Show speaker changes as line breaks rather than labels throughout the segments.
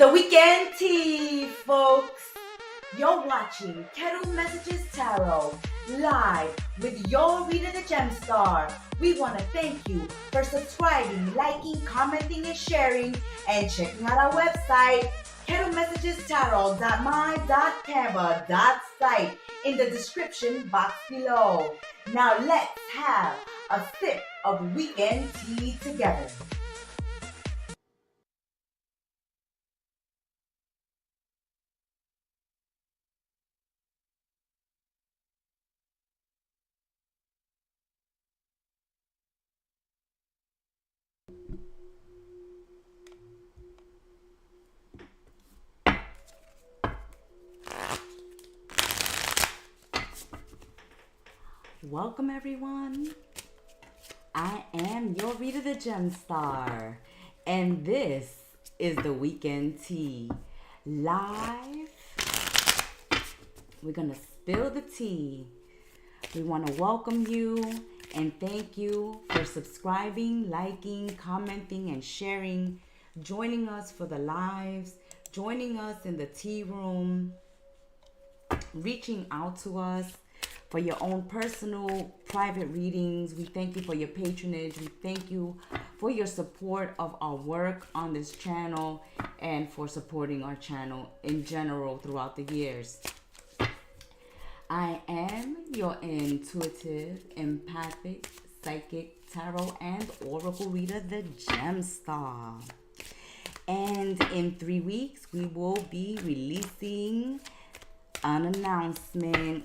the weekend tea, folks. You're watching Kettle Messages Tarot live with your reader, the Gemstar. We want to thank you for subscribing, liking, commenting, and sharing, and checking out our website, kettlemessagestarot.my.canva.site in the description box below. Now let's have a sip of weekend tea together. Welcome everyone. I am your reader, the Gemstar, and this is the weekend tea live. We're gonna spill the tea. We want to welcome you and thank you for subscribing, liking, commenting, and sharing, joining us for the lives, joining us in the tea room, reaching out to us for your own personal private readings. We thank you for your patronage. We thank you for your support of our work on this channel and for supporting our channel in general throughout the years. I am your intuitive, empathic, psychic, tarot, and oracle reader, the Gemstar. And in 3 weeks, we will be releasing an announcement.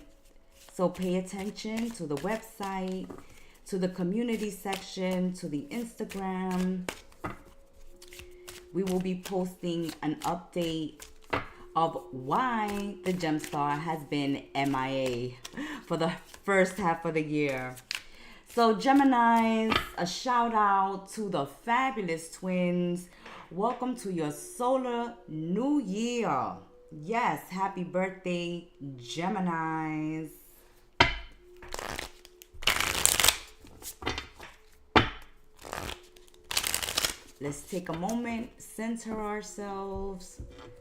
So pay attention to the website, to the community section, to the Instagram. We will be posting an update of why the Gemstar has been MIA for the first half of the year. So Geminis, a shout out to the fabulous twins. Welcome to your solar new year. Yes, happy birthday, Geminis. Let's take a moment, center ourselves,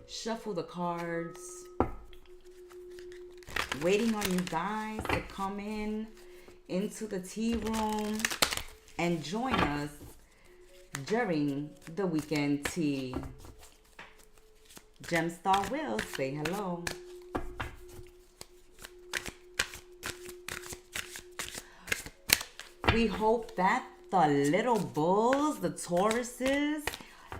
shuffle the cards. Waiting on you guys to come into the tea room and join us during the weekend tea. Gemstar will say hello. We hope that the little bulls, the Tauruses,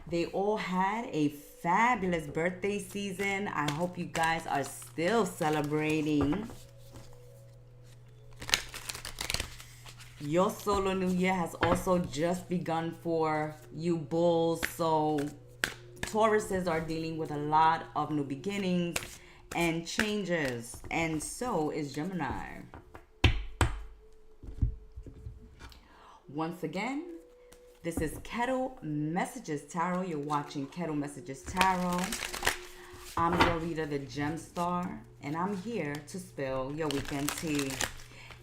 they all had a fabulous birthday season. I hope you guys are still celebrating. Your solar new year has also just begun for you bulls. So Tauruses are dealing with a lot of new beginnings and changes. And so is Gemini. Once again, this is Kettle Messages Tarot. You're watching Kettle Messages Tarot. I'm your reader, the Gemstar, and I'm here to spill your weekend tea.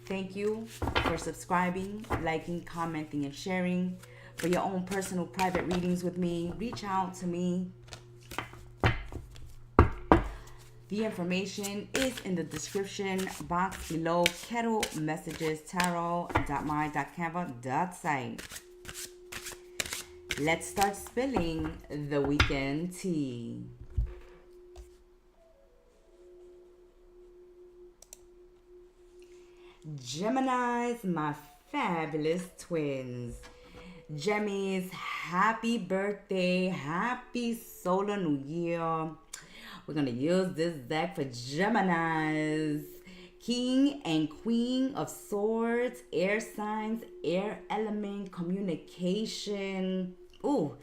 Thank you for subscribing, liking, commenting, and sharing. For your own personal private readings with me, reach out to me. The information is in the description box below, kettlemessagestarot.my.canva.site. Let's start spilling the weekend tea. Geminis, my fabulous twins. Gemmies, happy birthday, happy solar new year. We're going to use this deck for Geminis. King and Queen of Swords, air signs, air element, communication. Ooh,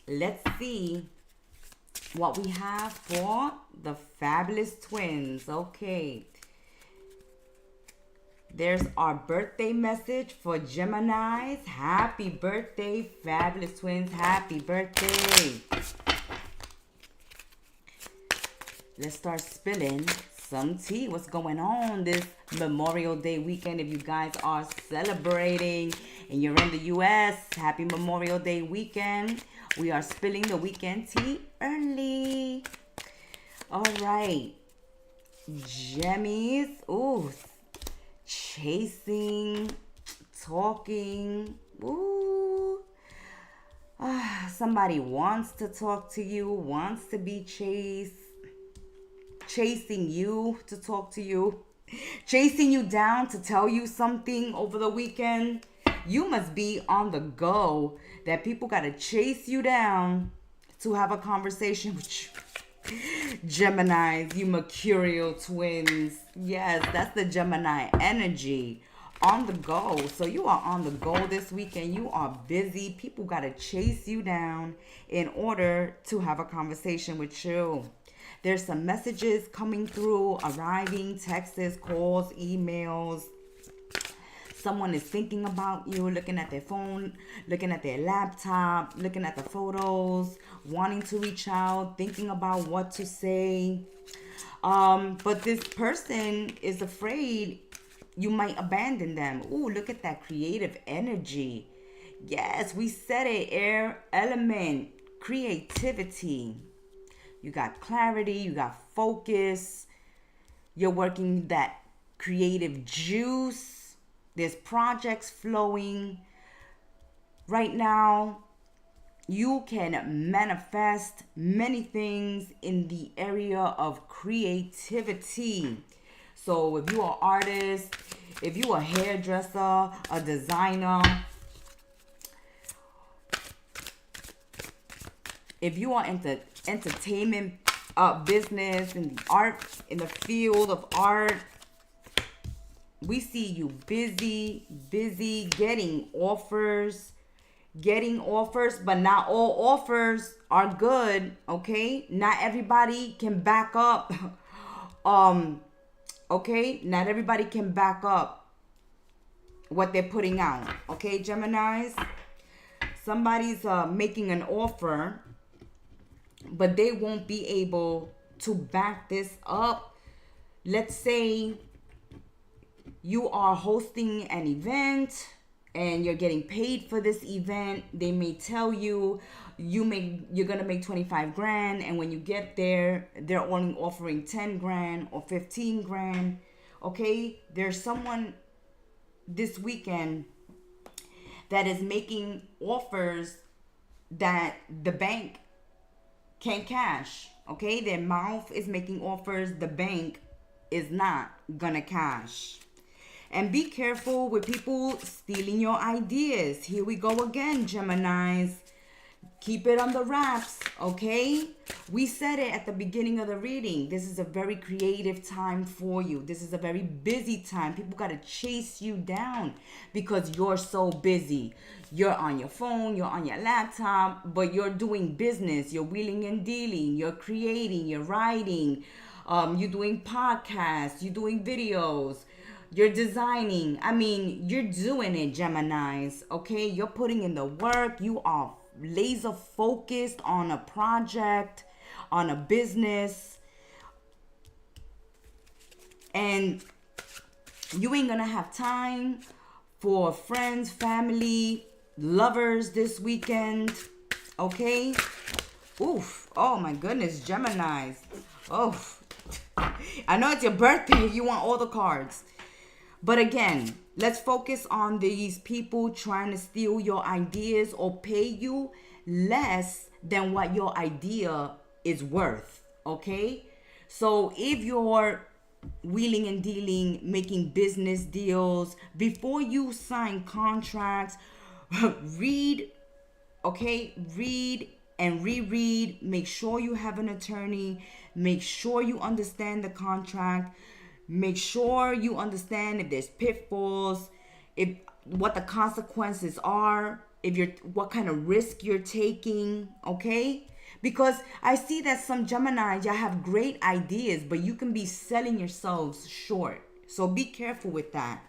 let's see what we have for the fabulous twins. Okay. There's our birthday message for Geminis. Happy birthday, fabulous twins. Happy birthday. Let's start spilling some tea. What's going on this Memorial Day weekend? If you guys are celebrating and you're in the U.S., happy Memorial Day weekend. We are spilling the weekend tea early. All right. Gemmies. Ooh. Chasing. Talking. Ooh. Somebody wants to talk to you, wants to be chased. Chasing you to talk to you. Chasing you down to tell you something over the weekend. You must be on the go, that people got to chase you down to have a conversation with you. Geminis, you mercurial twins. Yes, that's the Gemini energy. On the go. So you are on the go this weekend. You are busy. People got to chase you down in order to have a conversation with you. There's some messages coming through, arriving, texts, calls, emails. Someone is thinking about you, looking at their phone, looking at their laptop, looking at the photos, wanting to reach out, thinking about what to say. But this person is afraid you might abandon them. Ooh, look at that creative energy. Yes, we said it, air element, creativity. You got clarity, you got focus. You're working that creative juice. There's projects flowing. Right now, you can manifest many things in the area of creativity. So if you're an artist, if you're a hairdresser, a designer, if you are into entertainment business, in the field of art, we see you busy getting offers, but not all offers are good, okay? Not everybody can back up, okay? Not everybody can back up what they're putting out, okay, Geminis? Somebody's making an offer, but they won't be able to back this up. Let's say you are hosting an event and you're getting paid for this event. They may tell you you're gonna make 25 grand, and when you get there, they're only offering 10 grand or 15 grand. Okay, there's someone this weekend that is making offers that the bank can't cash. Okay, their mouth is making offers the bank is not gonna cash. And be careful with people stealing your ideas. Here we go again, Geminis. Keep it on the wraps, okay? We said it at the beginning of the reading. This is a very creative time for you. This is a very busy time. People got to chase you down because you're so busy. You're on your phone, you're on your laptop, but you're doing business. You're wheeling and dealing. You're creating, you're writing. You're doing podcasts. You're doing videos. You're designing. I mean, you're doing it, Geminis, okay? You're putting in the work. You are laser focused on a project, on a business, and you ain't gonna have time for friends, family, lovers this weekend, okay? Oof. Oh my goodness, Geminis. Oh, I know it's your birthday. You want all the cards. But again, let's focus on these people trying to steal your ideas or pay you less than what your idea is worth, okay? So if you're wheeling and dealing, making business deals, before you sign contracts, read, okay? Read and reread. Make sure you have an attorney. Make sure you understand the contract. Make sure you understand if there's pitfalls, what the consequences are, what kind of risk you're taking, okay? Because I see that some Geminis, y'all have great ideas, but you can be selling yourselves short. So be careful with that.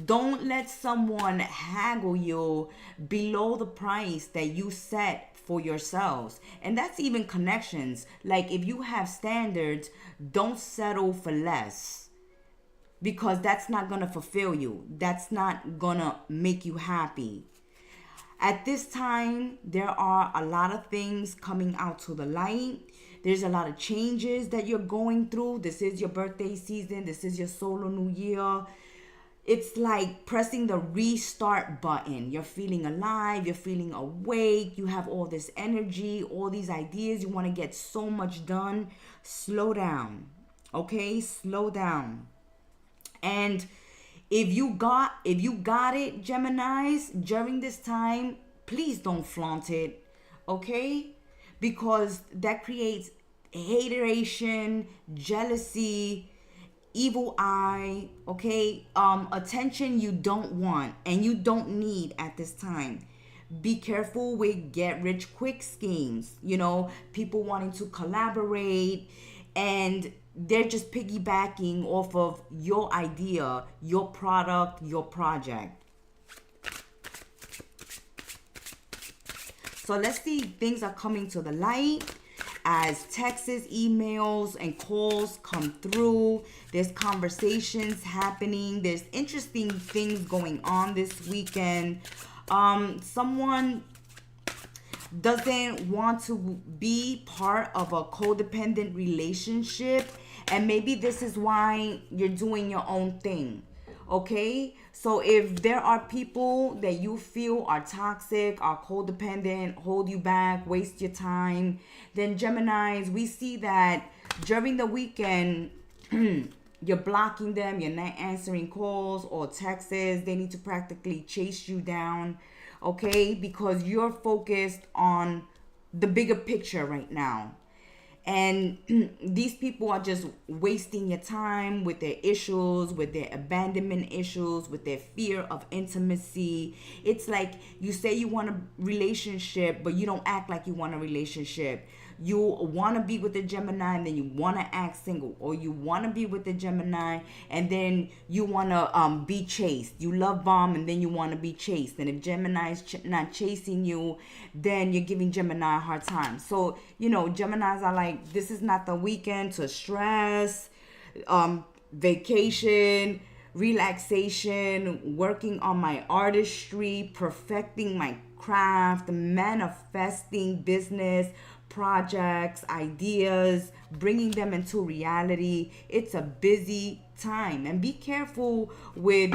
Don't let someone haggle you below the price that you set for yourselves. And that's even connections. Like if you have standards, don't settle for less. because that's not going to fulfill you. That's not going to make you happy. At this time, there are a lot of things coming out to the light. There's a lot of changes that you're going through. This is your birthday season. This is your solar new year. It's like pressing the restart button. You're feeling alive. You're feeling awake. You have all this energy, all these ideas. You want to get so much done. Slow down. Okay? Slow down. And if you got it, Geminis, during this time, please don't flaunt it. Okay? Because that creates hateration, jealousy, evil eye, okay? Attention you don't want and you don't need at this time. Be careful with get rich quick schemes. People wanting to collaborate, and they're just piggybacking off of your idea, your product, your project. So let's see, things are coming to the light as texts, emails, and calls come through. There's conversations happening. There's interesting things going on this weekend. Someone doesn't want to be part of a codependent relationship, and maybe this is why you're doing your own thing. Okay? So if there are people that you feel are toxic, are codependent, hold you back, waste your time, then Geminis, we see that during the weekend, you're blocking them, you're not answering calls or texts. They need to practically chase you down, okay? Because you're focused on the bigger picture right now. And these people are just wasting your time with their issues, with their abandonment issues, with their fear of intimacy. It's like you say you want a relationship, but you don't act like you want a relationship. You want to be with the Gemini and then you want to act single, or you want to be with the Gemini and then you want to be chased. You love bomb and then you want to be chased. And if Gemini is not chasing you, then you're giving Gemini a hard time. So, Geminis are like, this is not the weekend to stress, vacation, relaxation, working on my artistry, perfecting my craft, manifesting business, projects, ideas, bringing them into reality. It's a busy time. And be careful with,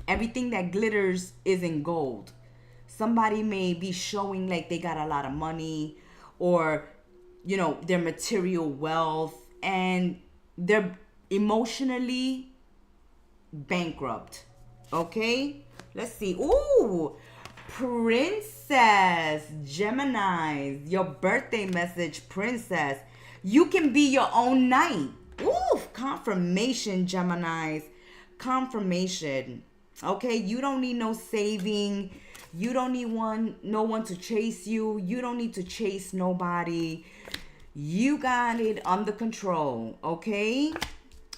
everything that glitters isn't gold. Somebody may be showing like they got a lot of money or, their material wealth, and they're emotionally bankrupt. Okay? Let's see. Ooh, Princess, Geminis, your birthday message, Princess. You can be your own knight. Ooh, confirmation, Geminis. Confirmation. Okay, you don't need no saving. You don't need no one to chase you. You don't need to chase nobody. You got it under control, okay?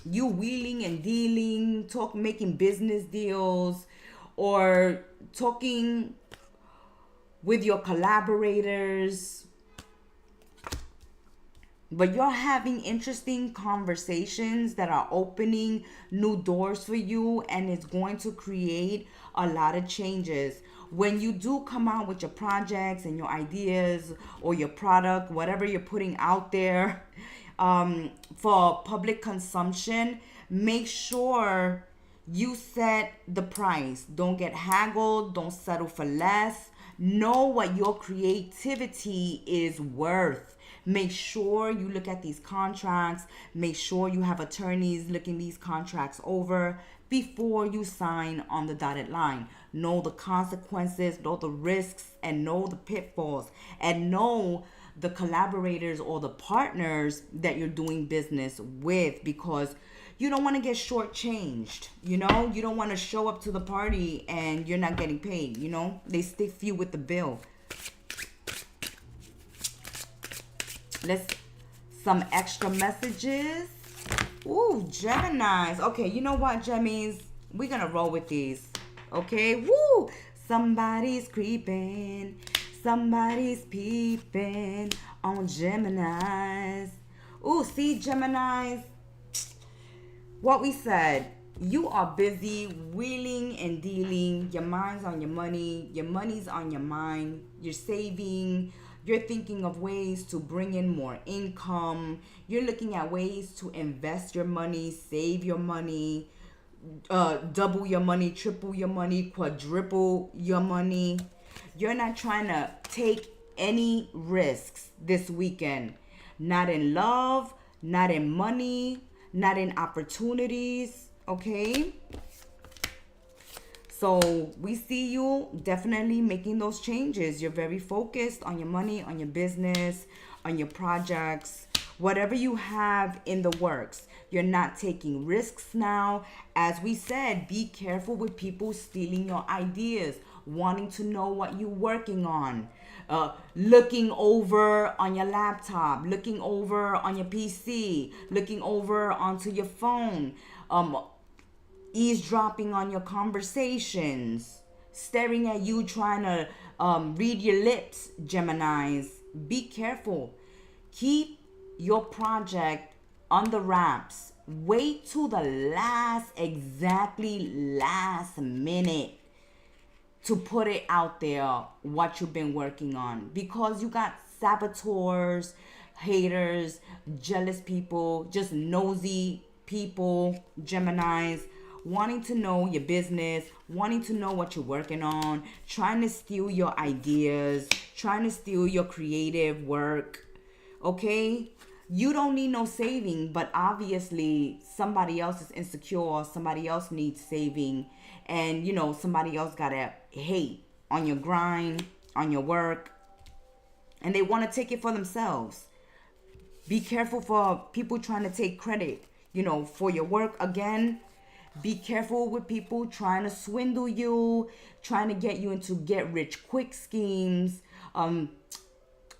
You wheeling and dealing, making business deals, or talking with your collaborators. But you're having interesting conversations that are opening new doors for you, and it's going to create a lot of changes. When you do come out with your projects and your ideas or your product, whatever you're putting out there for public consumption, make sure you set the price. Don't get haggled. Don't settle for less. Know what your creativity is worth. Make sure you look at these contracts. Make sure you have attorneys looking these contracts over before you sign on the dotted line. Know the consequences, know the risks, and know the pitfalls, and know the collaborators or the partners that you're doing business with, because you don't want to get shortchanged. You don't want to show up to the party and you're not getting paid. They stiff you with the bill. Some extra messages. Ooh, Geminis. Okay, you know what, Gemmies? We're gonna roll with these. Okay, woo! Somebody's creeping. Somebody's peeping on Geminis. Ooh, see, Geminis? what we said, you are busy wheeling and dealing. Your mind's on your money's on your mind. You're saving, you're thinking of ways to bring in more income. You're looking at ways to invest your money, save your money, double your money, triple your money, quadruple your money. You're not trying to take any risks this weekend. Not in love, not in money, not in opportunities, okay? So we see you definitely making those changes. You're very focused on your money, on your business, on your projects, whatever you have in the works. You're not taking risks now. As we said, be careful with people stealing your ideas, wanting to know what you're working on, looking over on your laptop, looking over on your PC, looking over onto your phone, eavesdropping on your conversations, staring at you, trying to read your lips, Geminis. Be careful. Keep your project on the wraps. Wait till the exactly last minute to put it out there what you've been working on, because you got saboteurs, haters, jealous people, just nosy people, Geminis, wanting to know your business, wanting to know what you're working on, trying to steal your ideas, trying to steal your creative work. Okay? You don't need no saving, but obviously somebody else is insecure, somebody else needs saving, and somebody else gotta hate on your grind, on your work, and they want to take it for themselves. Be careful for people trying to take credit, for your work. Again, be careful with people trying to swindle you, trying to get you into get rich quick schemes,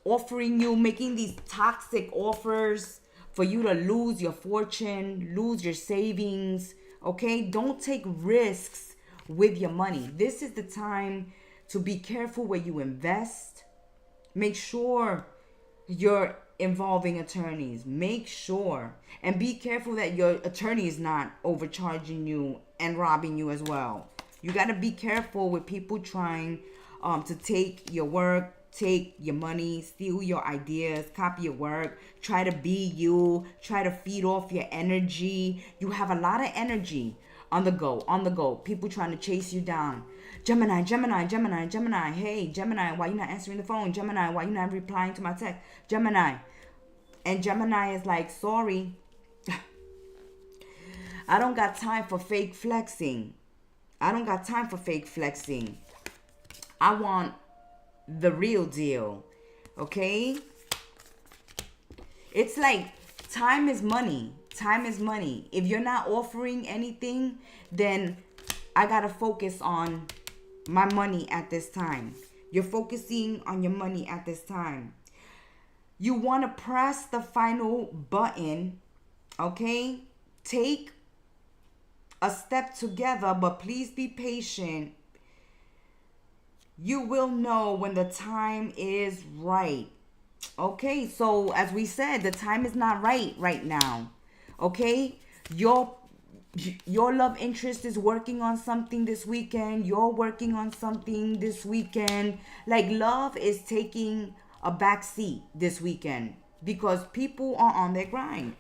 offering you, making these toxic offers for you to lose your fortune, lose your savings. Okay, don't take risks with your money. This is the time to be careful where you invest. Make sure you're involving attorneys. Make sure. And be careful that your attorney is not overcharging you and robbing you as well. You got to be careful with people trying to take your work, take your money, steal your ideas, copy your work, try to be you, try to feed off your energy. You have a lot of energy on the go. People trying to chase you down. Gemini. Hey, Gemini, why you not answering the phone? Gemini, why you not replying to my text? Gemini. And Gemini is like, sorry, I don't got time for fake flexing. I want the real deal. Okay? It's like time is money. If you're not offering anything, then I gotta focus on my money at this time. You're focusing on your money at this time. You want to press the final button. Okay? Take a step together, but please be patient. You will know when the time is right. Okay, so as we said, the time is not right now. Okay, your love interest is working on something this weekend. You're working on something this weekend. Like, love is taking a back seat this weekend because people are on their grind.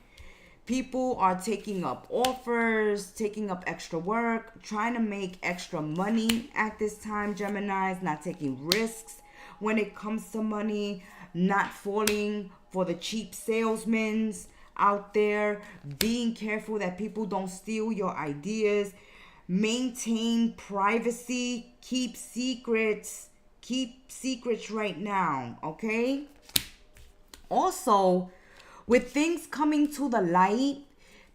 People are taking up offers, taking up extra work, trying to make extra money at this time. Geminis, not taking risks when it comes to money, not falling for the cheap salesmen out there, being careful that people don't steal your ideas, maintain privacy, keep secrets right now, okay? Also, with things coming to the light,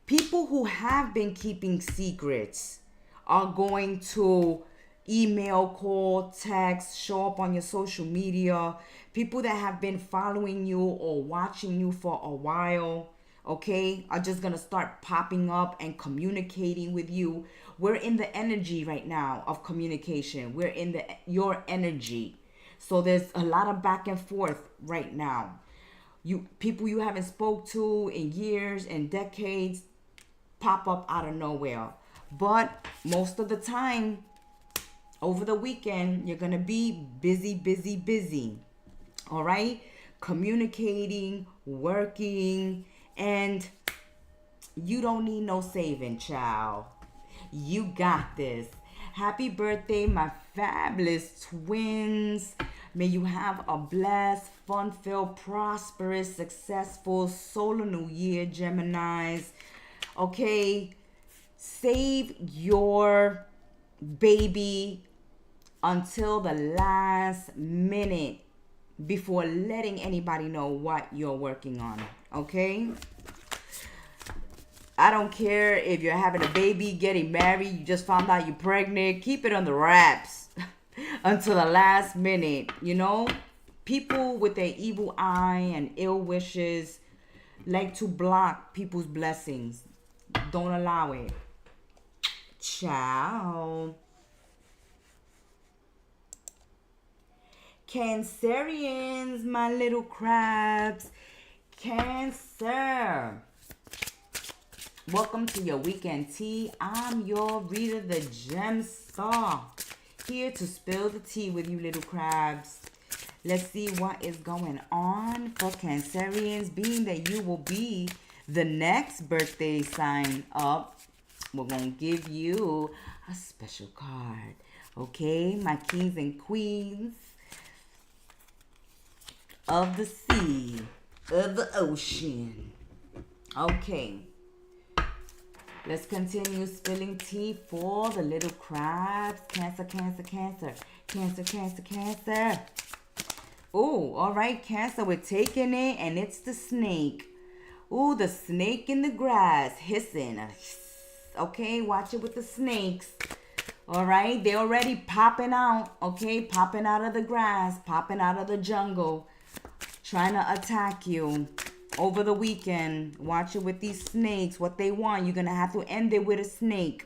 people who have been keeping secrets are going to email, call, text, show up on your social media. People that have been following you or watching you for a while, okay, are just going to start popping up and communicating with you. We're in the energy right now of communication. We're in your energy. So there's a lot of back and forth right now. People you haven't spoke to in years and decades, pop up out of nowhere. But most of the time, over the weekend, you're going to be busy, busy, busy. All right? Communicating, working, and you don't need no saving, child. You got this. Happy birthday, my fabulous twins. May you have a blessed, fun-filled, prosperous, successful solar new year, Geminis. Okay, save your baby until the last minute before letting anybody know what you're working on, okay? I don't care if you're having a baby, getting married, you just found out you're pregnant. Keep it on the wraps until the last minute, you know? People with their evil eye and ill wishes like to block people's blessings. Don't allow it. Ciao. Cancerians, my little crabs. Cancer. Welcome to your weekend tea. I'm your reader, the Gemstar. Here to spill the tea with you, little crabs. Let's see what is going on for Cancerians, being that you will be the next birthday sign up. We're going to give you a special card. Okay, my kings and queens of the sea, of the ocean. Okay. Let's continue spilling tea for the little crabs. Cancer, Cancer, Cancer. Cancer, Cancer, Cancer. Oh, all right, Cancer, we're taking it, and it's the snake. Oh, the snake in the grass, hissing. Okay, watch it with the snakes. All right, they're already popping out. Okay, popping out of the grass, popping out of the jungle, trying to attack you. Over the weekend, watch it with these snakes. What they want, you're going to have to end it with a snake.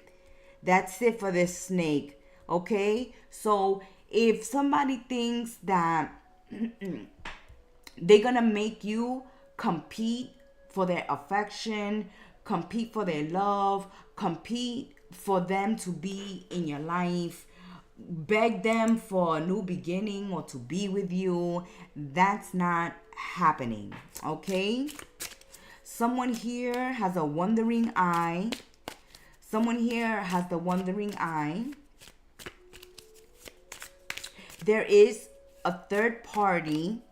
That's it for this snake. Okay? So, if somebody thinks that they're going to make you compete for their affection, compete for their love, compete for them to be in your life, beg them for a new beginning or to be with you, that's not happening. Okay, someone here has a wandering eye. Someone here has the wandering eye. There is a third party,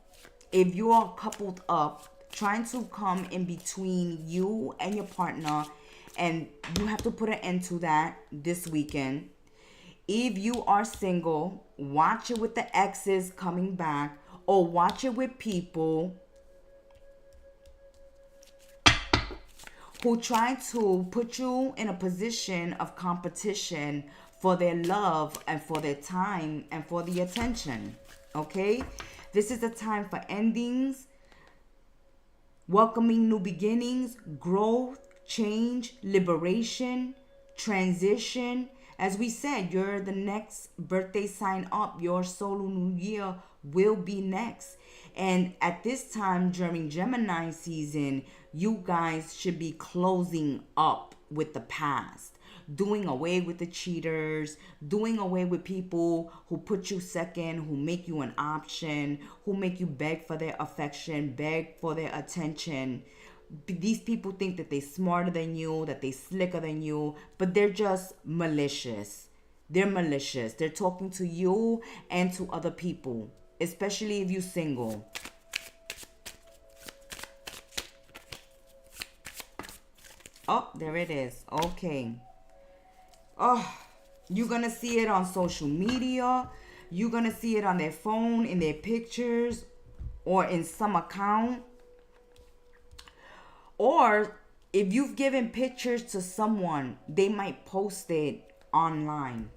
if you are coupled up, trying to come in between you and your partner, and you have to put an end to that this weekend. If you are single, watch it with the exes coming back, or watch it with people who try to put you in a position of competition for their love and for their time and for the attention. Okay? This is a time for endings, welcoming new beginnings, growth, change, liberation, transition. As we said, you're the next birthday sign up. Your solar new year will be next. And at this time during Gemini season, you guys should be closing up with the past, doing away with the cheaters, doing away with people who put you second, who make you an option, who make you beg for their affection, beg for their attention. These people think that they're smarter than you, that they're slicker than you, but they're just malicious. They're malicious. They're talking to you and to other people, especially if you're single. Oh, there it is. Okay. Oh, you're going to see it on social media. You're going to see it on their phone, in their pictures, or in some account. Or if you've given pictures to someone, they might post it online.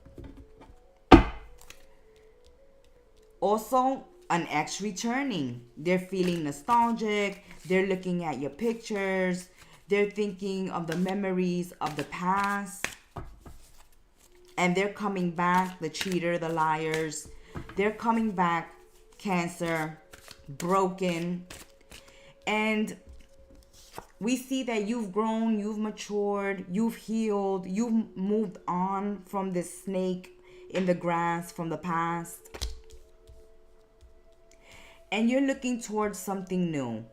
Also, an ex returning. They're feeling nostalgic. They're looking at your pictures. They're thinking of the memories of the past. And they're coming back, the cheater, the liars. They're coming back, Cancer, broken. And we see that you've grown, you've matured, you've healed, you've moved on from this snake in the grass from the past. And you're looking towards something new.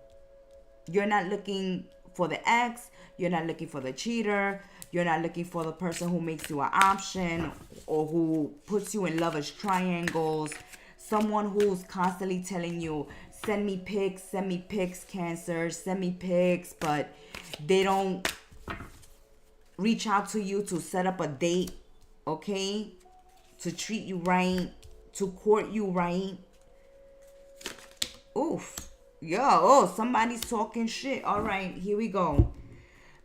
You're not looking for the ex. You're not looking for the cheater. You're not looking for the person who makes you an option or who puts you in lovers triangles. Someone who's constantly telling you, send me pics, Cancer, send me pics, but they don't reach out to you to set up a date, okay? To treat you right, to court you right. Oof. Yeah, oh, somebody's talking shit. All right, here we go.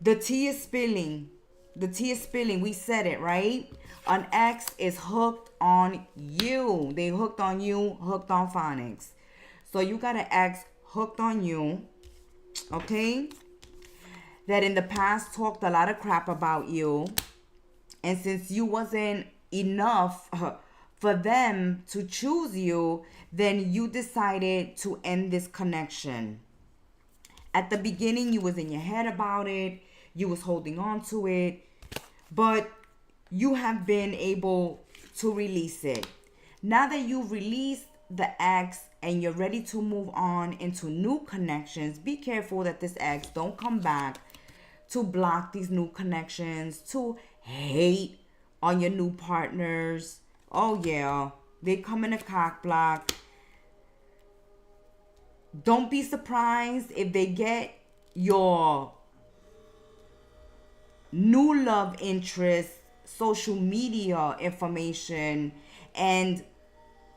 The tea is spilling. The tea is spilling. We said it, right? An ex is hooked on you. They hooked on you, hooked on phonics. So you got an ex hooked on you, okay? That in the past talked a lot of crap about you. And since you wasn't enough for them to choose you, then you decided to end this connection. At the beginning, you was in your head about it. You was holding on to it. But you have been able to release it. Now that you've released the ex and you're ready to move on into new connections, be careful that this ex don't come back to block these new connections, to hate on your new partners. Oh yeah, they come in a cock block. Don't be surprised if they get your new love interest, social media information, and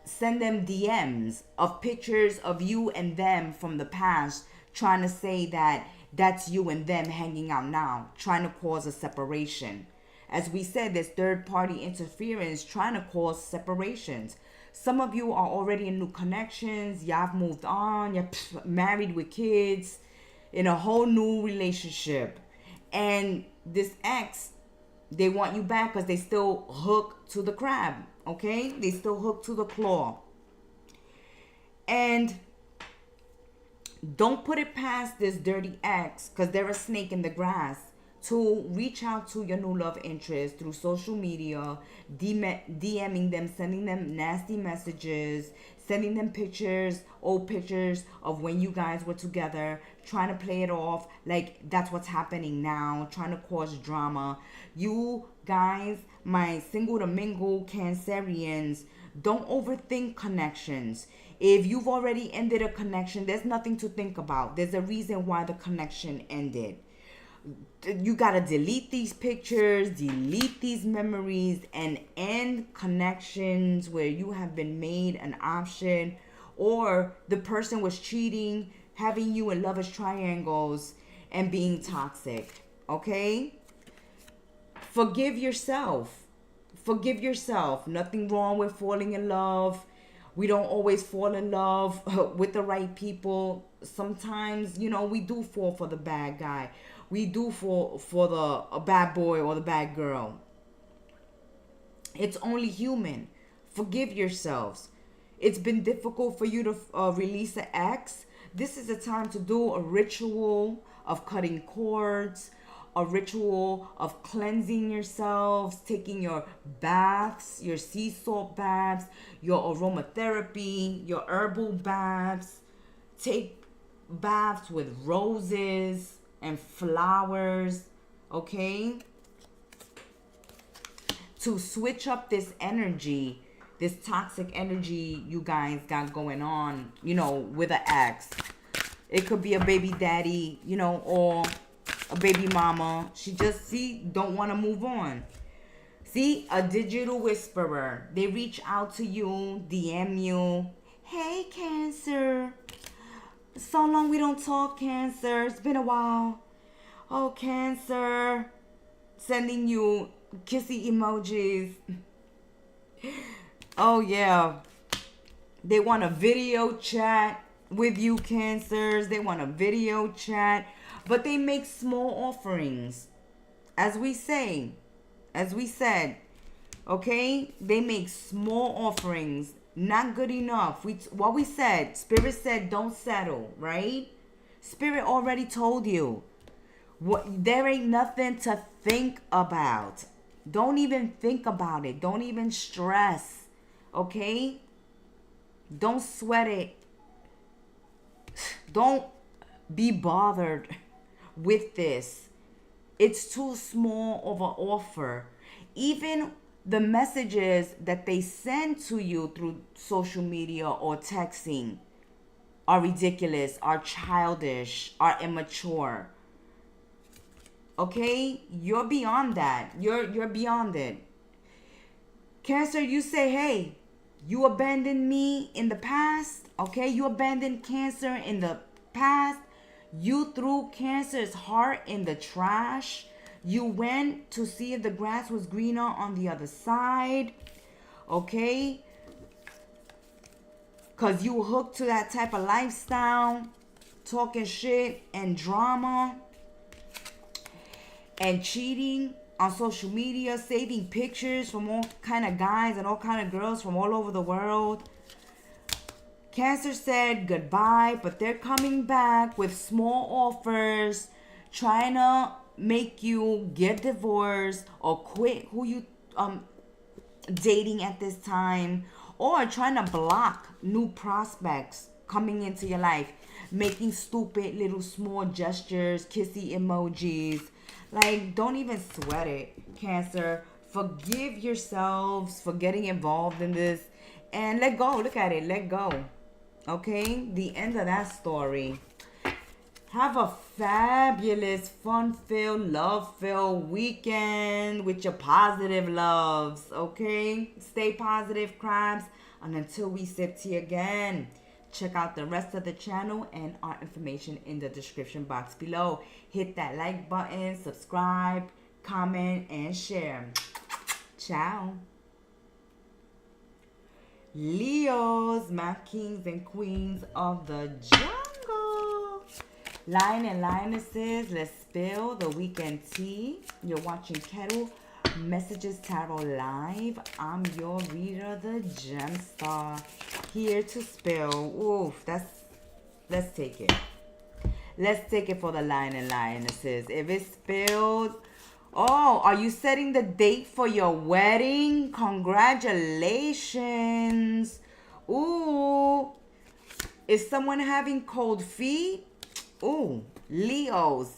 send them DMs of pictures of you and them from the past, trying to say that that's you and them hanging out now, trying to cause a separation. As we said, there's third-party interference trying to cause separations. Some of you are already in new connections. Y'all have moved on. You're married with kids, in a whole new relationship. And this ex, they want you back because they still hooked to the crab, okay? They still hooked to the claw. And don't put it past this dirty ex, because they're a snake in the grass, to reach out to your new love interest through social media, DMing them, sending them nasty messages, sending them pictures, old pictures of when you guys were together, trying to play it off like that's what's happening now, trying to cause drama. You guys, my single to mingle Cancerians, don't overthink connections. If you've already ended a connection, there's nothing to think about. There's a reason why the connection ended. You gotta delete these pictures, delete these memories, and end connections where you have been made an option, or the person was cheating, having you in lovers triangles, and being toxic. Okay? Forgive yourself. Forgive yourself. Nothing wrong with falling in love. We don't always fall in love with the right people. Sometimes, we do fall for the bad guy. We do fall for a bad boy or the bad girl. It's only human. Forgive yourselves. It's been difficult for you to release an ex. This is a time to do a ritual of cutting cords, a ritual of cleansing yourselves, taking your baths, your sea salt baths, your aromatherapy, your herbal baths. Take baths with roses and flowers, okay? To switch up this energy, this toxic energy you guys got going on, with an ex. It could be a baby daddy, or a baby mama. She just, don't want to move on. See, a digital whisperer. They reach out to you, DM you. Hey, Cancer. So long we don't talk, Cancer. It's been a while. Oh, Cancer. Sending you kissy emojis. Oh, yeah. They want a video chat with you, Cancers. They want a video chat. But they make small offerings. As we said, okay? They make small offerings. Not good enough. What we said, Spirit said don't settle, right? Spirit already told you. There ain't nothing to think about. Don't even think about it. Don't even stress. Okay? Don't sweat it. Don't be bothered with this. It's too small of an offer. Even the messages that they send to you through social media or texting are ridiculous, are childish, are immature. Okay? You're beyond that. You're beyond it. Cancer, you say, hey, you abandoned me in the past. Okay? You abandoned Cancer in the past. You threw Cancer's heart in the trash. You went to see if the grass was greener on the other side. Okay? Because you hooked to that type of lifestyle. Talking shit and drama. And cheating on social media. Saving pictures from all kind of guys and all kind of girls from all over the world. Cancer said goodbye, but they're coming back with small offers, trying to make you get divorced or quit who you dating at this time, or trying to block new prospects coming into your life, making stupid little small gestures, kissy emojis. Like, don't even sweat it, Cancer. Forgive yourselves for getting involved in this and let go. Look at it, let go. Okay, the end of that story. Have a fabulous, fun-filled, love-filled weekend with your positive loves. Okay, stay positive, crabs. And until we sip tea again, check out the rest of the channel and our information in the description box below. Hit that like button, subscribe, comment, and share. Ciao. Leos, my kings and queens of the jungle. Lion and lionesses, let's spill the weekend tea. You're watching Kettle Messages Tarot Live. I'm your reader, the Gemstar, here to spill. Oof, let's take it. Let's take it for the lion and lionesses. If it spilled, oh, are you setting the date for your wedding? Congratulations. Ooh. Is someone having cold feet? Ooh, Leos,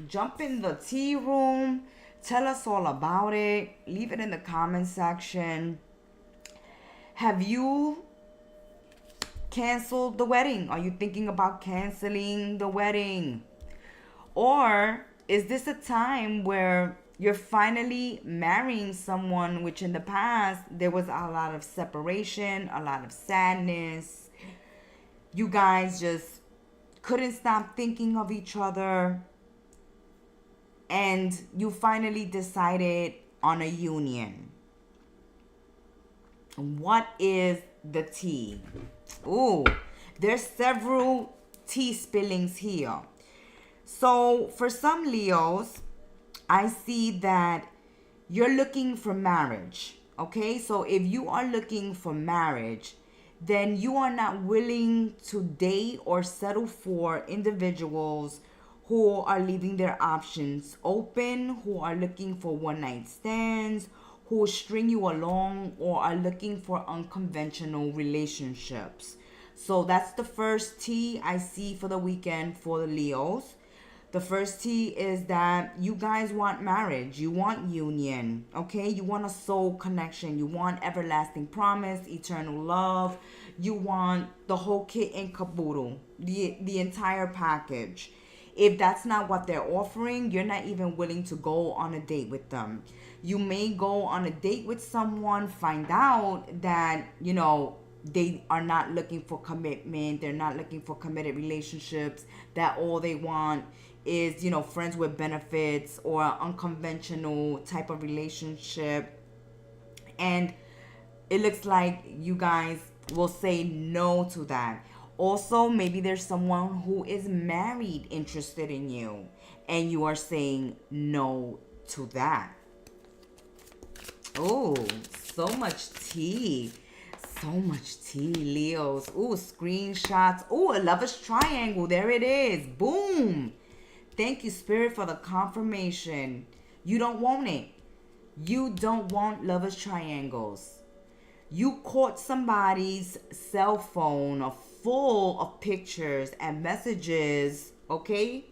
jump in the tea room. Tell us all about it. Leave it in the comment section. Have you canceled the wedding? Are you thinking about canceling the wedding? Or is this a time where you're finally marrying someone which in the past there was a lot of separation, a lot of sadness? You guys just couldn't stop thinking of each other, and you finally decided on a union. What is the tea? Ooh, there's several tea spillings here. So for some Leos, I see that you're looking for marriage. Okay, so if you are looking for marriage, then you are not willing to date or settle for individuals who are leaving their options open, who are looking for one-night stands, who string you along, or are looking for unconventional relationships. So that's the first T I see for the weekend for the Leos. The first T is that you guys want marriage. You want union, okay? You want a soul connection. You want everlasting promise, eternal love. You want the whole kit and caboodle, the entire package. If that's not what they're offering, you're not even willing to go on a date with them. You may go on a date with someone, find out that, you know, they are not looking for commitment. They're not looking for committed relationships. That all they want is, you know, friends with benefits or unconventional type of relationship. And it looks like you guys will say no to that. Also, maybe there's someone who is married interested in you, and you are saying no to that. Oh, so much tea. So much tea, Leos. Ooh, screenshots. Ooh, a lover's triangle. There it is. Boom. Thank you, Spirit, for the confirmation. You don't want it. You don't want lovers triangles. You caught somebody's cell phone full of pictures and messages, okay,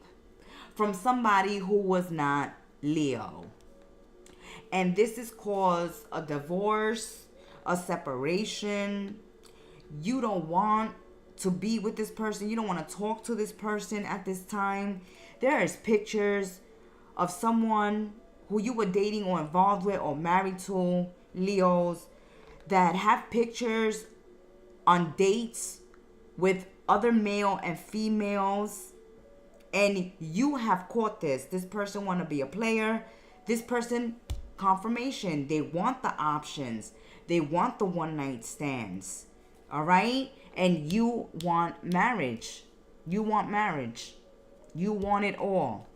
from somebody who was not Leo. And this has caused a divorce, a separation. You don't want to be with this person. You don't want to talk to this person at this time. There is pictures of someone who you were dating or involved with or married to, Leos, that have pictures on dates with other male and females. And you have caught this. This person want to be a player. This person, confirmation. They want the options. They want the one night stands. All right? And you want marriage. You want marriage. You want it all.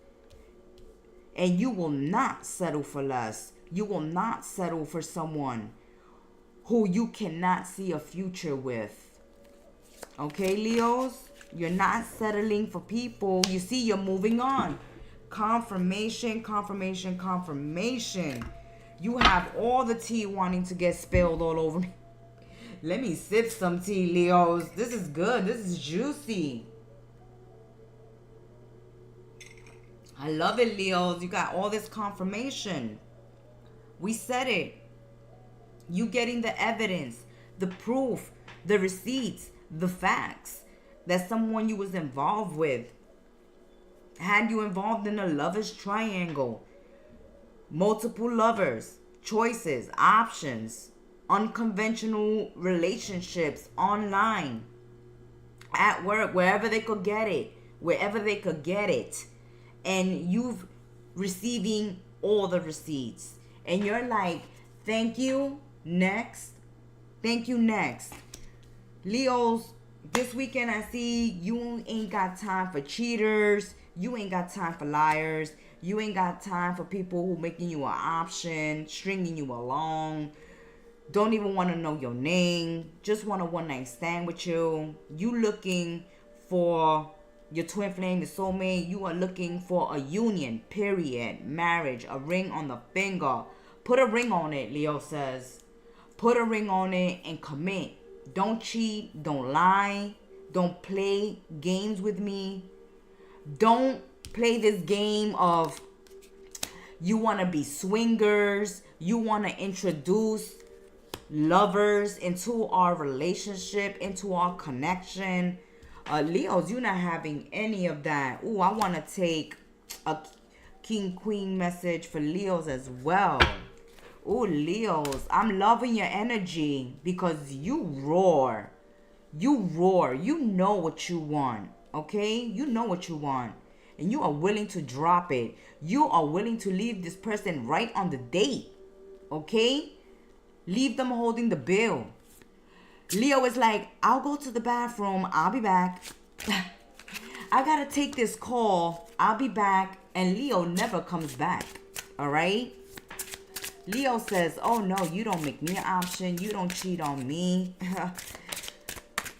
And you will not settle for less. You will not settle for someone who you cannot see a future with. Okay, Leos? You're not settling for people. You see, you're moving on. Confirmation, confirmation, confirmation. You have all the tea wanting to get spilled all over me. Let me sip some tea, Leos. This is good. This is juicy. I love it, Leos. You got all this confirmation. We said it. You getting the evidence, the proof, the receipts, the facts that someone you was involved with had you involved in a lover's triangle. Multiple lovers, choices, options, unconventional relationships online, at work, wherever they could get it. And you've receiving all the receipts. And you're like, thank you, next. Thank you, next. Leos, this weekend I see you ain't got time for cheaters. You ain't got time for liars. You ain't got time for people who making you an option, stringing you along. Don't even want to know your name. Just want a one night stand with you. You looking for your twin flame, the soulmate. You are looking for a union, period. Marriage, a ring on the finger. Put a ring on it, Leo says. Put a ring on it and commit. Don't cheat. Don't lie. Don't play games with me. Don't play this game of you want to be swingers. You want to introduce lovers into our relationship, into our connection. Leos, you're not having any of that. Ooh, I want to take a king queen message for Leos as well. Ooh, Leos, I'm loving your energy because you roar. You roar. You know what you want. Okay? You know what you want. And you are willing to drop it. You are willing to leave this person right on the date. Okay? Leave them holding the bill. Leo is like, I'll go to the bathroom. I'll be back. I gotta take this call. I'll be back. And Leo never comes back. All right? Leo says, oh no, you don't make me an option. You don't cheat on me.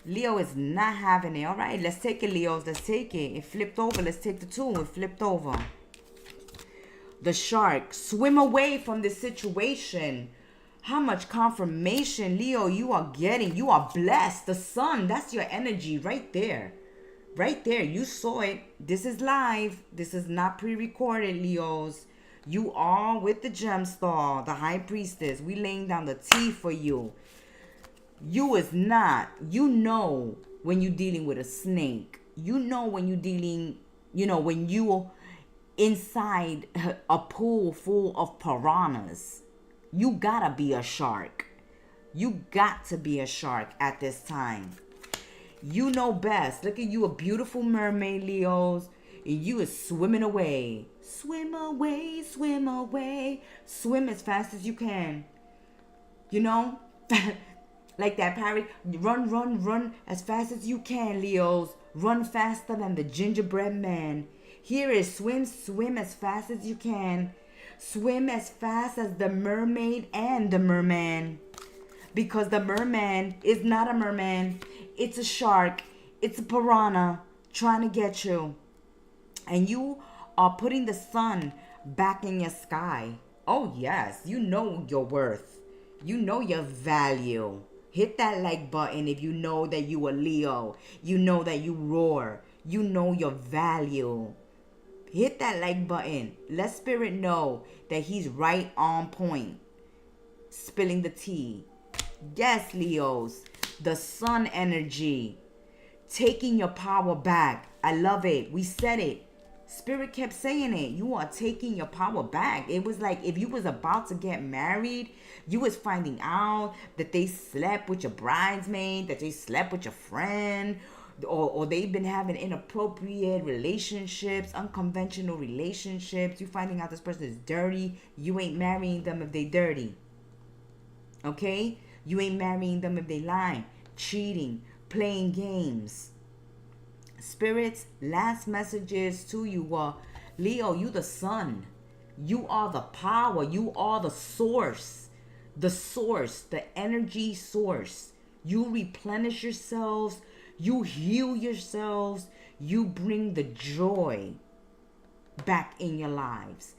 Leo is not having it. All right, let's take it, Leos. Let's take it. It flipped over. Let's take the 2. It flipped over. The shark. Swim away from this situation. How much confirmation, Leo, you are getting. You are blessed. The sun, that's your energy right there. Right there. You saw it. This is live. This is not pre-recorded, Leos. You are with the Gemstar, the High Priestess. We laying down the tea for you. You is not. You know when you're dealing with a snake. You know when you're dealing, when you inside a pool full of piranhas. You gotta be a shark. You got to be a shark at this time. You know best. Look at you, a beautiful mermaid, Leos. And you is swimming away. Swim away, swim away. Swim as fast as you can. Like that parrot. Run, run, run as fast as you can, Leos. Run faster than the gingerbread man. Here is swim, swim as fast as you can. Swim as fast as the mermaid and the merman. Because the merman is not a merman. It's a shark. It's a piranha trying to get you. And you are putting the sun back in your sky. Oh, yes. You know your worth. You know your value. Hit that like button if you know that you a Leo. You know that you roar. You know your value. Hit that like button. Let Spirit know that he's right on point. Spilling the tea. Yes, Leos. The sun energy. Taking your power back. I love it. We said it. Spirit kept saying it. You are taking your power back. It was like if you was about to get married, you was finding out that they slept with your bridesmaid, that they slept with your friend, or they've been having inappropriate relationships, unconventional relationships. You finding out this person is dirty. You ain't marrying them if they dirty. Okay? You ain't marrying them if they lying, cheating, playing games. Spirits, last messages to you were, Leo, you the sun. You are the power. You are the source. The energy source. You replenish yourselves. You heal yourselves. You bring the joy back in your lives.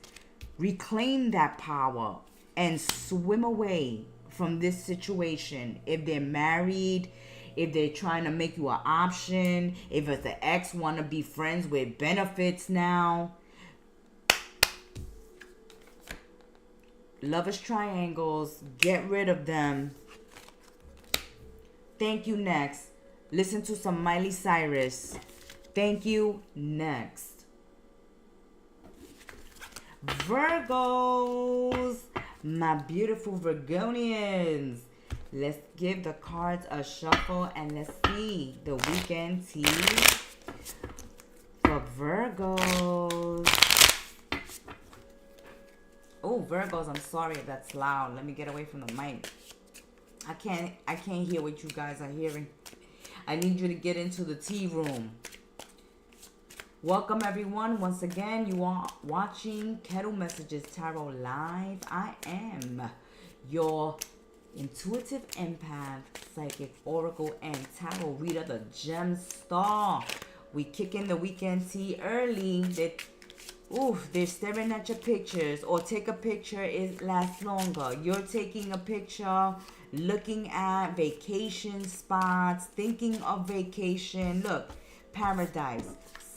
Reclaim that power and swim away from this situation. If they're married, if they're trying to make you an option, if it's the ex want to be friends with benefits now. Lovers triangles, get rid of them. Thank you, next. Listen to some Miley Cyrus. Thank you, next. Virgos, my beautiful Virgonians. Let's give the cards a shuffle and let's see the weekend tea for Virgos. Oh, Virgos, I'm sorry if that's loud. Let me get away from the mic. I can't hear what you guys are hearing. I need you to get into the tea room. Welcome everyone. Once again, you are watching Kettle Messages Tarot Live. I am your intuitive empath, psychic oracle, and tarot reader, the Gemstar. We kick in the weekend tea early. They're staring at your pictures, or take a picture, it lasts longer. You're taking a picture, looking at vacation spots, thinking of vacation. Look, paradise,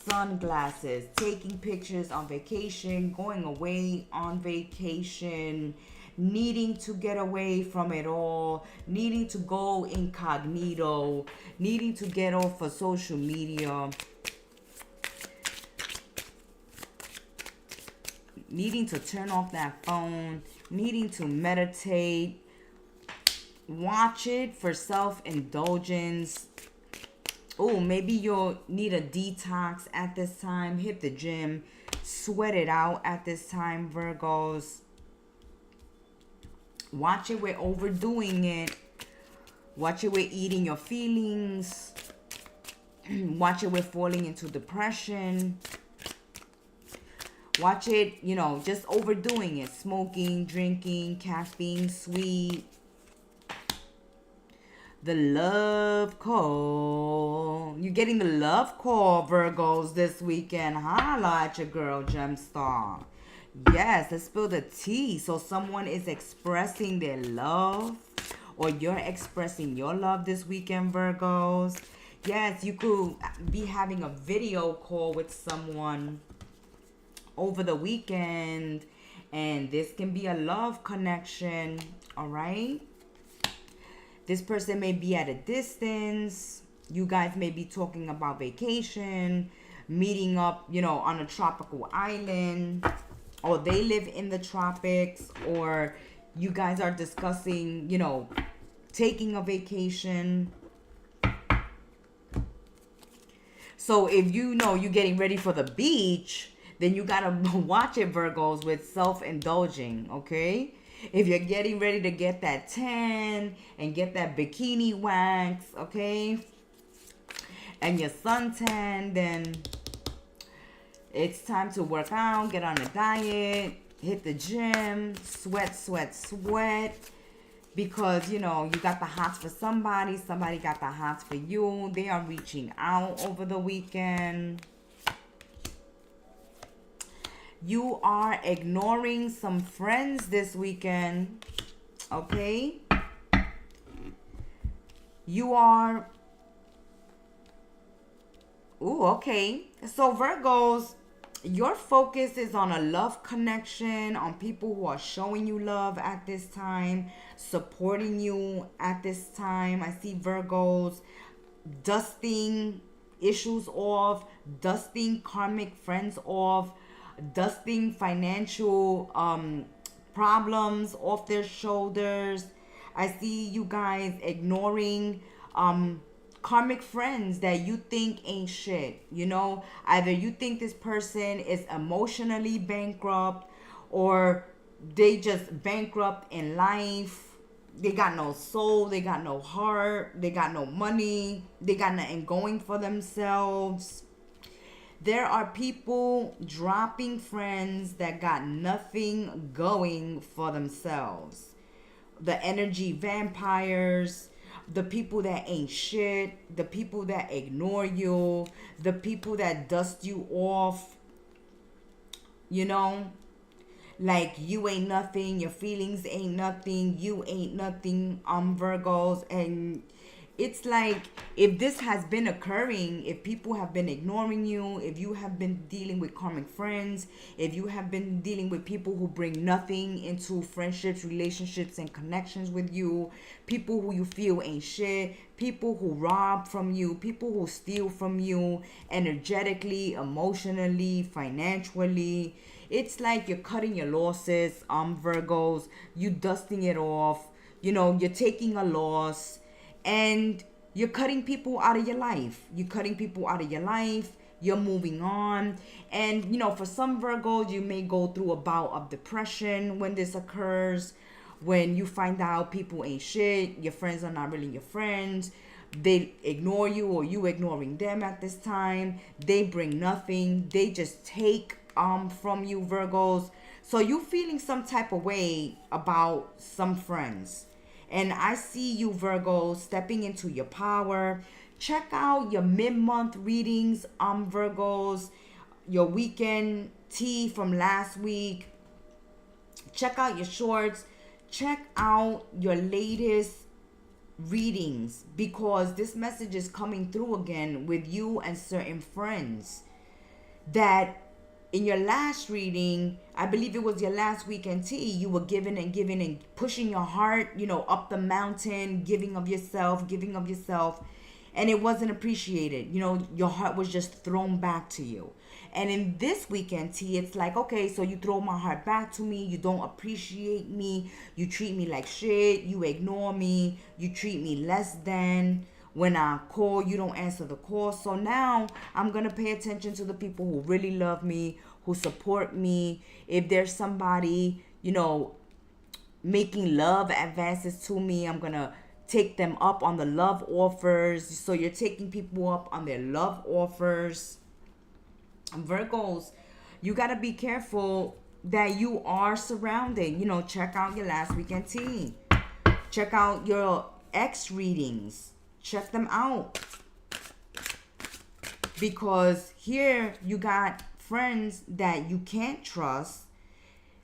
sunglasses, taking pictures on vacation, going away on vacation, needing to get away from it all, needing to go incognito, needing to get off of social media, needing to turn off that phone, needing to meditate. Watch it for self-indulgence. Oh, maybe you'll need a detox at this time. Hit the gym. Sweat it out at this time, Virgos. Watch it with overdoing it. Watch it with eating your feelings. Watch it with falling into depression. Watch it, just overdoing it. Smoking, drinking, caffeine, sweet. The love call. You're getting the love call, Virgos, this weekend. Holla at your girl, Gemstar. Yes, let's spill the tea. So someone is expressing their love, or you're expressing your love this weekend, Virgos. Yes, you could be having a video call with someone over the weekend, and this can be a love connection. All right, this person may be at a distance. You guys may be talking about vacation, meeting up, on a tropical island, or they live in the tropics, or you guys are discussing, taking a vacation. So if you're getting ready for the beach, then you gotta watch it, Virgos, with self-indulging, okay? If you're getting ready to get that tan and get that bikini wax, okay, and your suntan, then it's time to work out, get on a diet, hit the gym, sweat, because, you got the hots for somebody got the hots for you. They are reaching out over the weekend. You are ignoring some friends this weekend. Okay? You are... Ooh, okay. So Virgos, your focus is on a love connection, on people who are showing you love at this time, supporting you at this time. I see Virgos dusting issues off, dusting karmic friends off, dusting financial problems off their shoulders. I see you guys ignoring karmic friends that you think ain't shit. You know, either you think this person is emotionally bankrupt, or they just bankrupt in life. They got no soul, they got no heart, they got no money, they got nothing going for themselves. There are people dropping friends that got nothing going for themselves. The energy vampires, the people that ain't shit, the people that ignore you, the people that dust you off, you know, like you ain't nothing, your feelings ain't nothing, you ain't nothing, Virgos. And it's like, if this has been occurring, if people have been ignoring you, if you have been dealing with karmic friends, if you have been dealing with people who bring nothing into friendships, relationships, and connections with you, people who you feel ain't shit, people who rob from you, people who steal from you energetically, emotionally, financially, it's like you're cutting your losses, Virgos. You dusting it off. You know, you're taking a loss, and you're cutting people out of your life. You're cutting people out of your life. You're moving on. And, you know, for some Virgos, you may go through a bout of depression when this occurs. When you find out people ain't shit, your friends are not really your friends, they ignore you or you ignoring them at this time. They bring nothing. They just take from you, Virgos. So you feeling some type of way about some friends. And I see you, Virgos, stepping into your power. Check out your mid-month readings, Virgos. Your weekend tea from last week. Check out your shorts. Check out your latest readings, because this message is coming through again with you and certain friends that in your last reading, I believe it was your last weekend tea, you were giving and pushing your heart, you know, up the mountain, giving of yourself, and it wasn't appreciated. You know, your heart was just thrown back to you. And in this weekend tea, it's like, okay, so you throw my heart back to me, you don't appreciate me, you treat me like shit, you ignore me, you treat me less than. When I call, you don't answer the call. So now I'm going to pay attention to the people who really love me, who support me. If there's somebody, you know, making love advances to me, I'm going to take them up on the love offers. So you're taking people up on their love offers. Virgos, you got to be careful that you are surrounded. You know, check out your last weekend tea. Check out your ex readings. Check them out, because here you got friends that you can't trust.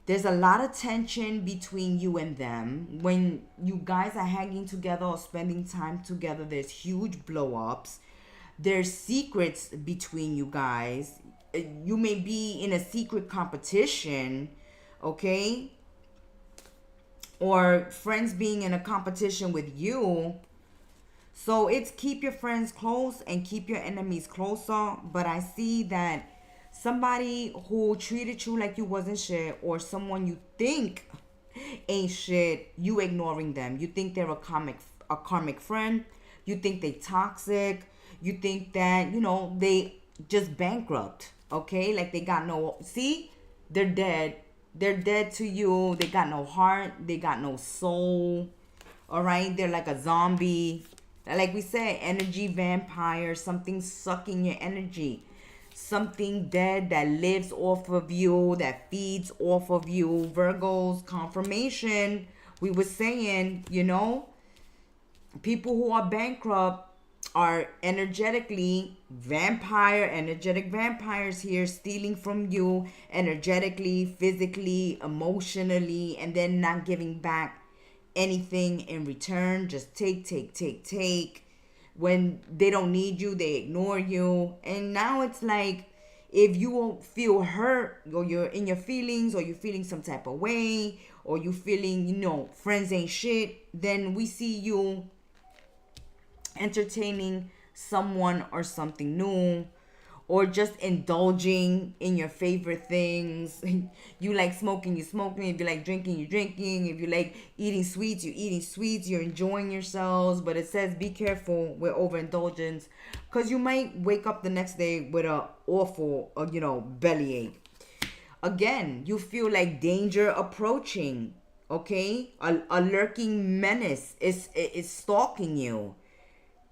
There's a lot of tension between you and them. When you guys are hanging together or spending time together, there's huge blow-ups. There's secrets between you guys. You may be in a secret competition, okay? Or friends being in a competition with you. So it's keep your friends close and keep your enemies closer. But I see that somebody who treated you like you wasn't shit, or someone you think ain't shit, you ignoring them. You think they're a karmic friend. You think they toxic. You think that, you know, they just bankrupt. Okay? Like they got no... See? They're dead. They're dead to you. They got no heart. They got no soul. Alright? They're like a zombie. Like we said, energy vampire, something sucking your energy. Something dead that lives off of you, that feeds off of you. Virgos, confirmation. We were saying, you know, people who are bankrupt are energetically energetic vampires here, stealing from you energetically, physically, emotionally, and then not giving back anything in return. Just take. When they don't need you, they ignore you. And now it's like, if you feel hurt, or you're in your feelings, or you're feeling some type of way, or you feeling, friends ain't shit, then we see you entertaining someone or something new, or just indulging in your favorite things. You like smoking, you smoking. If you like drinking, you drinking. If you like eating sweets, you eating sweets. You're enjoying yourselves. But it says be careful with overindulgence, because you might wake up the next day with a awful bellyache. Again, you feel like danger approaching. Okay, a lurking menace is stalking you.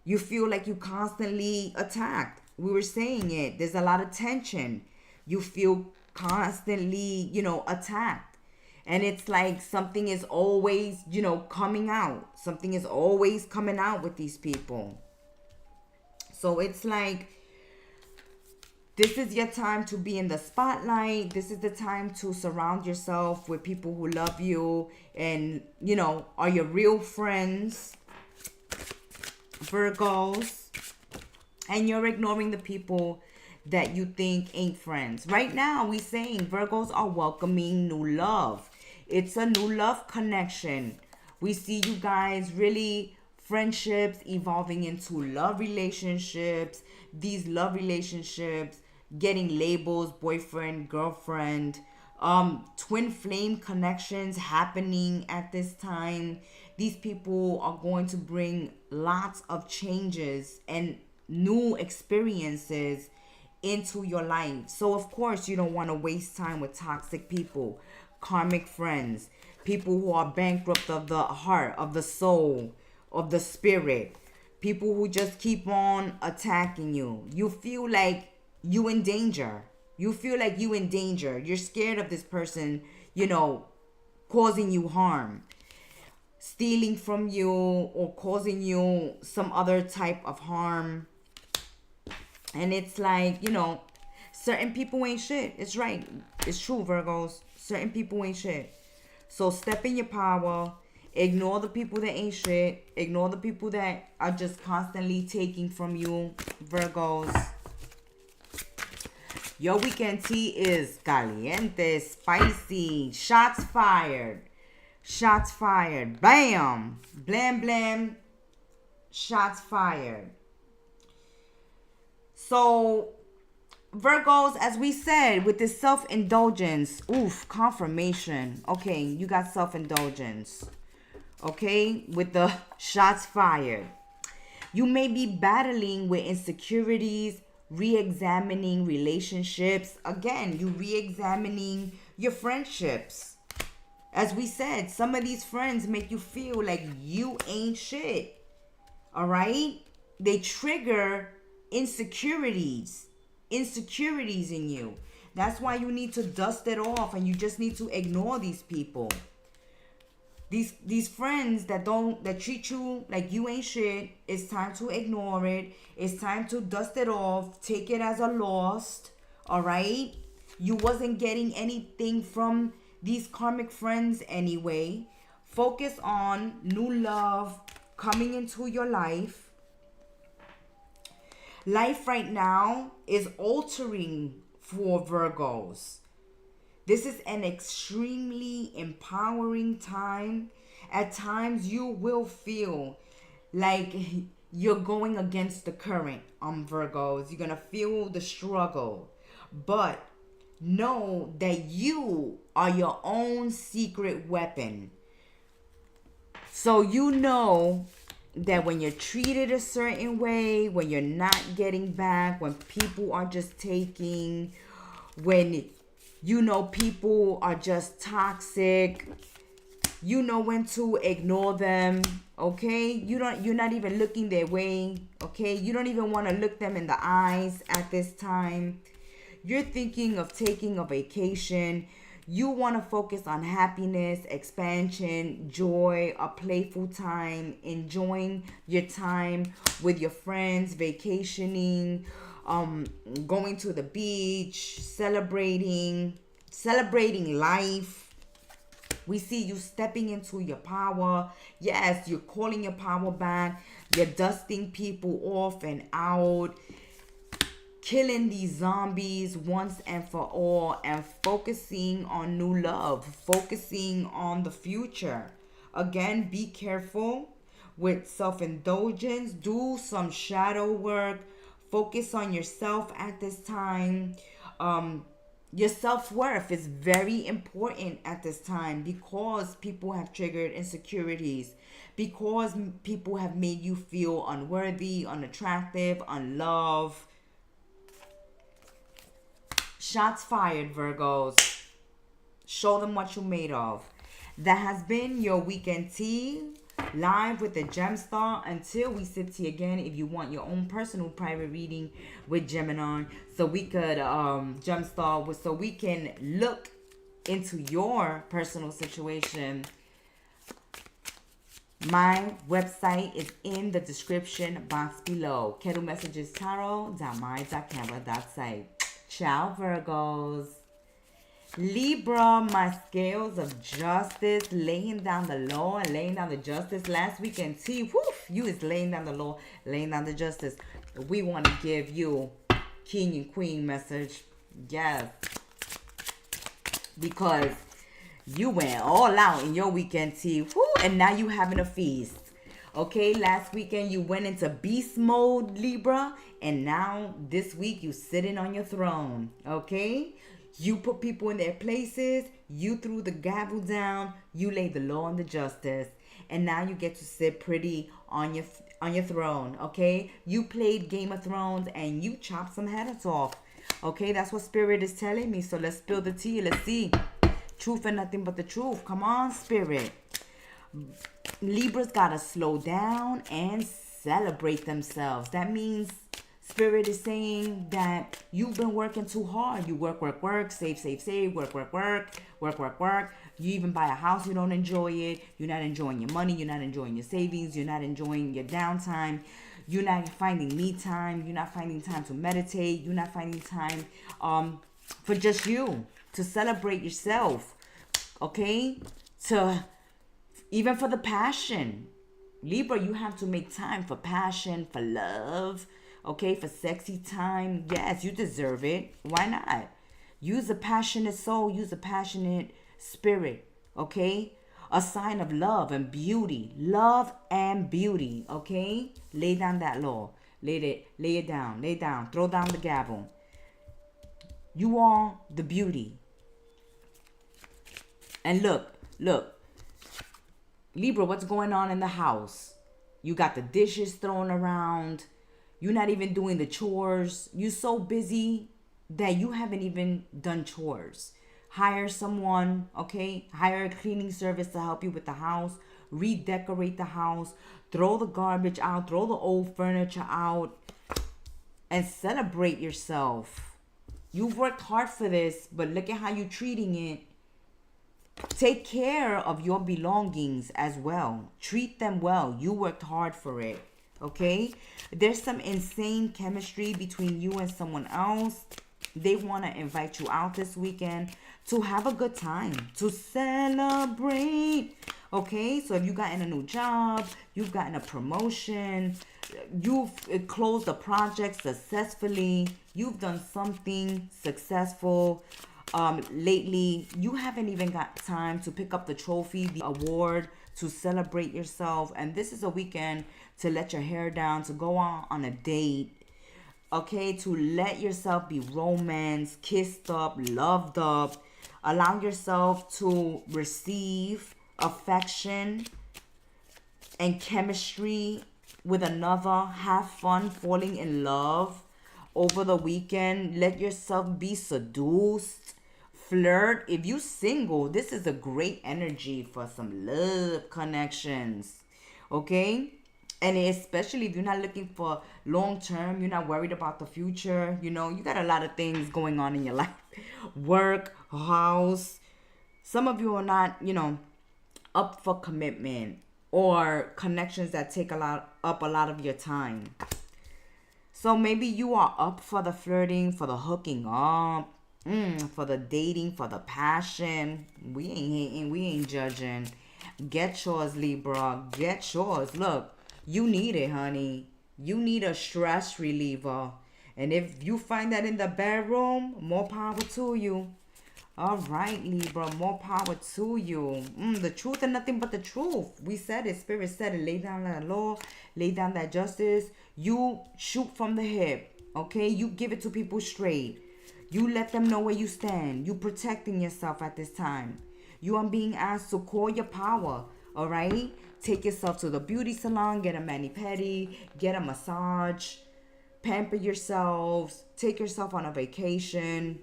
You feel like you constantly attacked. We were saying it. There's a lot of tension. You feel constantly, attacked. And it's like something is always, coming out. Something is always coming out with these people. So it's like, this is your time to be in the spotlight. This is the time to surround yourself with people who love you and, are your real friends, Virgos. And you're ignoring the people that you think ain't friends. Right now, we saying Virgos are welcoming new love. It's a new love connection. We see you guys really friendships evolving into love relationships. These love relationships getting labels, boyfriend, girlfriend, twin flame connections happening at this time. These people are going to bring lots of changes and new experiences into your life. So of course you don't want to waste time with toxic people, karmic friends, people who are bankrupt of the heart, of the soul, of the spirit, people who just keep on attacking you. You feel like you in danger. You're scared of this person, causing you harm, stealing from you, or causing you some other type of harm. And it's like, certain people ain't shit. It's right. It's true, Virgos. Certain people ain't shit. So step in your power. Ignore the people that ain't shit. Ignore the people that are just constantly taking from you, Virgos. Your weekend tea is caliente, spicy. Shots fired. Shots fired. Bam. Blam, blam. Shots fired. So, Virgos, as we said, with this self-indulgence, confirmation. Okay, you got self-indulgence. Okay, with the shots fired. You may be battling with insecurities, re-examining relationships. Again, you re-examining your friendships. As we said, some of these friends make you feel like you ain't shit. All right? They trigger insecurities in you. That's why you need to dust it off, and you just need to ignore these people. These friends that treat you like you ain't shit. It's time to ignore it. It's time to dust it off. Take it as a loss. All right? You wasn't getting anything from these karmic friends anyway. Focus on new love coming into your life. Life right now is altering for Virgos. This is an extremely empowering time. At times you will feel like you're going against the current, Virgos. You're going to feel the struggle. But know that you are your own secret weapon. So you know that when you're treated a certain way, when you're not getting back, when people are just taking, when people are just toxic, you know when to ignore them. Okay, you're not even looking their way. Okay, you don't even want to look them in the eyes at this time. You're thinking of taking a vacation. You want to focus on happiness, expansion, joy, a playful time, enjoying your time with your friends, vacationing, going to the beach, celebrating life. We see you stepping into your power. Yes, you're calling your power back. You're dusting people off and out. Killing these zombies once and for all. And focusing on new love. Focusing on the future. Again, be careful with self-indulgence. Do some shadow work. Focus on yourself at this time. Your self-worth is very important at this time because people have triggered insecurities, because people have made you feel unworthy, unattractive, unloved. Shots fired, Virgos. Show them what you're made of. That has been your weekend tea live with the Gemstar. Until we sit here again, if you want your own personal private reading with Gemini, so we could Gemstar, so we can look into your personal situation. My website is in the description box below. Kettle Messages Tarot.my.canva.site. Ciao, Virgos. Libra, my scales of justice, laying down the law and laying down the justice. Last weekend, you is laying down the law, laying down the justice. We want to give you king and queen message. Yes. Because you went all out in your weekend tea. And now you having a feast. Okay, last weekend you went into beast mode, Libra. And now this week you sitting on your throne. Okay? You put people in their places. You threw the gavel down. You laid the law and the justice. And now you get to sit pretty on your throne. Okay? You played Game of Thrones and you chopped some heads off. Okay? That's what Spirit is telling me. So let's spill the tea. Let's see. Truth and nothing but the truth. Come on, Spirit. Libra's got to slow down and celebrate themselves. That means Spirit is saying that you've been working too hard. You work, save, work. You even buy a house, you don't enjoy it. You're not enjoying your money. You're not enjoying your savings. You're not enjoying your downtime. You're not finding me time. You're not finding time to meditate. You're not finding time for just you, to celebrate yourself. Okay? Even for the passion. Libra, you have to make time for passion, for love, okay, for sexy time. Yes, you deserve it. Why not? Use a passionate soul. Use a passionate spirit, okay? A sign of love and beauty. Love and beauty, okay? Lay down that law. Lay it down. Lay down. Throw down the gavel. You are the beauty. And look. Libra, what's going on in the house? You got the dishes thrown around. You're not even doing the chores. You're so busy that you haven't even done chores. Hire someone, okay? Hire a cleaning service to help you with the house. Redecorate the house. Throw the garbage out. Throw the old furniture out. And celebrate yourself. You've worked hard for this, but look at how you're treating it. Take care of your belongings as well. Treat them well. You worked hard for it. Okay? There's some insane chemistry between you and someone else. They want to invite you out this weekend to have a good time, to celebrate. Okay? So if you gotten a new job, you've gotten a promotion, you've closed a project successfully, you've done something successful. Lately, you haven't even got time to pick up the trophy, the award, to celebrate yourself. And this is a weekend to let your hair down, to go on a date, okay, to let yourself be romanced, kissed up, loved up. Allow yourself to receive affection and chemistry with another. Have fun falling in love over the weekend. Let yourself be seduced. Flirt. If you're single, this is a great energy for some love connections. Okay? And especially if you're not looking for long term, you're not worried about the future. You know, you got a lot of things going on in your life. Work, house, Some of you are not, up for commitment or connections that take a lot of your time. So maybe you are up for the flirting, for the hooking up, for the dating, for the passion. We ain't hating, we ain't judging. Get yours, Libra. Get yours. Look, you need it, honey. You need a stress reliever. And if you find that in the bedroom, more power to you. All right, Libra, more power to you. The truth and nothing but the truth. We said it. Spirit said it. Lay down that law. Lay down that justice. You shoot from the hip. Okay? You give it to people straight. You let them know where you stand. You protecting yourself at this time. You are being asked to call your power. All right? Take yourself to the beauty salon. Get a mani-pedi. Get a massage. Pamper yourselves. Take yourself on a vacation.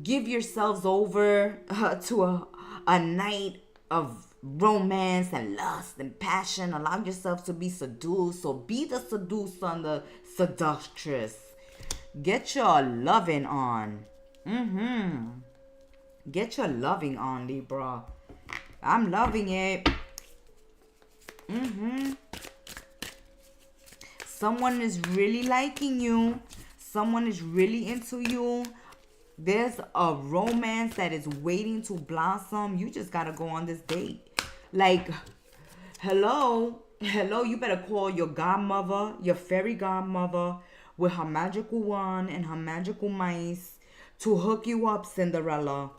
Give yourselves over to a night of romance and lust and passion. Allow yourself to be seduced. So be the seducer and the seductress. Get your loving on. Get your loving on, Libra. I'm loving it. Someone is really liking you. Someone is really into you. There's a romance that is waiting to blossom. You just gotta go on this date. Like, hello, you better call your godmother, your fairy godmother, with her magical wand and her magical mice to hook you up, Cinderella.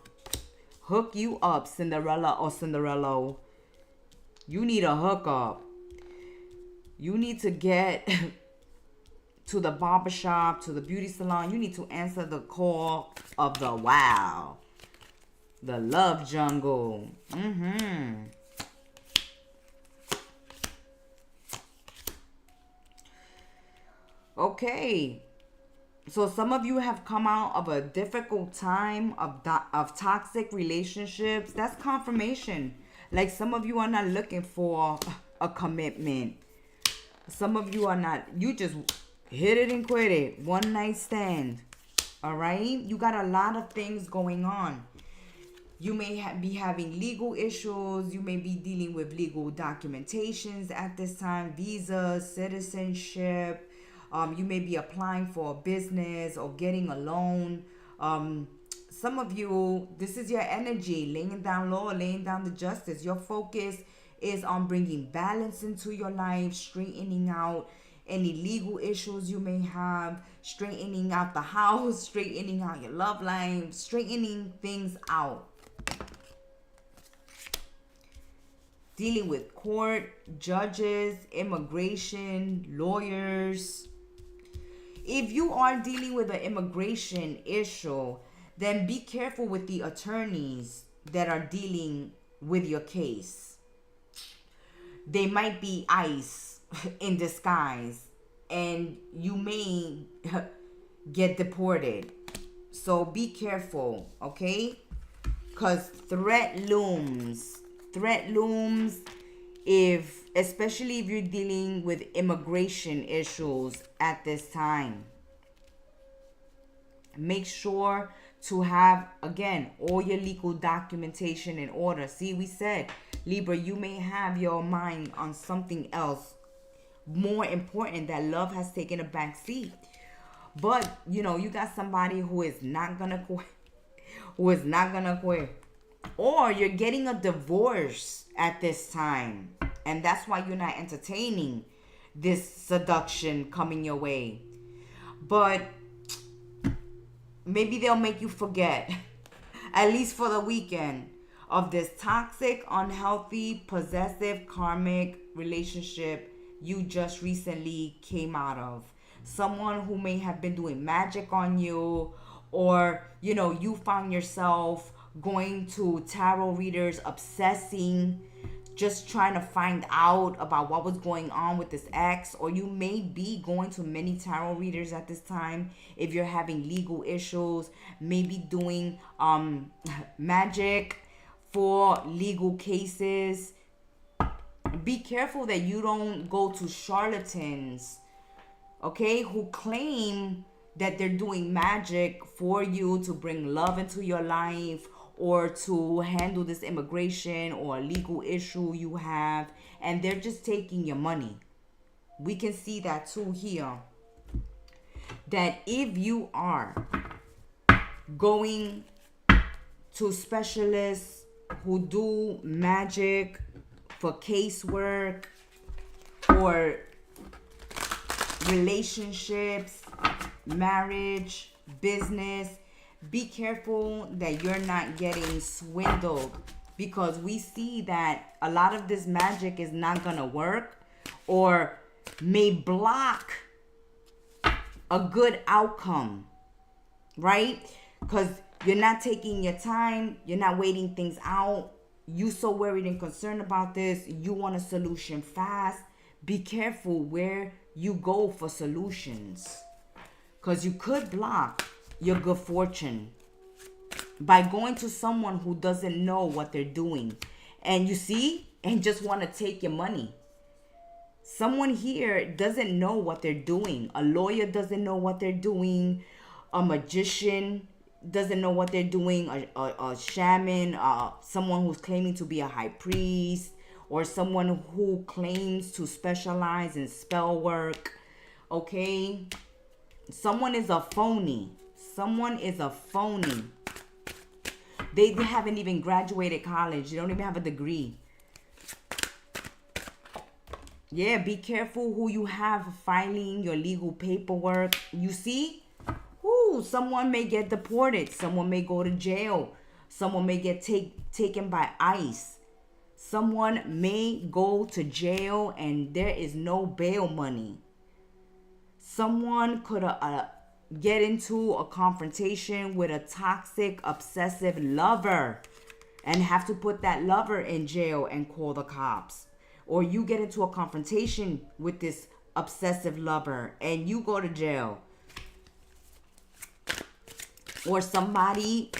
Hook you up, Cinderella or Cinderella. You need a hookup. You need to get to the barbershop, to the beauty salon. You need to answer the call of the wow. The love jungle. Okay. So some of you have come out of a difficult time of toxic relationships. That's confirmation. Like some of you are not looking for a commitment. Some of you are not. You just hit it and quit it. One night stand. All right? You got a lot of things going on. You may be having legal issues. You may be dealing with legal documentations at this time. Visas, citizenship. You may be applying for a business or getting a loan. Some of you, this is your energy. Laying down law, laying down the justice. Your focus is on bringing balance into your life. Straightening out any legal issues you may have, straightening out the house, straightening out your love life, straightening things out. Dealing with court, judges, immigration, lawyers. If you are dealing with an immigration issue, then be careful with the attorneys that are dealing with your case. They might be ICE in disguise, and you may get deported. So be careful, okay? Because threat looms, especially if you're dealing with immigration issues at this time. Make sure to have, again, all your legal documentation in order. See, we said, Libra, you may have your mind on something else more important, that love has taken a back seat. But, you got somebody who is not gonna quit. Or you're getting a divorce at this time. And that's why you're not entertaining this seduction coming your way. But maybe they'll make you forget, at least for the weekend, of this toxic, unhealthy, possessive, karmic relationship you just recently came out of. Someone who may have been doing magic on you, or, you found yourself going to tarot readers, obsessing, just trying to find out about what was going on with this ex. Or you may be going to many tarot readers at this time if you're having legal issues, maybe doing magic for legal cases. Be careful that you don't go to charlatans, okay, who claim that they're doing magic for you to bring love into your life, or to handle this immigration or legal issue you have, and they're just taking your money. We can see that too here. That if you are going to specialists who do magic for casework or relationships, marriage, business, be careful that you're not getting swindled, because we see that a lot of this magic is not gonna work or may block a good outcome, right? Because you're not taking your time, you're not waiting things out, you so worried and concerned about this, you want a solution fast. Be careful where you go for solutions, because you could block your good fortune by going to someone who doesn't know what they're doing, and you see, and just want to take your money. Someone here doesn't know what they're doing. A lawyer doesn't know what they're doing. A magician doesn't know what they're doing. A shaman, someone who's claiming to be a high priest, or someone who claims to specialize in spell work. Okay? Someone is a phony. Someone is a phony. They haven't even graduated college. They don't even have a degree. Yeah, be careful who you have filing your legal paperwork. You see? Someone may get deported. Someone may go to jail. Someone may get taken by ICE. Someone may go to jail and there is no bail money. Someone could get into a confrontation with a toxic, obsessive lover and have to put that lover in jail and call the cops. Or you get into a confrontation with this obsessive lover and you go to jail. Or somebody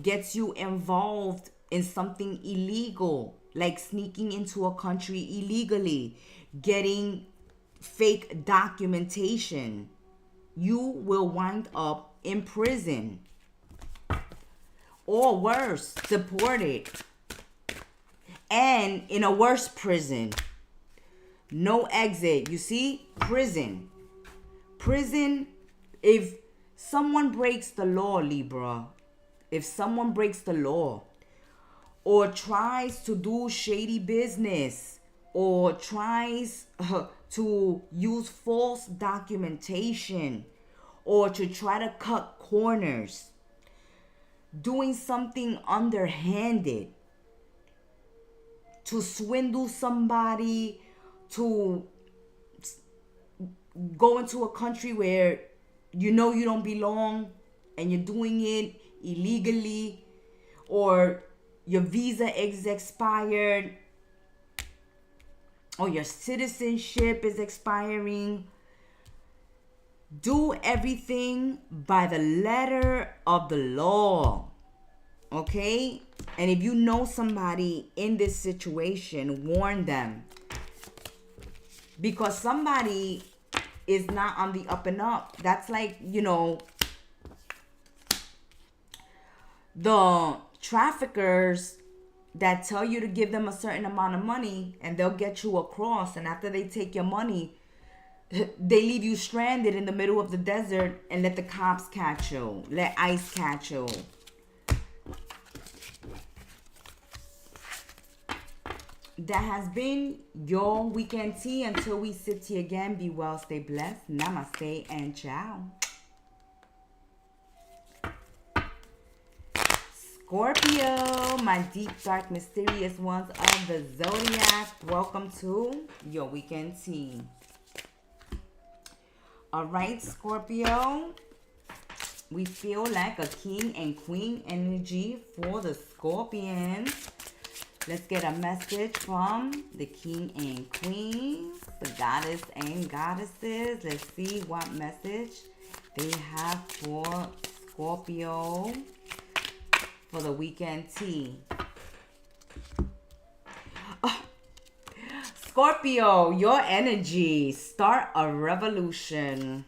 gets you involved in something illegal, like sneaking into a country illegally, getting fake documentation. You will wind up in prison. Or worse, deported. And in a worse prison. No exit. You see? Prison. Prison, if someone breaks the law, Libra, if someone breaks the law or tries to do shady business or tries to use false documentation or to try to cut corners, doing something underhanded, to swindle somebody, to go into a country where you know you don't belong and you're doing it illegally, or your visa is expired, or your citizenship is expiring. Do everything by the letter of the law. Okay? And if you know somebody in this situation, warn them. Because somebody is not on the up and up. That's like, the traffickers that tell you to give them a certain amount of money and they'll get you across, and after they take your money, they leave you stranded in the middle of the desert and let the cops catch you, let ICE catch you. That has been your weekend tea. Until we sit here again, be well, stay blessed. Namaste and ciao. Scorpio, my deep, dark, mysterious ones of the Zodiac. Welcome to your weekend tea. All right, Scorpio. We feel like a king and queen energy for the Scorpions. Let's get a message from the king and queens, the goddess and goddesses. Let's see what message they have for Scorpio for the weekend tea. Oh, Scorpio, your energy. Start a revolution.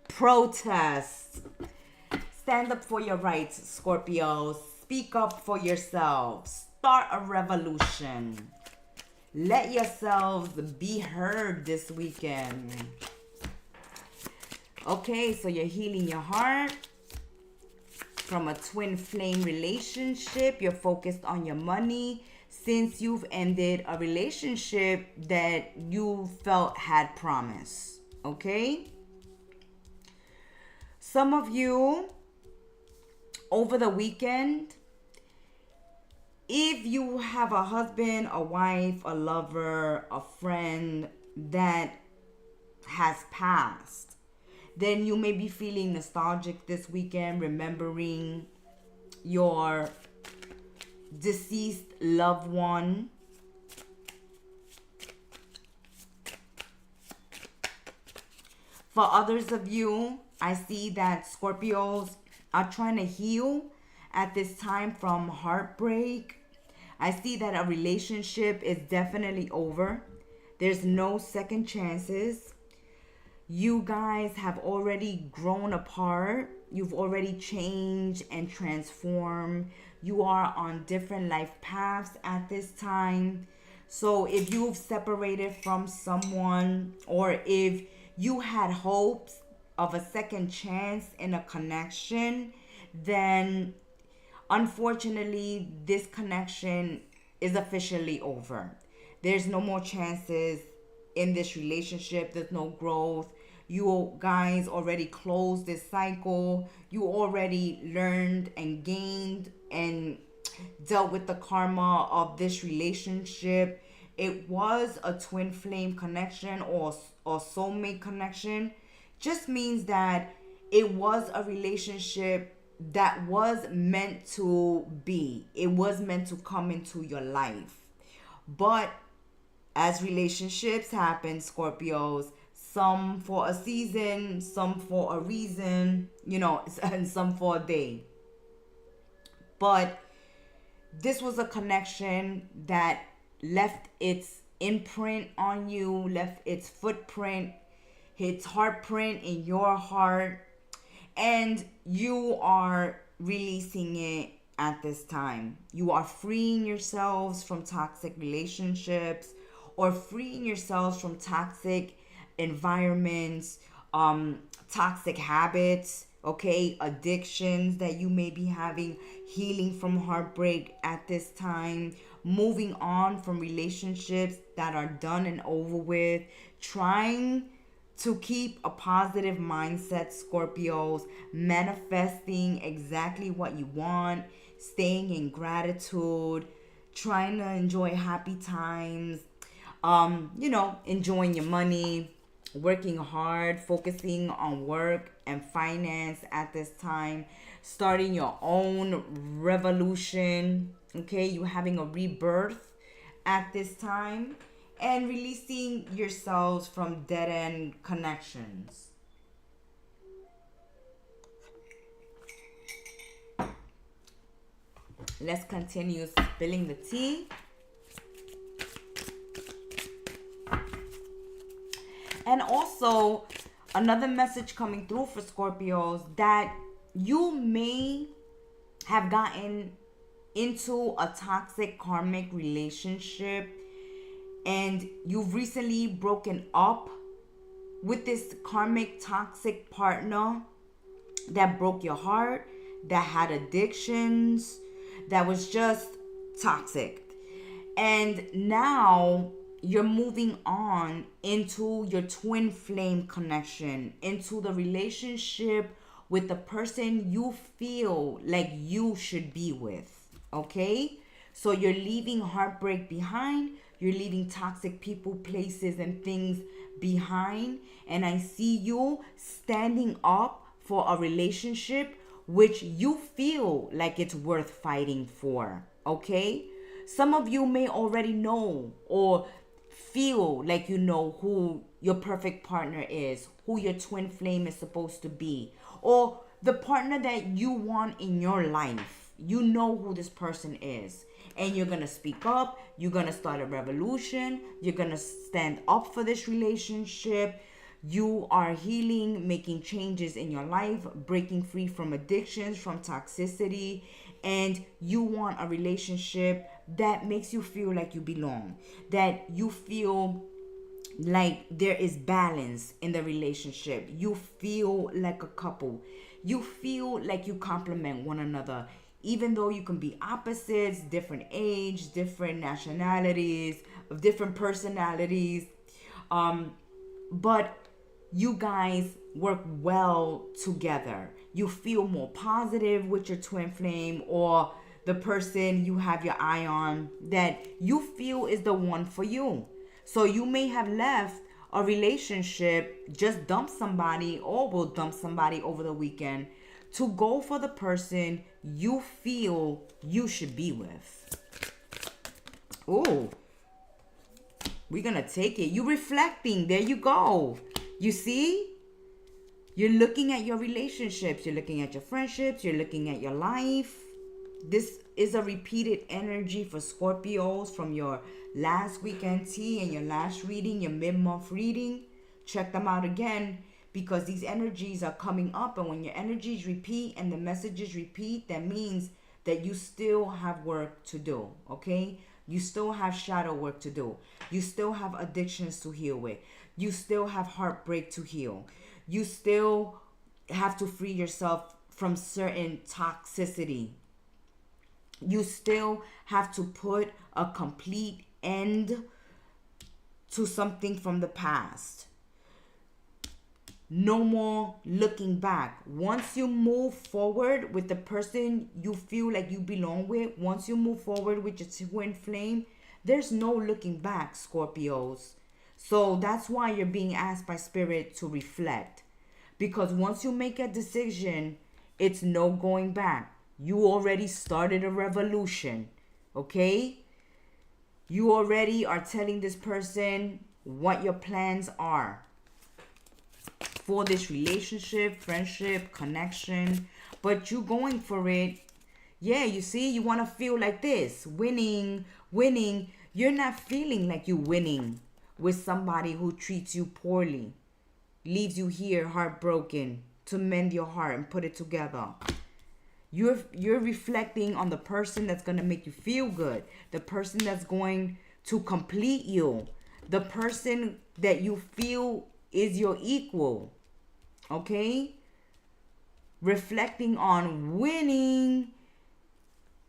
Protest. Stand up for your rights, Scorpio. Speak up for yourselves. Start a revolution. Let yourselves be heard this weekend. Okay, so you're healing your heart from a twin flame relationship. You're focused on your money since you've ended a relationship that you felt had promise. Okay? Some of you, over the weekend, if you have a husband, a wife, a lover, a friend that has passed, then you may be feeling nostalgic this weekend, remembering your deceased loved one. For others of you, I see that Scorpios are trying to heal at this time from heartbreak. I see that a relationship is definitely over. There's no second chances. You guys have already grown apart. You've already changed and transformed. You are on different life paths at this time. So if you've separated from someone, or if you had hopes of a second chance in a connection, then unfortunately this connection is officially over. There's no more chances in this relationship. There's no growth. You guys already closed this cycle. You already learned and gained and dealt with the karma of this relationship. It was a twin flame connection or soulmate connection. Just means that it was a relationship that was meant to be. It was meant to come into your life. But as relationships happen, Scorpios, some for a season, some for a reason, and some for a day. But this was a connection that left its imprint on you, left its footprint, its heartprint in your heart, and you are releasing it at this time. You are freeing yourselves from toxic relationships, or freeing yourselves from toxic environments, toxic habits, okay, addictions that you may be having, healing from heartbreak at this time, moving on from relationships that are done and over with, trying to keep a positive mindset, Scorpios, manifesting exactly what you want, staying in gratitude, trying to enjoy happy times, enjoying your money, working hard, focusing on work and finance at this time, starting your own revolution, okay? You having a rebirth at this time, and releasing yourselves from dead-end connections. Let's continue spilling the tea. And also, another message coming through for Scorpios, that you may have gotten into a toxic karmic relationship, and you've recently broken up with this karmic toxic partner that broke your heart, that had addictions, that was just toxic. And now you're moving on into your twin flame connection, into the relationship with the person you feel like you should be with, okay? So you're leaving heartbreak behind. You're leaving toxic people, places, and things behind. And I see you standing up for a relationship which you feel like it's worth fighting for, okay? Some of you may already know or feel like you know who your perfect partner is, who your twin flame is supposed to be, or the partner that you want in your life. You know who this person is. And you're going to speak up. You're going to start a revolution. You're going to stand up for this relationship. You are healing, making changes in your life, breaking free from addictions, from toxicity, and you want a relationship that makes you feel like you belong, that you feel like there is balance in the relationship. You feel like a couple. You feel like you complement one another. Even though you can be opposites, different age, different nationalities, different personalities, but you guys work well together. You feel more positive with your twin flame or the person you have your eye on that you feel is the one for you. So you may have left a relationship, just dump somebody or will dump somebody over the weekend to go for the person you feel you should be with. Oh, we're gonna take it. You reflecting. There you go. You see? You're looking at your relationships. You're looking at your friendships. You're looking at your life. This is a repeated energy for Scorpios from your last weekend tea and your last reading, your mid-month reading. Check them out again because these energies are coming up. And when your energies repeat and the messages repeat, that means that you still have work to do, okay? You still have shadow work to do. You still have addictions to heal with. You still have heartbreak to heal. You still have to free yourself from certain toxicity. You still have to put a complete end to something from the past. No more looking back. Once you move forward with the person you feel like you belong with, once you move forward with your twin flame, there's no looking back, Scorpios. So that's why you're being asked by Spirit to reflect. Because once you make a decision, it's no going back. You already started a revolution, okay? You already are telling this person what your plans are for this relationship, friendship, connection, but you going for it. Yeah, you see, you want to feel like this, winning. You're not feeling like you're winning with somebody who treats you poorly, leaves you here heartbroken to mend your heart and put it together. You're reflecting on the person that's going to make you feel good, the person that's going to complete you, the person that you feel is your equal, okay? Reflecting on winning,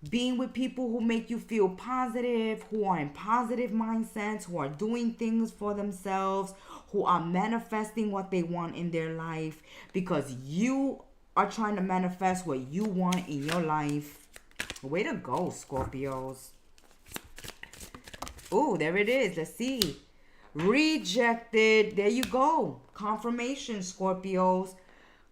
being with people who make you feel positive, who are in positive mindsets, who are doing things for themselves, who are manifesting what they want in their life because you are trying to manifest what you want in your life. Way to go, Scorpios. Oh, there it is. Let's see. Rejected. There you go. Confirmation, Scorpios.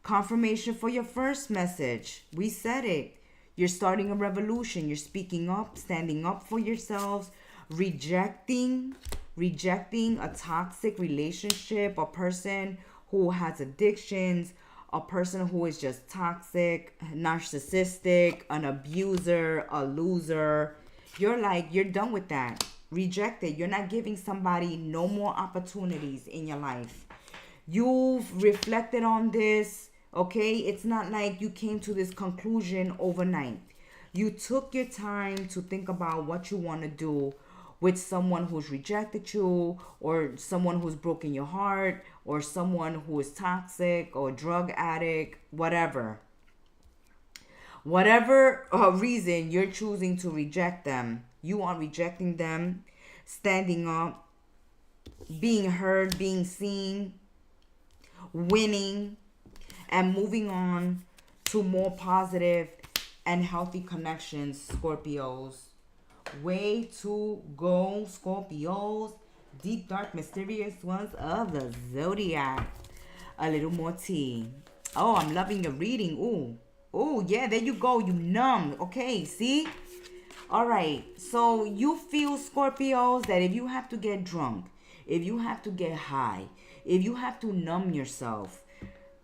Confirmation for your first message. We said it. You're starting a revolution. You're speaking up, standing up for yourselves, rejecting a toxic relationship, a person who has addictions, a person who is just toxic, narcissistic, an abuser, a loser. You're done with that. Rejected. You're not giving somebody no more opportunities in your life. You've reflected on this, okay? It's not like you came to this conclusion overnight. You took your time to think about what you want to do with someone who's rejected you, or someone who's broken your heart, or someone who is toxic or drug addict, whatever. Whatever reason you're choosing to reject them, you are rejecting them, standing up, being heard, being seen, winning, and moving on to more positive and healthy connections, Scorpios. Way to go, Scorpios. Deep, dark, mysterious ones of the Zodiac. A little more tea. Oh, I'm loving the reading. Ooh. Oh, yeah, there you go. You numb. Okay, see? All right. So you feel, Scorpios, that if you have to get drunk, if you have to get high, if you have to numb yourself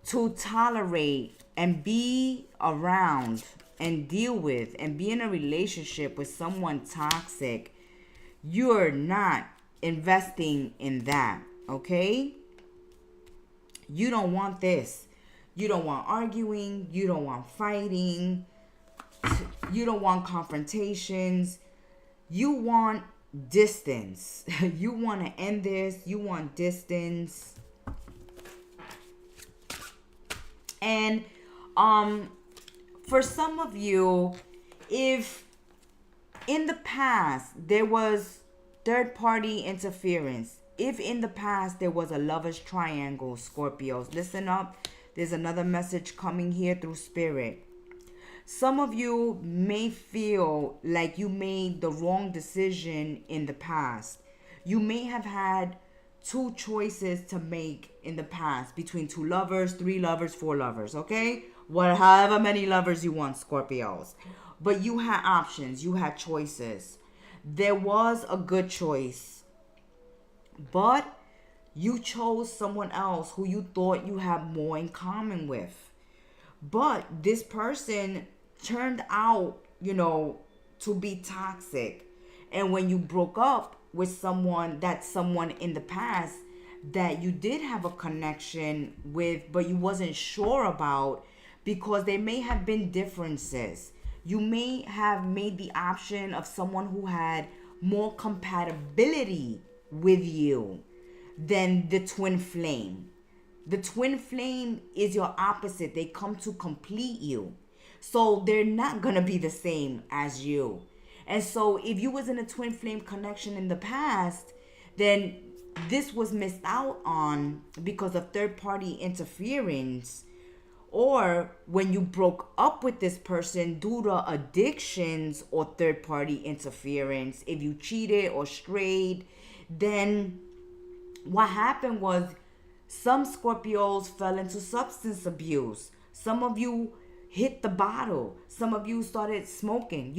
to tolerate and be around and deal with and be in a relationship with someone toxic, you're not investing in that, okay? You don't want this. You don't want arguing. You don't want fighting. You don't want confrontations. You want distance. You want to end this. You want distance. And for some of you, if in the past there was third party interference, if in the past there was a lover's triangle, Scorpios, listen up. There's another message coming here through spirit. Some of you may feel like you made the wrong decision in the past. You may have had two choices to make in the past between two lovers, three lovers, four lovers, okay? However many lovers you want, Scorpios. But you had options. You had choices. There was a good choice. But you chose someone else who you thought you had more in common with. But this person turned out, to be toxic. And when you broke up with someone in the past that you did have a connection with, but you wasn't sure about, because there may have been differences. You may have made the option of someone who had more compatibility with you than the twin flame. The twin flame is your opposite. They come to complete you. So they're not going to be the same as you. And so if you was in a twin flame connection in the past, then this was missed out on because of third party interference. Or when you broke up with this person due to addictions or third party interference, if you cheated or strayed, then what happened was some Scorpios fell into substance abuse. Some of you hit the bottle. Some of you started smoking,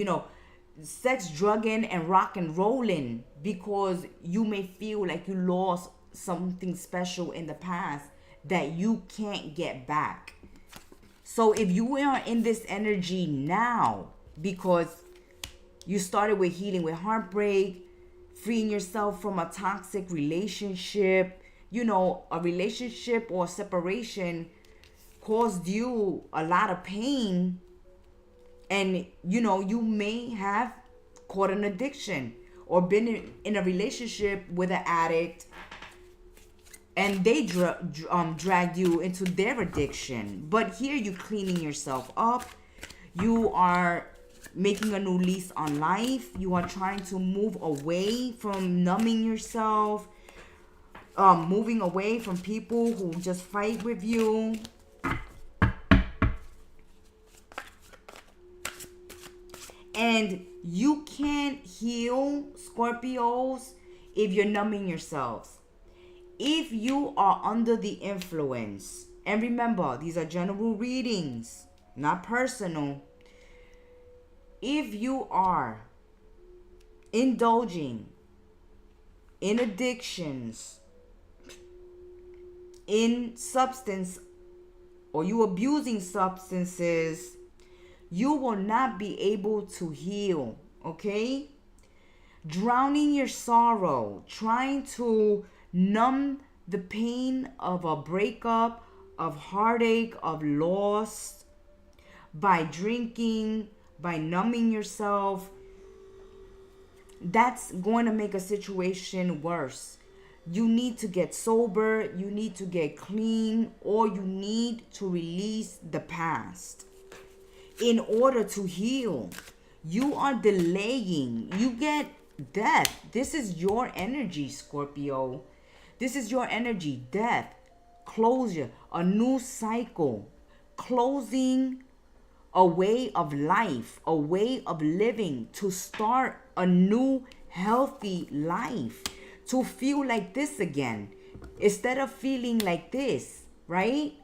sex, drugging, and rock and rolling, because you may feel like you lost something special in the past that you can't get back. So if you are in this energy now because you started with healing with heartbreak, freeing yourself from a toxic relationship, a relationship or separation caused you a lot of pain, and you may have caught an addiction or been in a relationship with an addict, and they dragged you into their addiction. But here you're cleaning yourself up. You are making a new lease on life. You are trying to move away from numbing yourself, moving away from people who just fight with you. And you can't heal, Scorpios, if you're numbing yourselves. If you are under the influence, and remember, these are general readings, not personal. If you are indulging in addictions, in substance, or you abusing substances, you will not be able to heal, okay? Drowning your sorrow, trying to numb the pain of a breakup, of heartache, of loss, by drinking, by numbing yourself, that's going to make a situation worse. You need to get sober, you need to get clean, or you need to release the past in order to heal. You are delaying. You get death. This is your energy, Scorpio. This is your energy. Death, closure, a new cycle, closing a way of life, a way of living, to start a new healthy life, to feel like this again instead of feeling like this, right?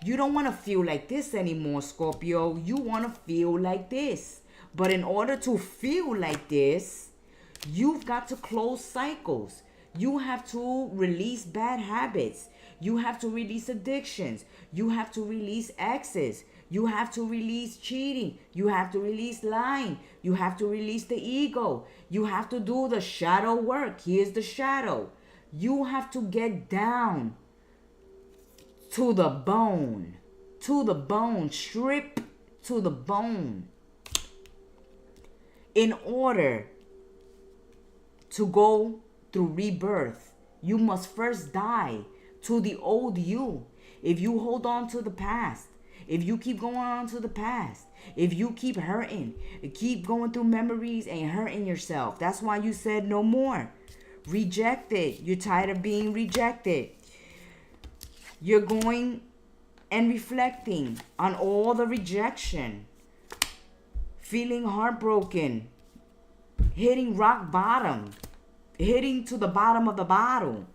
You don't want to feel like this anymore, Scorpio. You want to feel like this. But in order to feel like this, you've got to close cycles. You have to release bad habits. You have to release addictions. You have to release exes. You have to release cheating. You have to release lying. You have to release the ego. You have to do the shadow work. Here's the shadow. You have to get down to the bone. To the bone. Strip to the bone. In order to go through rebirth, you must first die to the old you. If you hold on to the past, if you keep going on to the past, if you keep hurting, keep going through memories and hurting yourself. That's why you said no more. Rejected. You're tired of being rejected. You're going and reflecting on all the rejection. Feeling heartbroken. Hitting rock bottom. Hitting to the bottom of the bottle.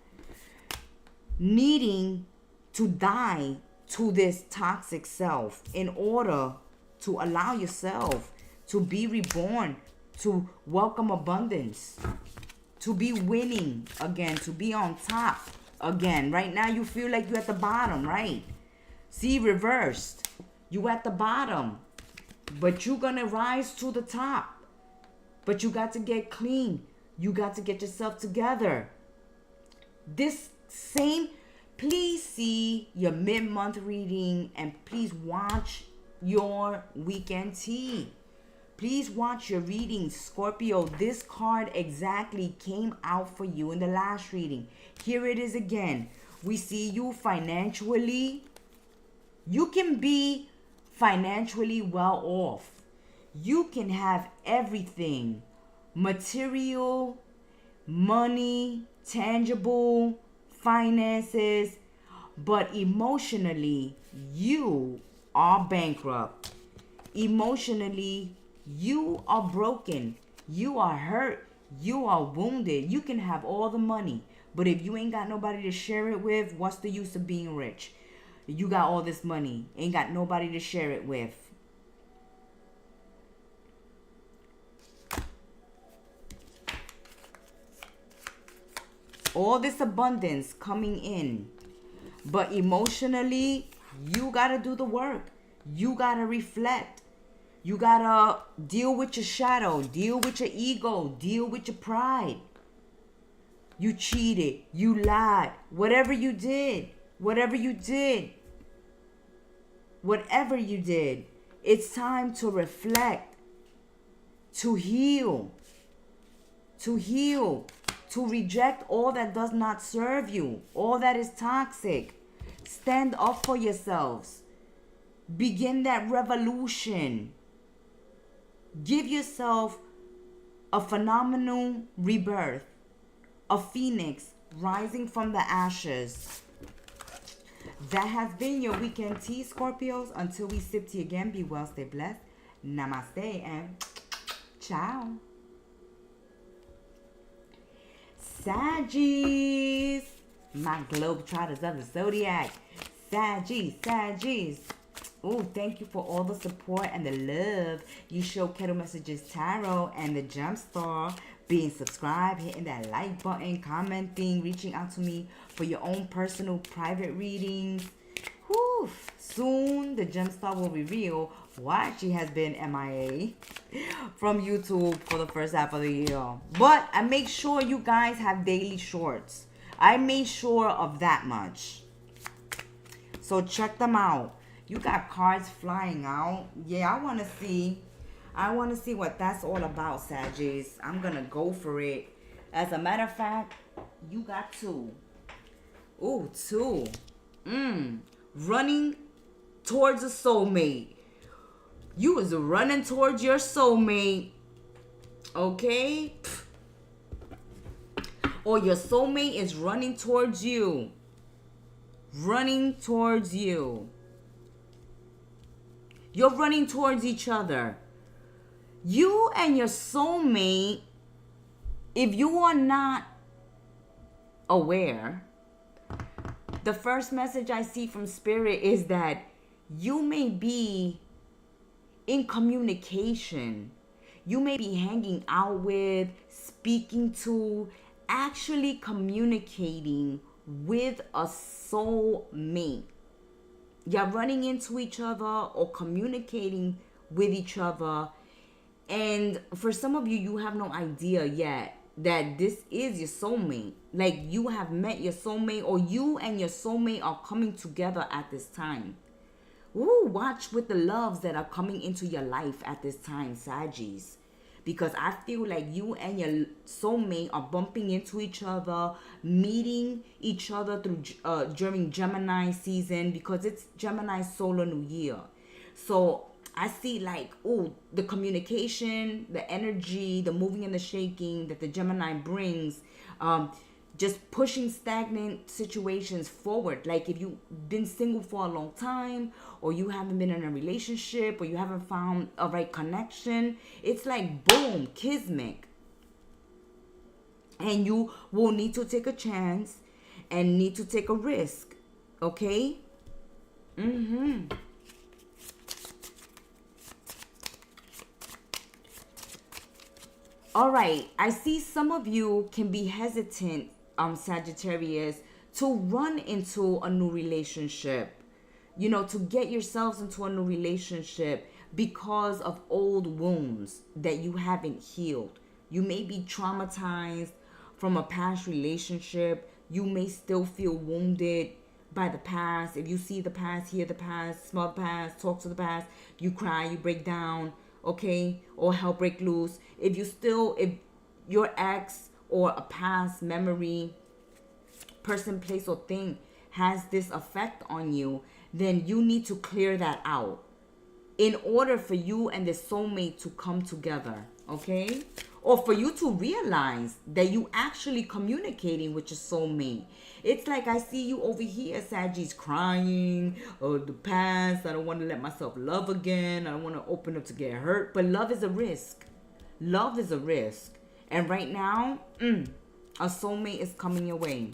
Needing to die to this toxic self in order to allow yourself to be reborn, to welcome abundance, to be winning again, to be on top again. Right now you feel like you're at the bottom, right? See, reversed. You at the bottom, but you're gonna rise to the top. But you got to get clean. You got to get yourself together. Please see your mid-month reading and please watch your weekend tea. Please watch your reading, Scorpio. This card exactly came out for you in the last reading. Here it is again. We see you financially. You can be financially well off. You can have everything. Material, money, tangible, finances, but emotionally you are bankrupt. Emotionally you are broken. You are hurt. You are wounded. You can have all the money, but if you ain't got nobody to share it with, what's the use of being rich? You got all this money, ain't got nobody to share it with. All this abundance coming in, but emotionally you gotta do the work. You gotta reflect. You gotta deal with your shadow, deal with your ego, deal with your pride. You cheated, you lied, whatever you did, it's time to reflect, to heal, to reject all that does not serve you, all that is toxic. Stand up for yourselves. Begin that revolution. Give yourself a phenomenal rebirth, a phoenix rising from the ashes. That has been your weekend tea, Scorpios. Until we sip tea again, be well, stay blessed. Namaste and ciao. Saggies, my globetrotters of the Zodiac. Saggies. Oh, thank you for all the support and the love you show Kettle Messages Tarot and the Gemstar. Being subscribed, hitting that like button, commenting, reaching out to me for your own personal private readings. Whew. Soon the Gemstar will reveal why she has been MIA from YouTube for the first half of the year. But I make sure you guys have daily shorts. I made sure of that much. So check them out. You got cards flying out. Yeah, I want to see what that's all about, Saggies. I'm going to go for it. As a matter of fact, you got two. Ooh, two. Running towards a soulmate. You was running towards your soulmate. Okay? Or your soulmate is running towards you. Running towards you. You're running towards each other. You and your soulmate, if you are not aware, the first message I see from Spirit is that you may be in communication. You may be hanging out with, speaking to, actually communicating with a soulmate. You're running into each other or communicating with each other. And for some of you, you have no idea yet that this is your soulmate. Like you have met your soulmate, or you and your soulmate are coming together at this time. Ooh, watch with the loves that are coming into your life at this time, Saggies. Because I feel like you and your soulmate are bumping into each other, meeting each other through during Gemini season, because it's Gemini solar new year. So I see like, oh, the communication, the energy, the moving and the shaking that the Gemini brings, just pushing stagnant situations forward. Like if you've been single for a long time, or you haven't been in a relationship, or you haven't found a right connection, it's like boom, kismet. And you will need to take a chance and need to take a risk. Okay? All right, I see some of you can be hesitant, Sagittarius, to run into a new relationship, you know, to get yourselves into a new relationship because of old wounds that you haven't healed. You may be traumatized from a past relationship. You may still feel wounded by the past. If you see the past, hear the past, smell the past, talk to the past, you cry, you break down, okay, or hell break loose. If your ex or a past memory, person, place, or thing has this effect on you, then you need to clear that out in order for you and the soulmate to come together, okay? Or for you to realize that you actually communicating with your soulmate. It's like I see you over here, Saggies, crying, or the past, I don't want to let myself love again, I don't want to open up to get hurt. But love is a risk. Love is a risk. And right now, a soulmate is coming your way.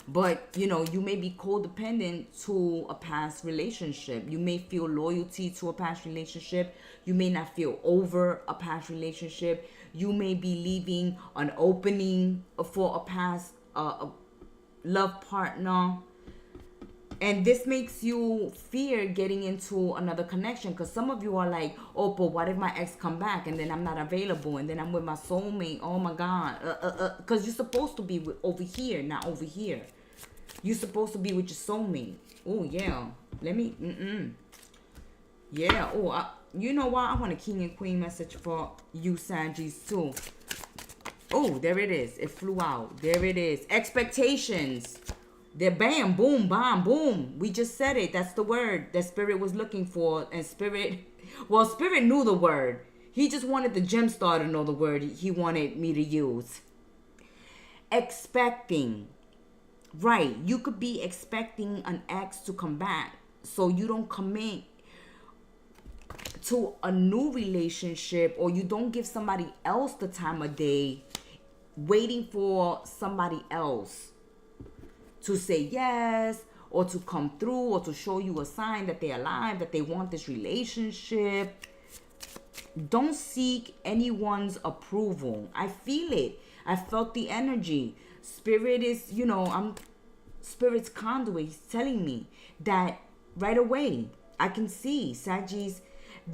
But, you know, you may be codependent to a past relationship. You may feel loyalty to a past relationship. You may not feel over a past relationship. You may be leaving an opening for a past love partner. And this makes you fear getting into another connection. Because some of you are like, oh, but what if my ex come back and then I'm not available and then I'm with my soulmate? Oh, my God. Because you're supposed to be over here, not over here. You're supposed to be with your soulmate. Oh, yeah. Let me, Yeah. Oh, you know what? I want a king and queen message for you, Saggies, too. Oh, there it is. It flew out. There it is. Expectations. They're bam, boom, bam, boom. We just said it. That's the word that Spirit was looking for. And Spirit knew the word. He just wanted the Gemstar to know the word he wanted me to use. Expecting. Right. You could be expecting an ex to come back, so you don't commit to a new relationship, or you don't give somebody else the time of day, waiting for somebody else to say yes, or to come through, or to show you a sign that they're alive, that they want this relationship. Don't seek anyone's approval. I feel it. I felt the energy. Spirit is, I'm Spirit's conduit. He's telling me that right away. I can see, Saggies,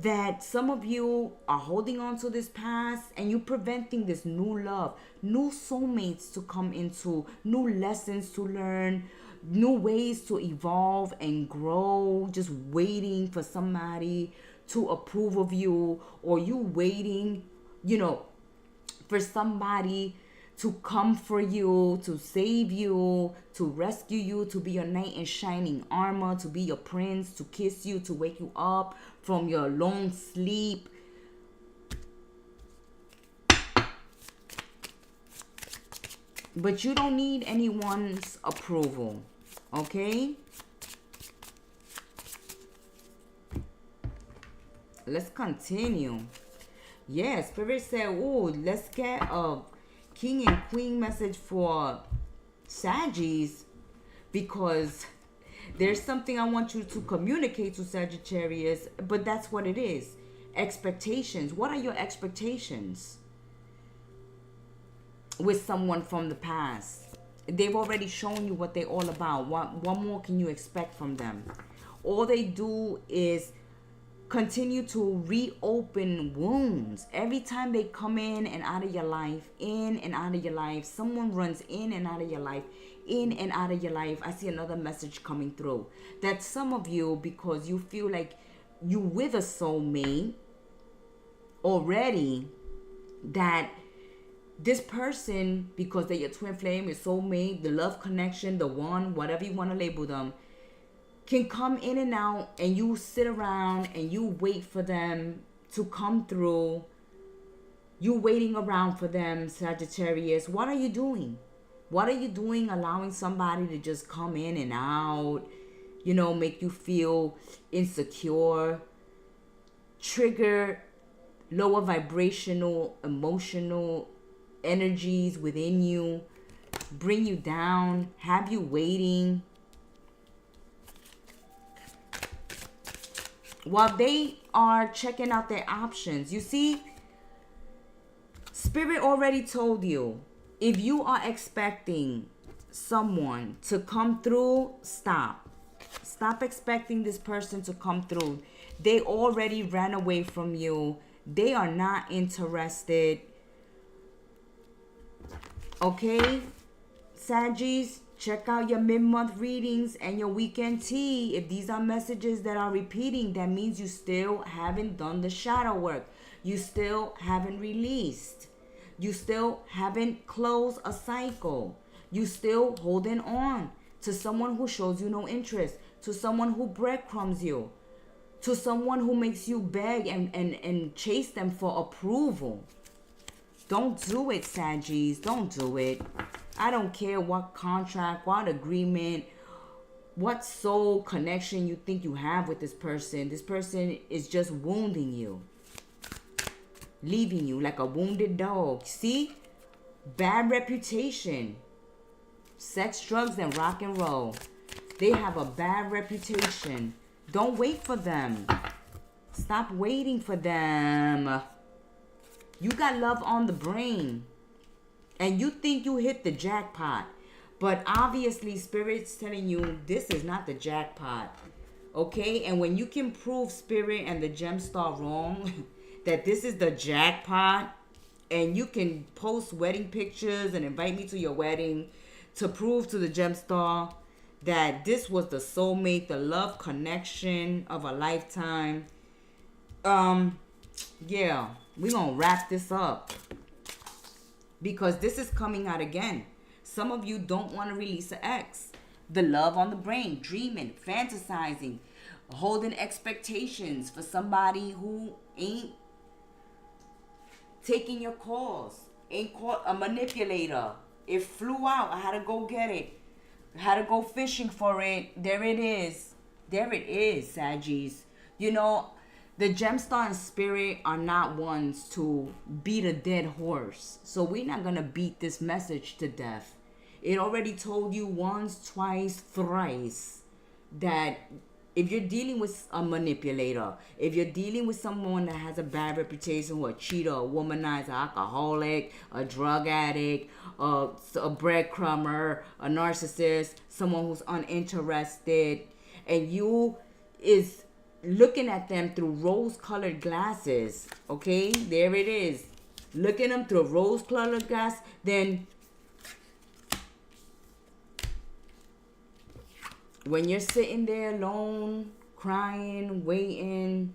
that some of you are holding on to this past and you preventing this new love, new soulmates to come into, new lessons to learn, new ways to evolve and grow, just waiting for somebody to approve of you, or you waiting, for somebody to come for you, to save you, to rescue you, to be your knight in shining armor, to be your prince, to kiss you, to wake you up from your long sleep. But you don't need anyone's approval, okay? Let's continue. Yeah, Spirit said, oh, let's get a king and queen message for Saggies, because there's something I want you to communicate to Sagittarius, but that's what it is. Expectations. What are your expectations with someone from the past? They've already shown you what they're all about. What more can you expect from them? All they do is continue to reopen wounds. Every time they come in and out of your life, in and out of your life, someone runs in and out of your life, in and out of your life. I see another message coming through. That some of you, because you feel like you with a soulmate already, that this person, because they're your twin flame, your soulmate, the love connection, the one, whatever you want to label them, can come in and out, and you sit around and you wait for them to come through. You waiting around for them, Sagittarius. What are you doing? What are you doing allowing somebody to just come in and out, you know, make you feel insecure, trigger lower vibrational, emotional energies within you, bring you down, have you waiting? While they are checking out their options. You see, Spirit already told you, if you are expecting someone to come through, stop. Stop expecting this person to come through. They already ran away from you. They are not interested. Okay, Saggies, check out your mid-month readings and your weekend tea. If these are messages that are repeating, that means you still haven't done the shadow work. You still haven't released. You still haven't closed a cycle. You still holding on to someone who shows you no interest, to someone who breadcrumbs you, to someone who makes you beg and chase them for approval. Don't do it, Saggies. Don't do it. I don't care what contract, what agreement, what soul connection you think you have with this person. This person is just wounding you, leaving you like a wounded dog. See? Bad reputation. Sex, drugs, and rock and roll. They have a bad reputation. Don't wait for them. Stop waiting for them. You got love on the brain. And you think you hit the jackpot. But obviously, Spirit's telling you this is not the jackpot. Okay? And when you can prove Spirit and the Gemstar wrong, that this is the jackpot, and you can post wedding pictures and invite me to your wedding to prove to the Gemstar that this was the soulmate, the love connection of a lifetime. Yeah, we're gonna wrap this up, because this is coming out again. Some of you don't want to release an ex. The love on the brain, dreaming, fantasizing, holding expectations for somebody who ain't taking your calls, ain't caught a manipulator. It flew out. I had to go get it. I had to go fishing for it. There it is. There it is, Saggies. You know, the Gemstar and Spirit are not ones to beat a dead horse. So we're not going to beat this message to death. It already told you once, twice, thrice that if you're dealing with a manipulator, if you're dealing with someone that has a bad reputation, who a cheater, a womanizer, alcoholic, a drug addict, a breadcrumber, a narcissist, someone who's uninterested, and you is looking at them through rose-colored glasses, okay? There it is. Looking them through rose-colored glass, then when you're sitting there alone, crying, waiting,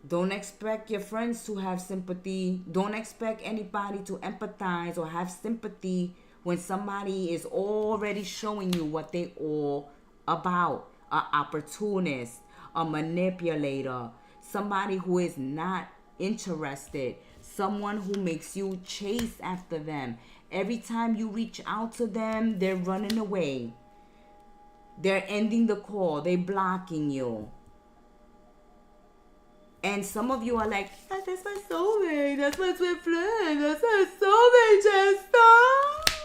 don't expect your friends to have sympathy. Don't expect anybody to empathize or have sympathy when somebody is already showing you what they all about. An opportunist, a manipulator, somebody who is not interested, someone who makes you chase after them. Every time you reach out to them, they're running away. They're ending the call. They're blocking you. And some of you are like, oh, that's my soulmate. That's my twin flame. That's my soulmate, Gemstar.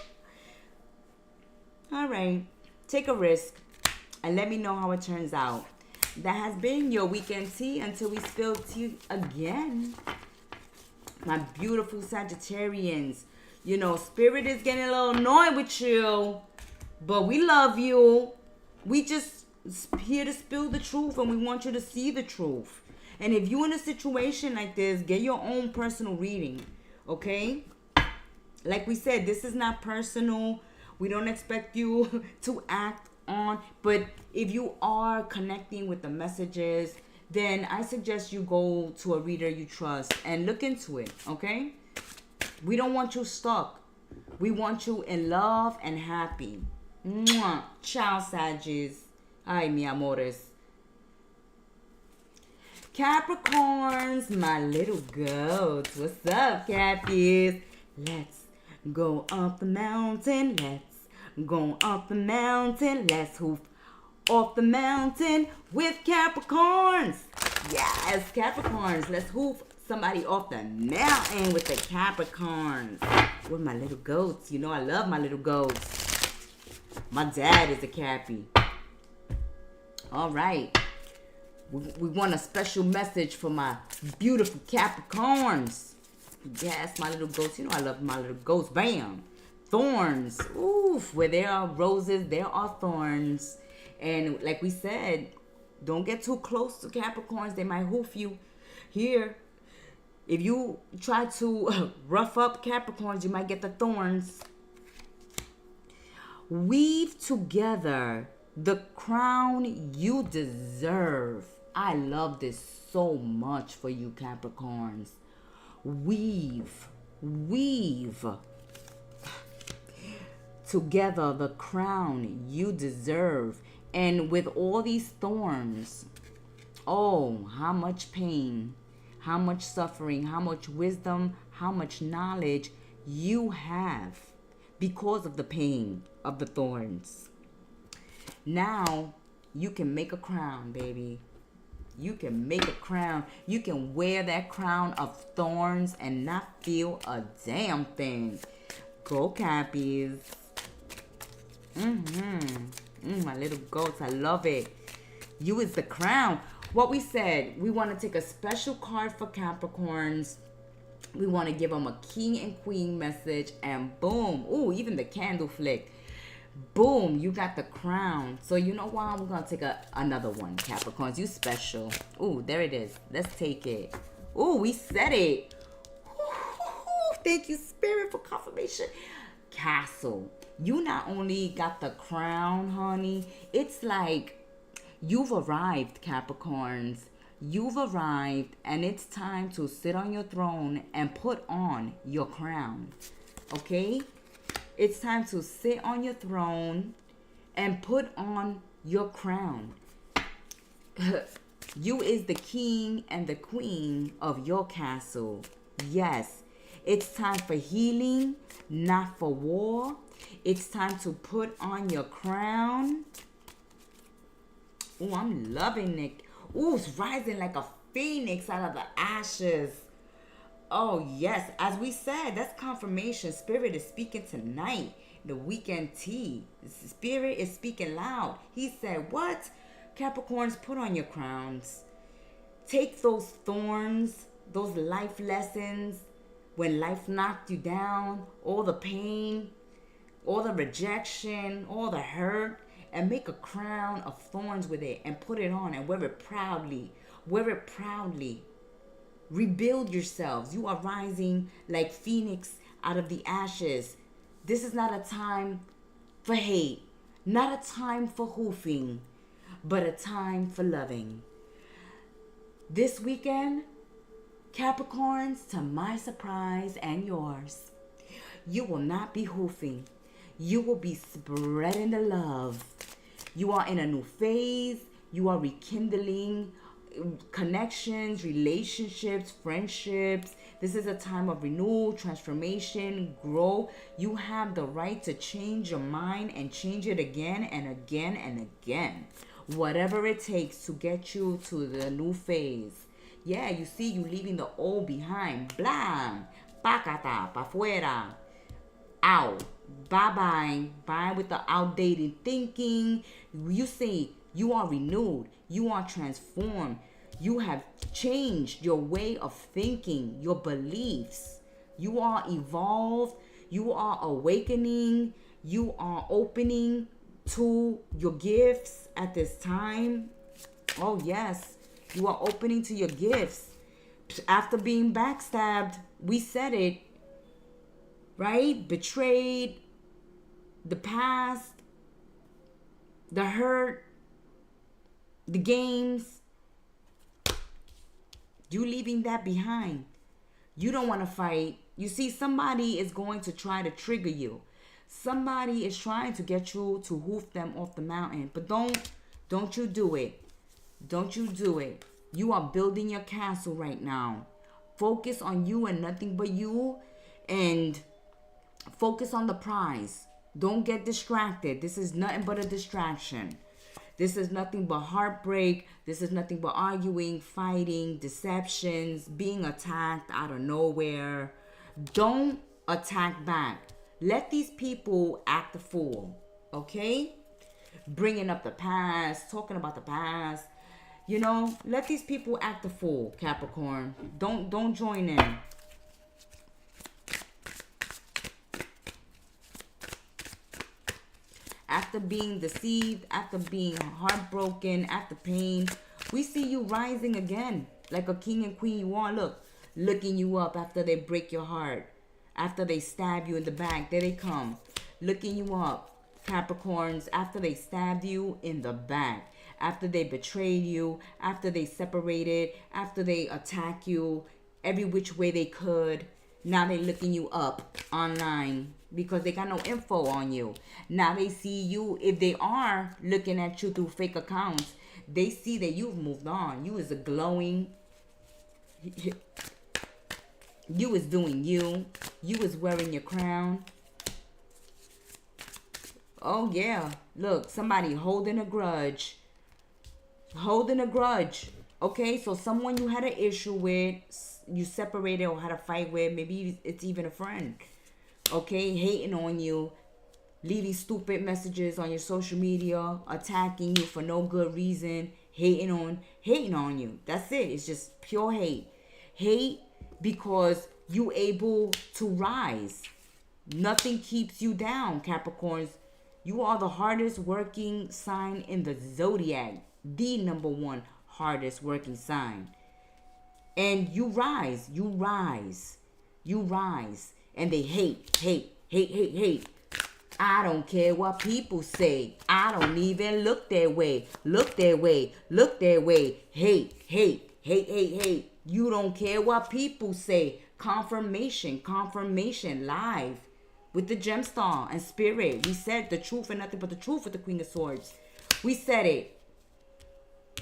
All right. Take a risk and let me know how it turns out. That has been your weekend tea until we spill tea again. My beautiful Sagittarians. You know, Spirit is getting a little annoyed with you, but we love you. We just here to spill the truth, and we want you to see the truth. And if you're in a situation like this, get your own personal reading, okay? Like we said, this is not personal. We don't expect you to act on. But if you are connecting with the messages, then I suggest you go to a reader you trust and look into it, okay? We don't want you stuck. We want you in love and happy. Mwah. Ciao, Sagittarius. Ay, mi amores. Capricorns, my little goats. What's up, Cappies? Let's go up the mountain. Let's go up the mountain. Let's hoof off the mountain with Capricorns. Yes, Capricorns. Let's hoof somebody off the mountain with the Capricorns. With my little goats. You know I love my little goats. My dad is a Cappy. All right. We want a special message for my beautiful Capricorns. Yes, my little goats. You know I love my little goats. Bam. Thorns. Oof. Where there are roses, there are thorns. And like we said, don't get too close to Capricorns. They might hoof you. Here, if you try to rough up Capricorns, you might get the thorns. Weave together the crown you deserve. I love this so much for you, Capricorns. Weave together the crown you deserve. And with all these thorns, oh, how much pain, how much suffering, how much wisdom, how much knowledge you have because of the pain of the thorns. Now you can make a crown, baby. You can make a crown. You can wear that crown of thorns and not feel a damn thing. Go, Cappies. My little goats, I love it. You is the crown. What we said, we want to take a special card for Capricorns. We want to give them a king and queen message, and boom. Ooh, even the candle flick. Boom, you got the crown. So you know what? We're going to take another one, Capricorns. You special. Ooh, there it is. Let's take it. Ooh, we said it. Ooh, thank you, Spirit, for confirmation. Castle. You not only got the crown, honey. It's like you've arrived, Capricorns. You've arrived, and it's time to sit on your throne and put on your crown. Okay? It's time to sit on your throne and put on your crown. You is the king and the queen of your castle. Yes, it's time for healing, not for war. It's time to put on your crown. Oh, I'm loving it. Oh, it's rising like a phoenix out of the ashes. Oh, yes. As we said, that's confirmation. Spirit is speaking tonight. The weekend tea. Spirit is speaking loud. He said, what? Capricorns, put on your crowns. Take those thorns, those life lessons, when life knocked you down, all the pain, all the rejection, all the hurt, and make a crown of thorns with it and put it on and wear it proudly. Wear it proudly. Rebuild yourselves. You are rising like phoenix out of the ashes. This is not a time for hate, not a time for hoofing, but a time for loving. This weekend, Capricorns, to my surprise and yours, you will not be hoofing. You will be spreading the love. You are in a new phase. You are rekindling connections, relationships, friendships. This is a time of renewal, transformation, growth. You have the right to change your mind and change it again and again and again. Whatever it takes to get you to the new phase. Yeah, you see, you leaving the old behind. Blah. Pacata, pa fuera. Out. Bye-bye. Bye with the outdated thinking. You see, you are renewed. You are transformed. You have changed your way of thinking, your beliefs. You are evolved. You are awakening. You are opening to your gifts at this time. Oh, yes. You are opening to your gifts. After being backstabbed, we said it, right? Betrayed, the past, the hurt, the games. You leaving that behind. You don't want to fight. You see, somebody is going to try to trigger you. Somebody is trying to get you to hoof them off the mountain. But don't you do it. Don't you do it. You are building your castle right now. Focus on you and nothing but you. And focus on the prize. Don't get distracted. This is nothing but a distraction. This is nothing but heartbreak. This is nothing but arguing, fighting, deceptions, being attacked out of nowhere. Don't attack back. Let these people act the fool, okay? Bringing up the past, talking about the past. You know, let these people act the fool, Capricorn. Don't join in. After being deceived, after being heartbroken, after pain, we see you rising again. Like a king and queen you are. Look, looking you up after they break your heart. After they stab you in the back. There they come. Looking you up. Capricorns, after they stabbed you in the back. After they betrayed you. After they separated. After they attack you every which way they could. Now they looking you up online because they got no info on you. Now they see you. If they are looking at you through fake accounts, they see that you've moved on. You is a glowing. You is doing you. You is wearing your crown. Oh yeah. Look, somebody holding a grudge. Holding a grudge. Okay, so someone you had an issue with, you separated or had a fight with, maybe it's even a friend. Okay, hating on you, leaving stupid messages on your social media, attacking you for no good reason, hating on you. That's it. It's just pure hate. Hate because you able to rise. Nothing keeps you down, Capricorns. You are the hardest working sign in the Zodiac. The number one hardest working sign. And you rise. And they hate. I don't care what people say. I don't even look their way. Hate. You don't care what people say. Confirmation live with the Gemstar and Spirit. We said the truth and nothing but the truth with the Queen of Swords. We said it.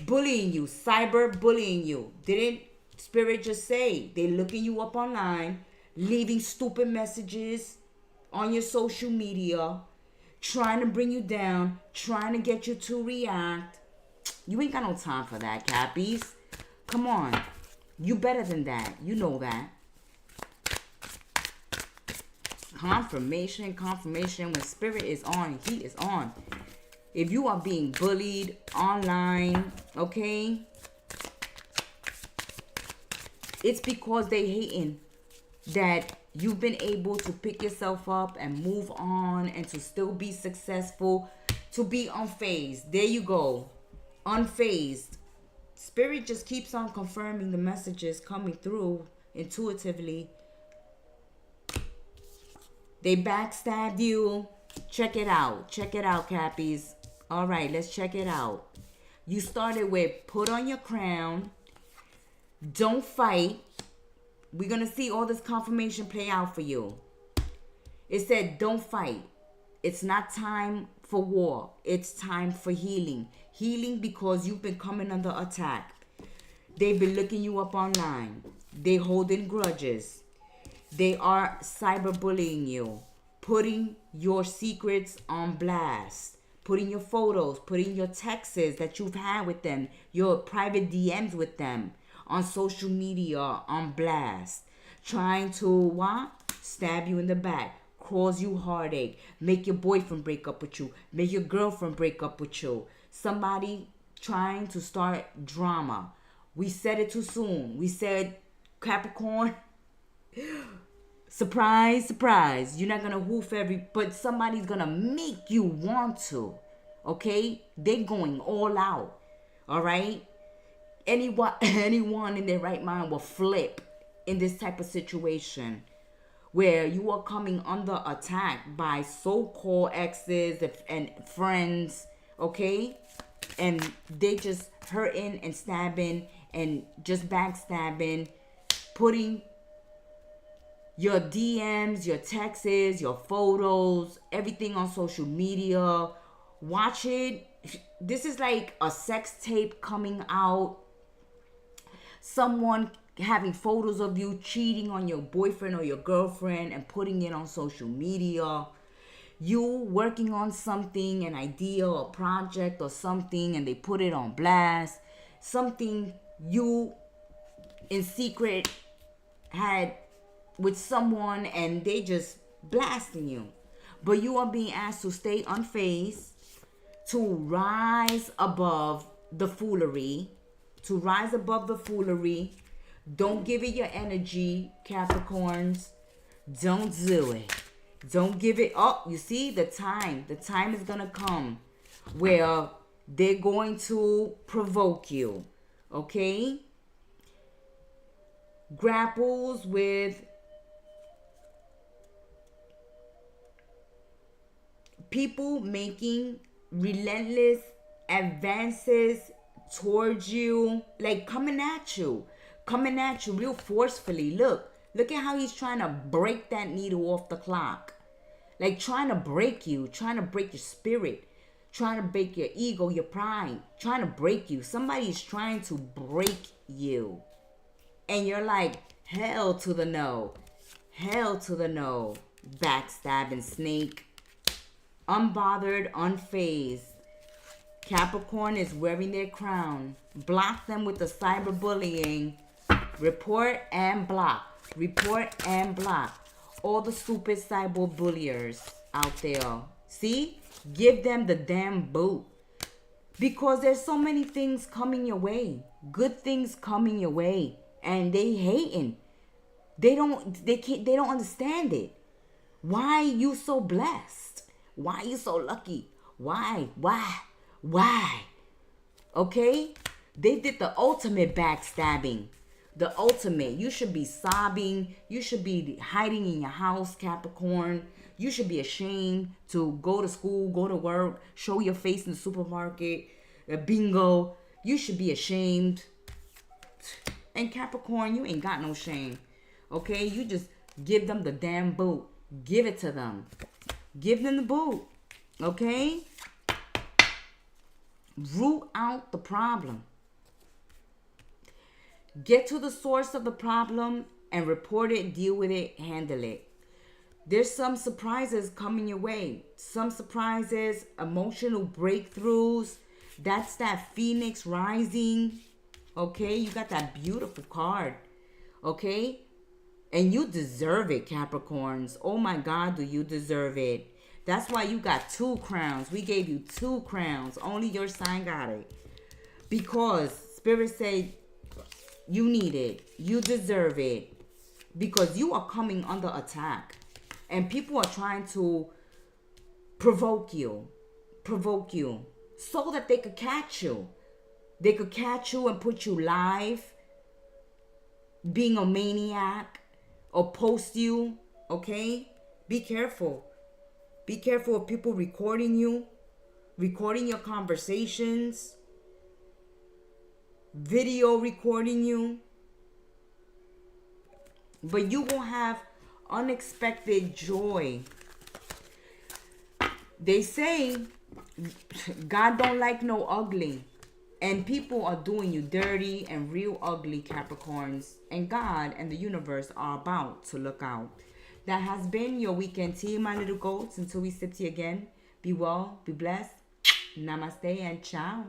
Bullying you, cyber bullying you. Didn't Spirit just say they looking you up online, leaving stupid messages on your social media, trying to bring you down, trying to get you to react. You ain't got no time for that, Cappies. Come on. You better than that. You know that. Confirmation. When Spirit is on, he is on. If you are being bullied online, okay, it's because they hating that you've been able to pick yourself up and move on and to still be successful, to be unfazed. There you go. Unfazed. Spirit just keeps on confirming the messages coming through intuitively. They backstabbed you. Check it out, Cappies. All right, let's check it out. You started with put on your crown. Don't fight. We're going to see all this confirmation play out for you. It said don't fight. It's not time for war. It's time for healing. Healing because you've been coming under attack. They've been looking you up online. They holding grudges. They are cyberbullying you. Putting your secrets on blast. Putting your photos, putting your texts that you've had with them, your private DMs with them on social media on blast. Trying to what? Stab you in the back. Cause you heartache. Make your boyfriend break up with you. Make your girlfriend break up with you. Somebody trying to start drama. We said it too soon. We said, Capricorn, surprise. You're not going to hoof but somebody's going to make you want to. Okay? They're going all out. All right? anyone in their right mind will flip in this type of situation where you are coming under attack by so-called exes and friends, okay? And they just hurting and stabbing and just backstabbing, putting your DMs, your texts, your photos, everything on social media. Watch it. This is like a sex tape coming out. Someone having photos of you cheating on your boyfriend or your girlfriend and putting it on social media. You working on something, an idea or project or something, and they put it on blast. Something you in secret had with someone and they just blasting you. But you are being asked to stay unfazed, to rise above the foolery, Don't give it your energy, Capricorns. Don't do it. Don't give it up. You see, the time is going to come where they're going to provoke you. Okay? Grapples with people making relentless advances towards you, like coming at you real forcefully. Look at how he's trying to break that needle off the clock, like trying to break you, trying to break your spirit, trying to break your ego, your pride, trying to break you. Somebody's trying to break you, and you're like, hell to the no, backstabbing snake. Unbothered, unfazed. Capricorn is wearing their crown. Block them with the cyberbullying. Report and block. All the stupid cyberbulliers out there. See? Give them the damn boot. Because there's so many things coming your way. Good things coming your way. And they hating. They don't understand it. Why you so blessed? Why you so lucky? Why? Okay? They did the ultimate backstabbing. The ultimate. You should be sobbing. You should be hiding in your house, Capricorn. You should be ashamed to go to school, go to work, show your face in the supermarket, bingo. You should be ashamed. And Capricorn, you ain't got no shame. Okay? You just give them the damn boot. Give it to them. Give them the boot. Okay? Root out the problem. Get to the source of the problem and report it, deal with it, handle it. There's some surprises coming your way. Some surprises, emotional breakthroughs. That's that Phoenix rising. Okay? You got that beautiful card. Okay? And you deserve it, Capricorns. Oh my God, do you deserve it. That's why you got 2 crowns. We gave you 2 crowns. Only your sign got it. Because Spirit said you need it. You deserve it. Because you are coming under attack. And people are trying to provoke you. So that they could catch you. They could catch you and put you live. Being a maniac. Or post you. Okay? Be careful. Be careful of people recording you. Recording your conversations. Video recording you. But you will have unexpected joy. They say God don't like no ugly. And people are doing you dirty and real ugly, Capricorns. And God and the universe are about to look out. That has been your weekend tea, my little goats. Until we sip tea again, be well, be blessed. Namaste and ciao.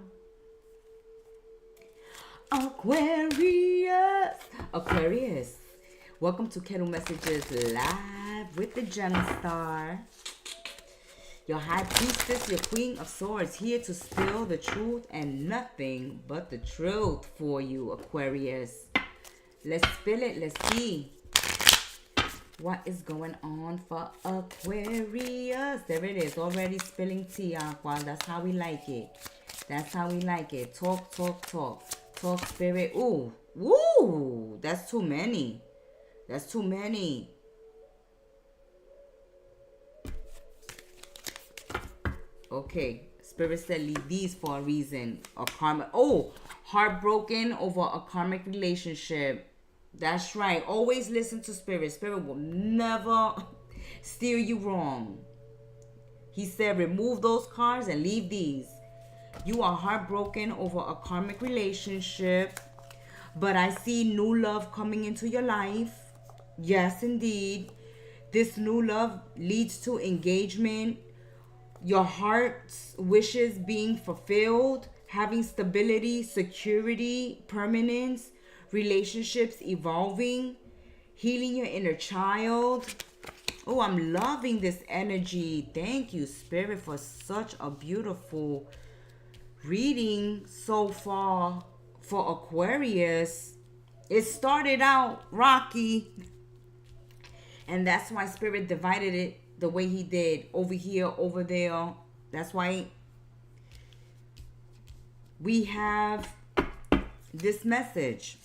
Aquarius. Welcome to Kettle Messages Live with the Gemstar. Your High Priestess, your Queen of Swords, here to spill the truth and nothing but the truth for you, Aquarius. Let's spill it. Let's see what is going on for Aquarius. There it is, already spilling tea, Aqua. That's how we like it. Talk. Talk, Spirit. Ooh. Woo. That's too many. That's too many. Okay. Spirit said leave these for a reason. A karmic. Oh. Heartbroken over a karmic relationship. That's right. Always listen to Spirit. Spirit will never steer you wrong. He said remove those cards and leave these. You are heartbroken over a karmic relationship, but I see new love coming into your life. Yes, indeed. This new love leads to engagement, your heart's wishes being fulfilled, having stability, security, permanence, relationships evolving, healing your inner child. Oh, I'm loving this energy. Thank you, Spirit, for such a beautiful reading so far for Aquarius. It started out rocky, and that's why Spirit divided it the way he did, over here, over there. That's why we have this message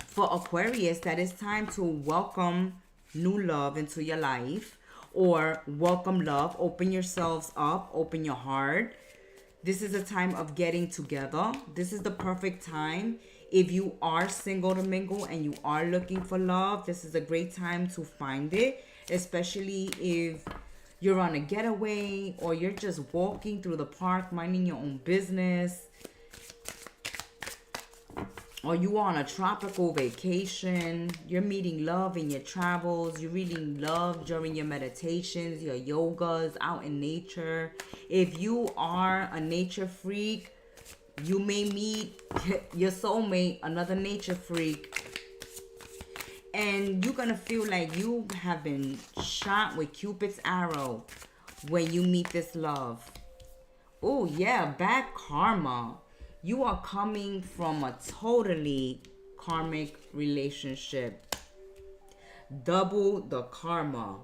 for Aquarius, that it's time to welcome new love into your life, or welcome love. Open yourselves up, open your heart. This is a time of getting together. This is the perfect time. If you are single to mingle and you are looking for love, this is a great time to find it, especially if you're on a getaway or you're just walking through the park, minding your own business, or you are on a tropical vacation. You're meeting love in your travels. You're reading love during your meditations, your yogas, out in nature. If you are a nature freak, you may meet your soulmate, another nature freak. And you're going to feel like you have been shot with Cupid's arrow when you meet this love. Oh, yeah, bad karma. You are coming from a totally karmic relationship. Double the karma.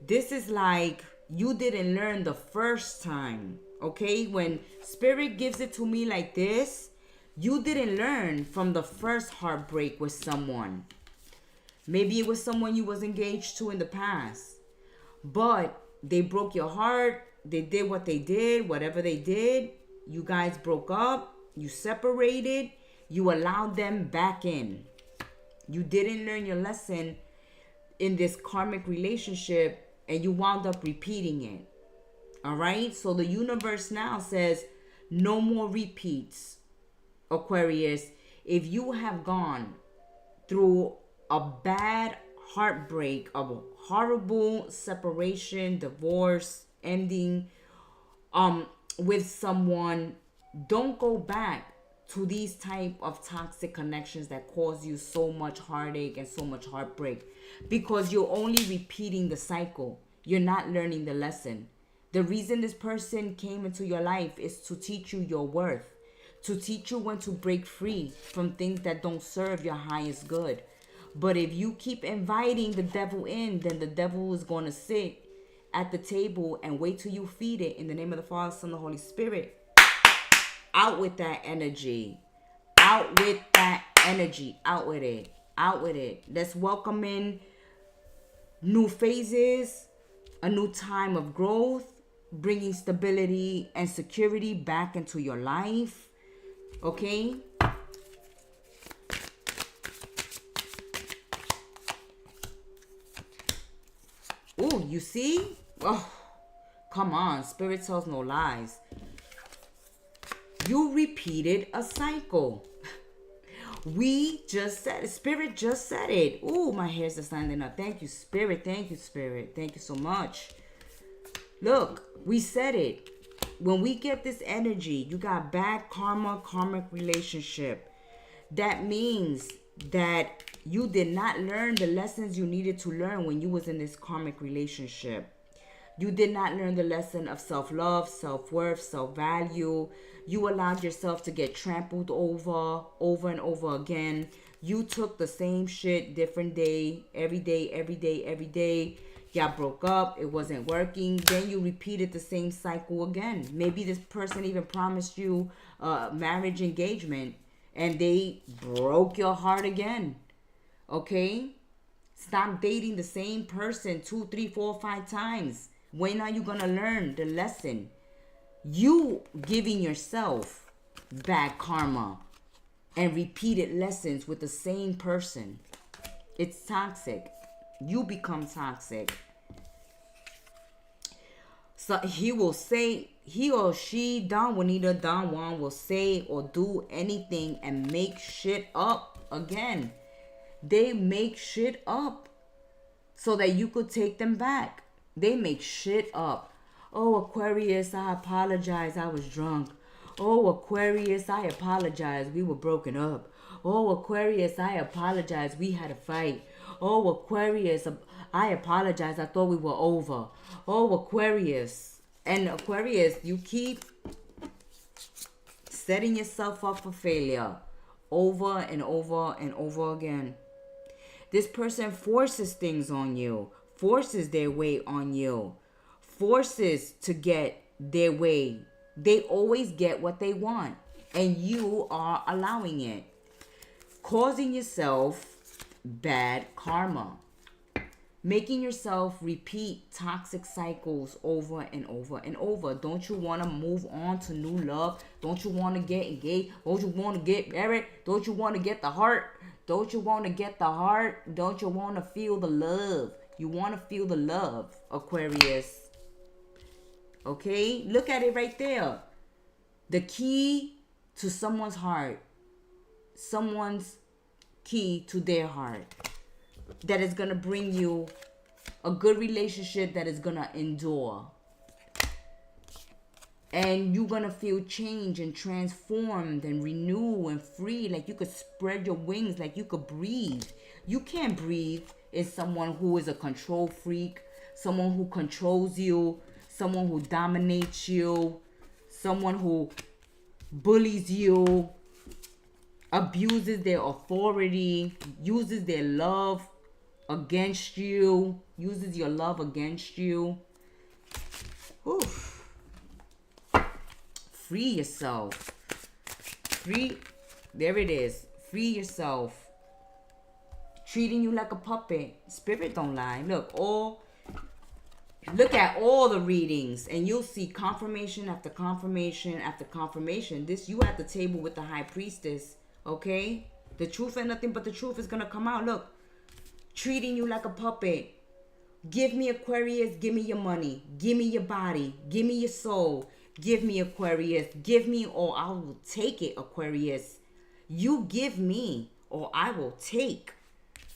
This is like you didn't learn the first time. Okay? When Spirit gives it to me like this, you didn't learn from the first heartbreak with someone. Maybe it was someone you was engaged to in the past. But they broke your heart. They did what they did, whatever they did. You guys broke up. You separated. You allowed them back in. You didn't learn your lesson in this karmic relationship, and you wound up repeating it. All right? So the universe now says no more repeats, Aquarius. If you have gone through a bad heartbreak, a horrible separation, divorce, ending with someone, don't go back to these type of toxic connections that cause you so much heartache and so much heartbreak, because you're only repeating the cycle. You're not learning the lesson. The reason this person came into your life is to teach you your worth, to teach you when to break free from things that don't serve your highest good. But if you keep inviting the devil in, then the devil is going to sit at the table and wait till you feed it. In the name of the Father, Son, and the Holy Spirit. Out with that energy. Out with that energy. Out with it. Out with it. Let's welcome in new phases, a new time of growth, bringing stability and security back into your life. Okay? Oh, you see? Oh, come on. Spirit tells no lies. You repeated a cycle. We just said it. Spirit just said it. Oh, my hair's just standing up. Thank you, Spirit. Thank you, Spirit. Thank you so much. Look, we said it. When we get this energy, you got bad karma, karmic relationship. That means that you did not learn the lessons you needed to learn when you was in this karmic relationship. You did not learn the lesson of self-love, self-worth, self-value. You allowed yourself to get trampled over and over again. You took the same shit, different day, every day, every day, every day. Y'all broke up. It wasn't working. Then you repeated the same cycle again. Maybe this person even promised you marriage engagement. and they broke your heart again. Okay? Stop dating the same person 2, 3, 4, 5 times. When are you going to learn the lesson? You giving yourself bad karma and repeated lessons with the same person. It's toxic. You become toxic. So he will say, he or she, Don Juanita, Don Juan will say or do anything and make shit up again. They make shit up so that you could take them back. They make shit up. Oh, Aquarius, I apologize. I was drunk. Oh, Aquarius, I apologize. We were broken up. Oh, Aquarius, I apologize. We had a fight. Oh, Aquarius, I apologize. I thought we were over. Oh, Aquarius. And Aquarius, you keep setting yourself up for failure over and over and over again. This person forces things on you, forces their way on you, forces to get their way. They always get what they want, and you are allowing it, causing yourself bad karma, making yourself repeat toxic cycles over and over and over. Don't you want to move on to new love? Don't you want to get engaged? Don't you want to get married? Don't you want to get the heart? Don't you want to get the heart? Don't you want to feel the love? You want to feel the love, Aquarius. Okay? Look at it right there. The key to someone's heart. Someone's key to their heart. That is going to bring you a good relationship that is going to endure. And you're going to feel changed and transformed and renewed and free. Like you could spread your wings, like you could breathe. You can't breathe in someone who is a control freak, someone who controls you, someone who dominates you, someone who bullies you, abuses their authority, uses their love against you, uses your love against you. Oof. Free yourself. Free. There it is. Free yourself. Treating you like a puppet. Spirit don't lie. Look at all the readings and you'll see confirmation after confirmation after confirmation. This, you at the table with the high priestess. Okay? The truth and nothing but the truth is gonna come out. Look. Treating you like a puppet. Give me Aquarius, give me your money. Give me your body. Give me your soul. Give me Aquarius. Give me or I will take it, Aquarius. You give me or I will take.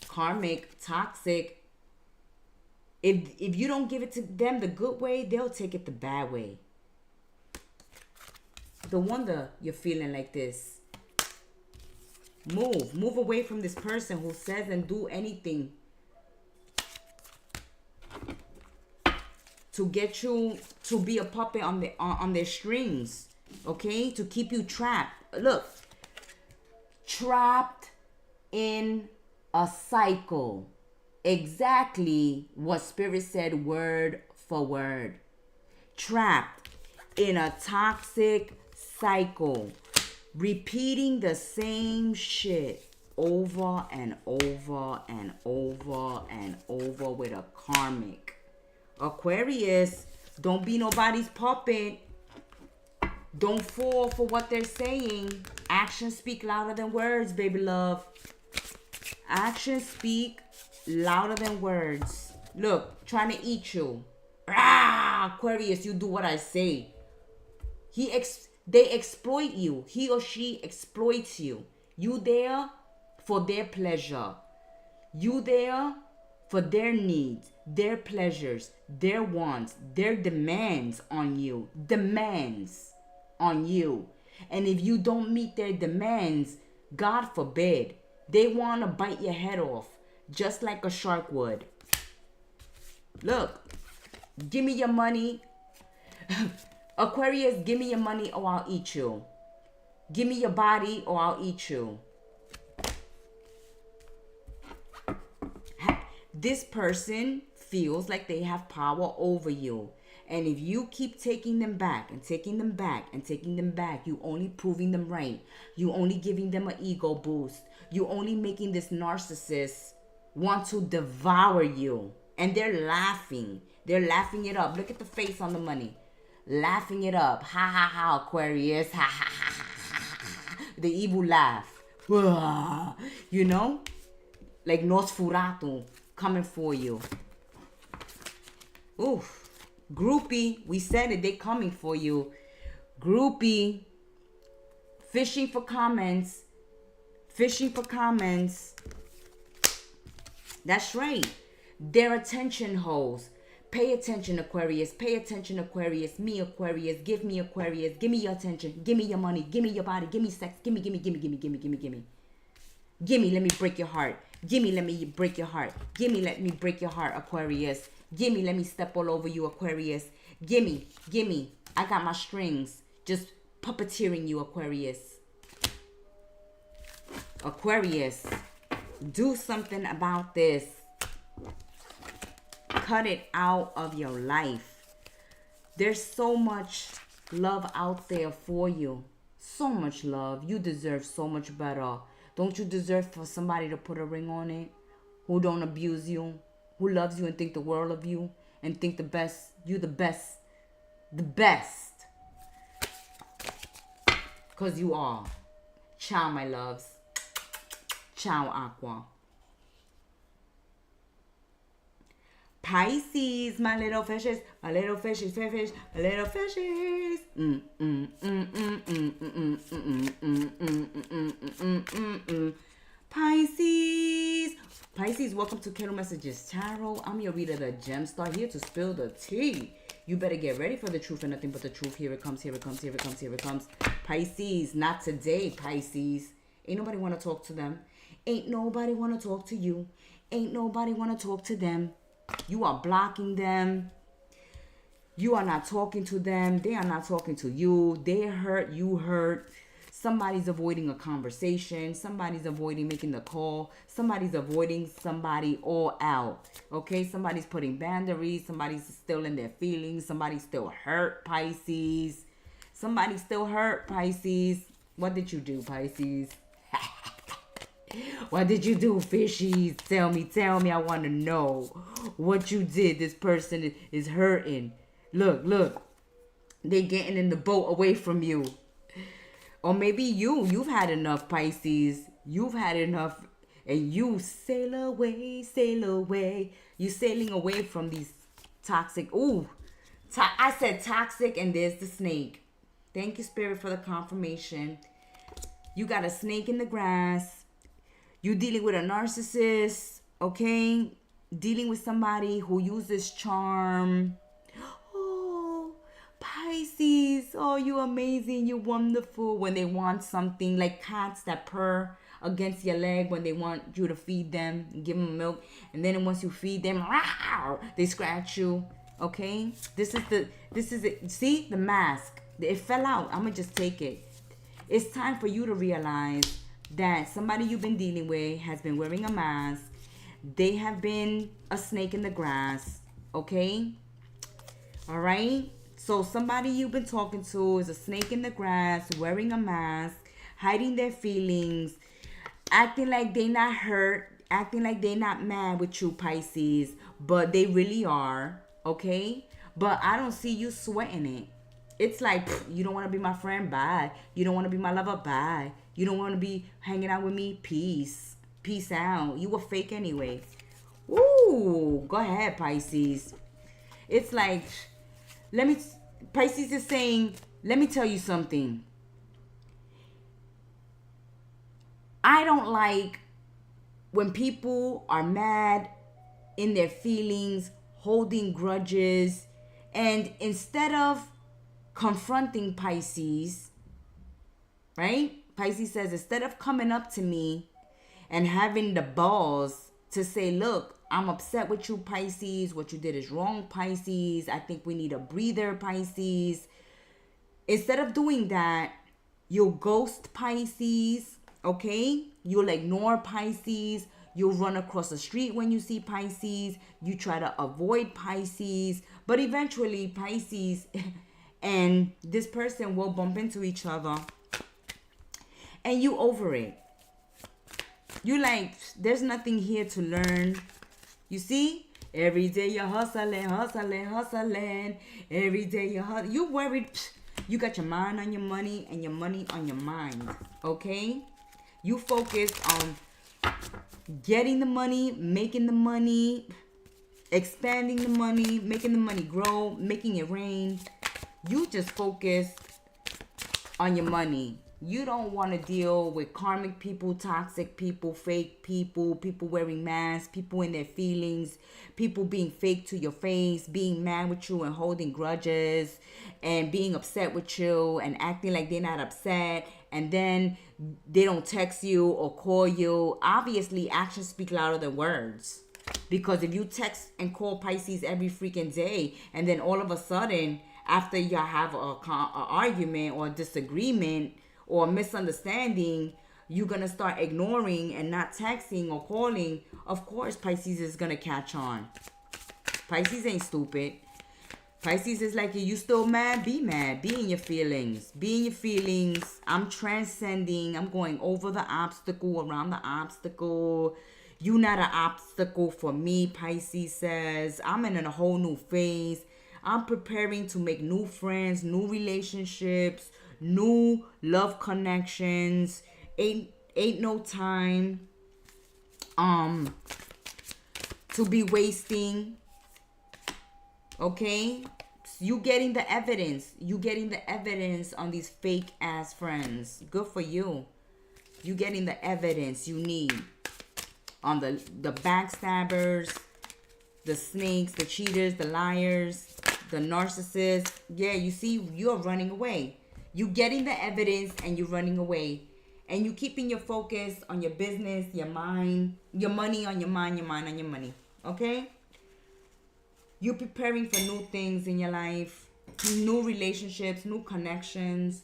Karmic, toxic. If you don't give it to them the good way, they'll take it the bad way. No wonder you're feeling like this. Move away from this person who says and do anything to get you to be a puppet on their strings, okay? To keep you trapped. Look, trapped in a cycle. Exactly what Spirit said word for word. Trapped in a toxic cycle. Repeating the same shit over and over and over and over with a karmic. Aquarius, don't be nobody's puppet. Don't fall for what they're saying. Actions speak louder than words, baby love. Actions speak louder than words. Look, trying to eat you. Ah, Aquarius, you do what I say. They exploit you. He or she exploits you. You there for their pleasure. You there for their needs, their pleasures, their wants, their demands on you. Demands on you. And if you don't meet their demands, God forbid, they want to bite your head off just like a shark would. Look, give me your money. Aquarius, give me your money or I'll eat you. Give me your body or I'll eat you. This person feels like they have power over you. And if you keep taking them back and taking them back and taking them back, you only proving them right. You only giving them an ego boost. You only making this narcissist want to devour you. And they're laughing. They're laughing it up. Look at the face on the money. Laughing it up. Ha ha ha, Aquarius. Ha ha ha ha ha. The evil laugh. You know? Like Nosferatu coming for you. Oof. Groupie. We said it. They coming for you. Groupie. Fishing for comments. Fishing for comments. That's right. They're attention hoes. Pay attention, Aquarius. Pay attention, Aquarius. Me, Aquarius. Give me, Aquarius. Give me your attention. Give me your money. Give me your body. Give me sex. Give me, give me, give me, give me, give me, give me, give me. Give me, let me break your heart. Give me, let me break your heart. Give me, let me break your heart, Aquarius. Give me, let me step all over you, Aquarius. Give me, give me. I got my strings. Just puppeteering you, Aquarius. Aquarius, do something about this. Cut it out of your life. There's so much love out there for you. So much love. You deserve so much better. Don't you deserve for somebody to put a ring on it? Who don't abuse you? Who loves you and think the world of you? And think the best. You the best. The best. Because you are. Ciao, my loves. Ciao, Aqua. Pisces, my little fishes, my little fishes, fish, my little fishes. Pisces. Pisces, welcome to Kettle Messages Tarot. I'm your reader, the Gemstar, here to spill the tea. You better get ready for the truth and nothing but the truth. Here it comes, here it comes, here it comes, here it comes. Pisces, not today, Pisces. Ain't nobody want to talk to them. Ain't nobody want to talk to you. Ain't nobody want to talk to them. You are blocking them. You are not talking to them. They are not talking to you. They hurt. You hurt. Somebody's avoiding a conversation. Somebody's avoiding making the call. Somebody's avoiding somebody all out. Okay? Somebody's putting boundaries. Somebody's still in their feelings. Somebody's still hurt, Pisces. Somebody's still hurt, Pisces. What did you do, Pisces? What did you do, fishies? Tell me. I want to know what you did. This person is hurting. Look. They're getting in the boat away from you. Or maybe you've had enough, Pisces. You've had enough. And you sail away. You sailing away from these toxic. I said toxic and there's the snake. Thank you, Spirit, for the confirmation. You got a snake in the grass. You dealing with a narcissist, okay? Dealing with somebody who uses charm. Oh, Pisces. Oh, you amazing. You wonderful. When they want something, like cats that purr against your leg when they want you to feed them, give them milk. And then once you feed them, they scratch you, okay? This is it. See, the mask. It fell out. I'm going to just take it. It's time for you to realize that somebody you've been dealing with has been wearing a mask. They have been a snake in the grass, okay? All right? So somebody you've been talking to is a snake in the grass, wearing a mask, hiding their feelings, acting like they not hurt, acting like they not mad with you, Pisces, but they really are, okay? But I don't see you sweating it. It's like, you don't want to be my friend? Bye. You don't want to be my lover? Bye. You don't want to be hanging out with me? Peace. Peace out. You were fake anyway. Ooh, go ahead, Pisces. It's like, Pisces is saying, let me tell you something. I don't like when people are mad, in their feelings, holding grudges, and instead of confronting Pisces, right? Pisces says, instead of coming up to me and having the balls to say, look, I'm upset with you, Pisces. What you did is wrong, Pisces. I think we need a breather, Pisces. Instead of doing that, you'll ghost Pisces, okay? You'll ignore Pisces. You'll run across the street when you see Pisces. You try to avoid Pisces. But eventually, Pisces and this person will bump into each other. And you over it. You like, there's nothing here to learn. You see? Every day you're hustling. Every day you worried. You got your mind on your money and your money on your mind. Okay? You focus on getting the money, making the money, expanding the money, making the money grow, making it rain. You just focus on your money. You don't want to deal with karmic people, toxic people, fake people, people wearing masks, people in their feelings, people being fake to your face, being mad with you and holding grudges and being upset with you and acting like they're not upset, and then they don't text you or call you. Obviously, actions speak louder than words. Because if you text and call Pisces every freaking day, and then all of a sudden, after you have a argument or a disagreement or a misunderstanding, you're going to start ignoring and not texting or calling, of course Pisces is going to catch on. Pisces ain't stupid. Pisces is like, you still mad? Be mad. Be in your feelings. Be in your feelings. I'm transcending. I'm going over the obstacle, around the obstacle. You not an obstacle for me, Pisces says. I'm in a whole new phase. I'm preparing to make new friends, new relationships, new love connections. Ain't no time to be wasting. Okay? You getting the evidence. You getting the evidence on these fake ass friends. Good for you. You getting the evidence you need on the backstabbers, the snakes, the cheaters, the liars, the narcissists. Yeah, you see, you're running away. You getting the evidence and you're running away. And you keeping your focus on your business, your mind, your money on your mind, your mind on your money. Okay? You're preparing for new things in your life, new relationships, new connections.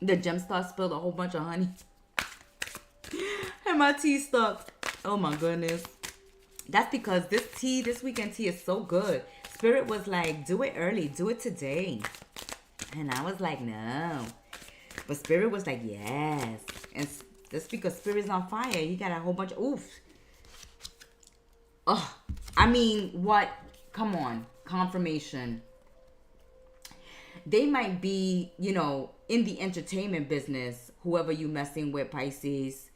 The Gemstar spilled a whole bunch of honey. And my tea stuck. Oh my goodness. That's because this weekend tea is so good. Spirit was like, do it early. Do it today. And I was like, no. But Spirit was like, yes. And that's because Spirit's on fire. He got a whole bunch of oof. Oh, I mean, what? Come on. Confirmation. They might be, in the entertainment business, whoever you messing with, Pisces.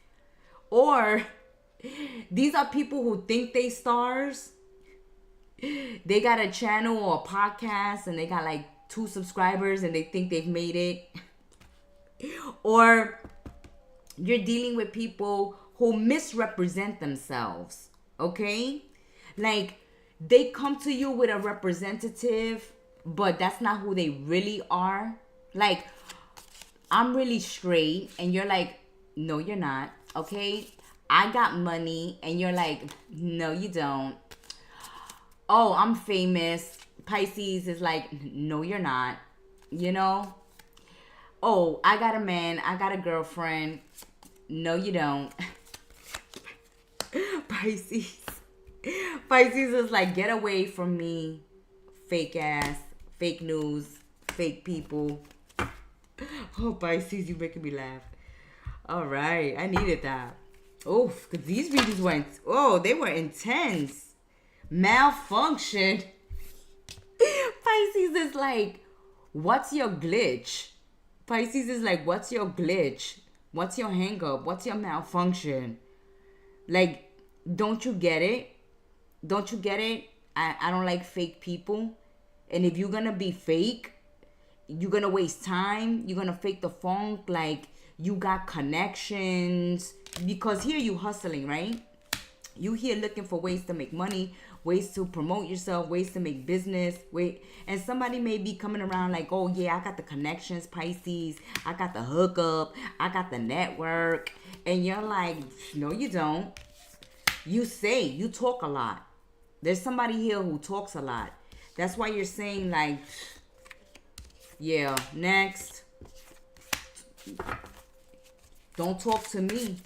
Or these are people who think they stars. They got a channel or a podcast and they got like 2 subscribers and they think they've made it. Or you're dealing with people who misrepresent themselves. Okay? Like, they come to you with a representative, but that's not who they really are. Like, I'm really straight, and you're like, no, you're not. Okay? I got money, and you're like, no, you don't. Oh, I'm famous. Pisces is like, no, you're not. Oh, I got a man. I got a girlfriend. No, you don't. Pisces is like, get away from me. Fake ass. Fake news. Fake people. Oh, Pisces, you making me laugh. All right. I needed that. Oof. Because these readings they were intense. Malfunction. Pisces is like, what's your glitch? Pisces is like, what's your glitch? What's your hang up? What's your malfunction? Like, don't you get it? Don't you get it? I don't like fake people. And if you're going to be fake, you're going to waste time. You're going to fake the funk. Like, you got connections. Because here you hustling, right? You here looking for ways to make money, ways to promote yourself, ways to make business. And somebody may be coming around like, oh yeah, I got the connections, Pisces. I got the hookup. I got the network. And you're like, no, you don't. You talk a lot. There's somebody here who talks a lot. That's why you're saying like, yeah, next. Don't talk to me.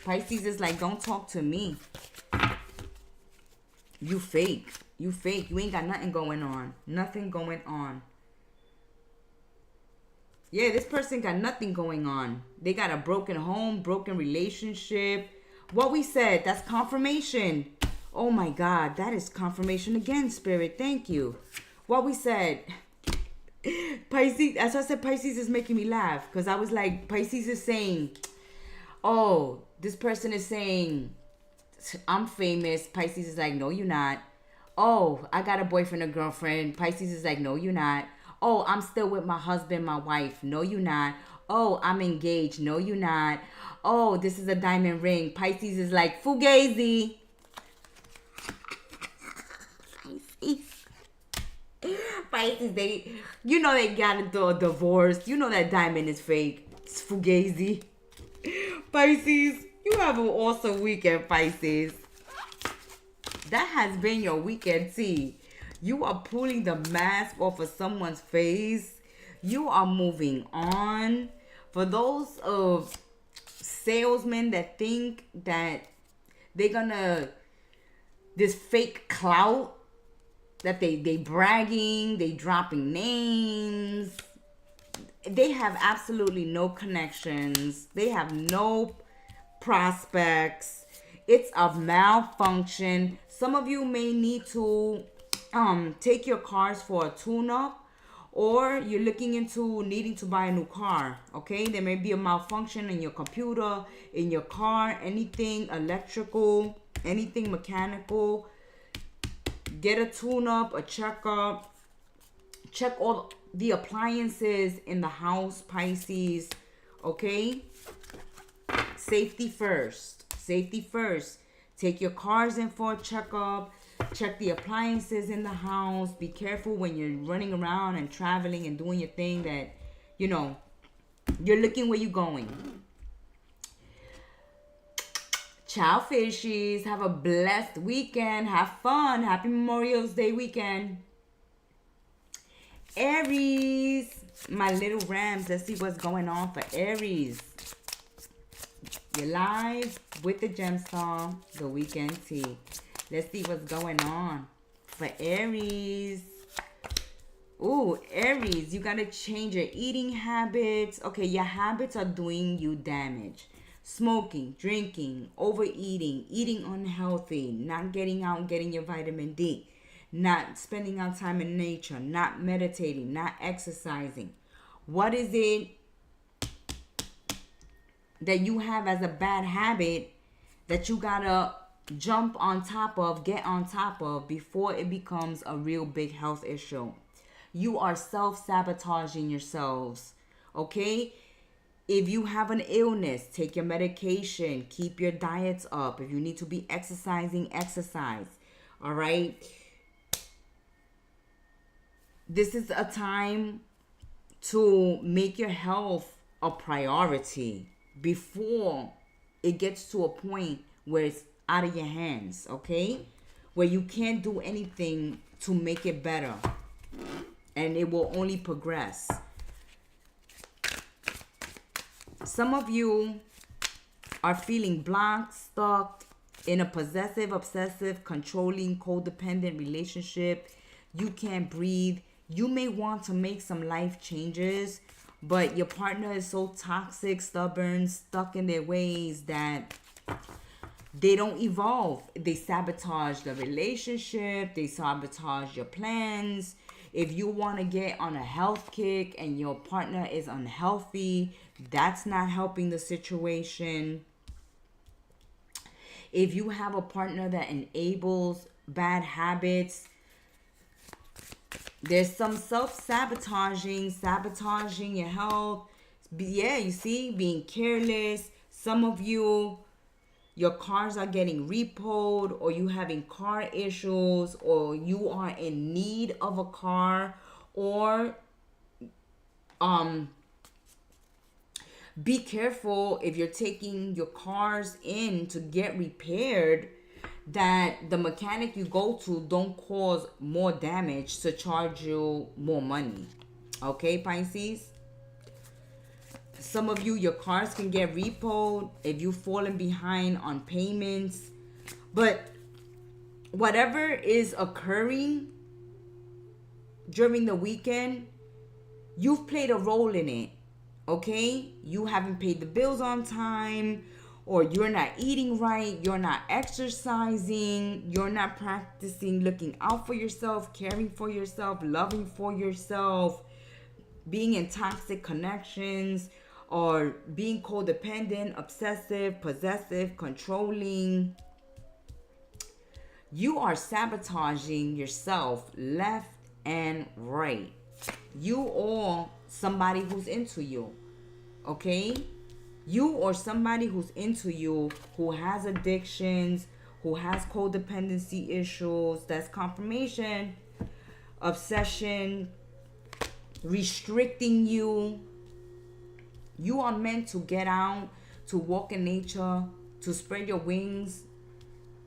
Pisces is like, don't talk to me. You fake. You fake. You ain't got nothing going on. Nothing going on. Yeah, this person got nothing going on. They got a broken home, broken relationship. What we said, that's confirmation. Oh my God, that is confirmation again, Spirit. Thank you. What we said. Pisces, as I said, Pisces is making me laugh. Because I was like, Pisces is saying, oh, this person is saying, I'm famous. Pisces is like, no, you're not. Oh, I got a boyfriend or girlfriend. Pisces is like, no, you're not. Oh, I'm still with my husband, my wife. No, you're not. Oh, I'm engaged. No, you're not. Oh, this is a diamond ring. Pisces is like, fugazi. Pisces, they got into a divorce. You know that diamond is fake. It's fugazi. Pisces, you have an awesome weekend, Pisces. That has been your weekend tea. You are pulling the mask off of someone's face. You are moving on. For those of salesmen that think that they're gonna, this fake clout, that they bragging, they dropping names. They have absolutely no connections. They have no prospects. It's a malfunction. Some of you may need to take your cars for a tune-up, or you're looking into needing to buy a new car. Okay, there may be a malfunction in your computer, in your car, anything electrical, anything mechanical. Get a tune-up, a checkup. Check all the appliances in the house, Pisces. Okay, safety first. Safety first. Take your cars in for a checkup. Check the appliances in the house. Be careful when you're running around and traveling and doing your thing, that, you're looking where you're going. Ciao, fishies. Have a blessed weekend. Have fun. Happy Memorial Day weekend. Aries. My little rams. Let's see what's going on for Aries. You're live with the Gemstar, the weekend tea. Let's see what's going on for Aries. Ooh, Aries, you got to change your eating habits. Okay, your habits are doing you damage. Smoking, drinking, overeating, eating unhealthy, not getting out and getting your vitamin D, not spending out time in nature, not meditating, not exercising. What is it that you have as a bad habit that you gotta jump on top of, get on top of, before it becomes a real big health issue? You are self-sabotaging yourselves, okay? If you have an illness, take your medication, keep your diets up. If you need to be exercising, exercise, all right? This is a time to make your health a priority before it gets to a point where it's out of your hands, okay? Where you can't do anything to make it better, and it will only progress. Some of you are feeling blocked, stuck in a possessive, obsessive, controlling, codependent relationship. You can't breathe. You may want to make some life changes, but your partner is so toxic, stubborn, stuck in their ways that they don't evolve. They sabotage the relationship. They sabotage your plans. If you want to get on a health kick and your partner is unhealthy, that's not helping the situation. If you have a partner that enables bad habits, there's some self-sabotaging, sabotaging your health. Yeah, you see, being careless. Some of you, your cars are getting repoed, or you having car issues, or you are in need of a car, or be careful if you're taking your cars in to get repaired, that the mechanic you go to don't cause more damage to charge you more money. Okay, Pisces? Some of you, your cars can get repoed if you've fallen behind on payments. But whatever is occurring during the weekend, you've played a role in it. Okay? You haven't paid the bills on time, or you're not eating right, you're not exercising, you're not practicing looking out for yourself, caring for yourself, loving for yourself, being in toxic connections, or being codependent, obsessive, possessive, controlling. You are sabotaging yourself left and right. You or somebody who's into you. Okay? You or somebody who's into you, who has addictions, who has codependency issues, that's confirmation, obsession, restricting you. You are meant to get out, to walk in nature, to spread your wings,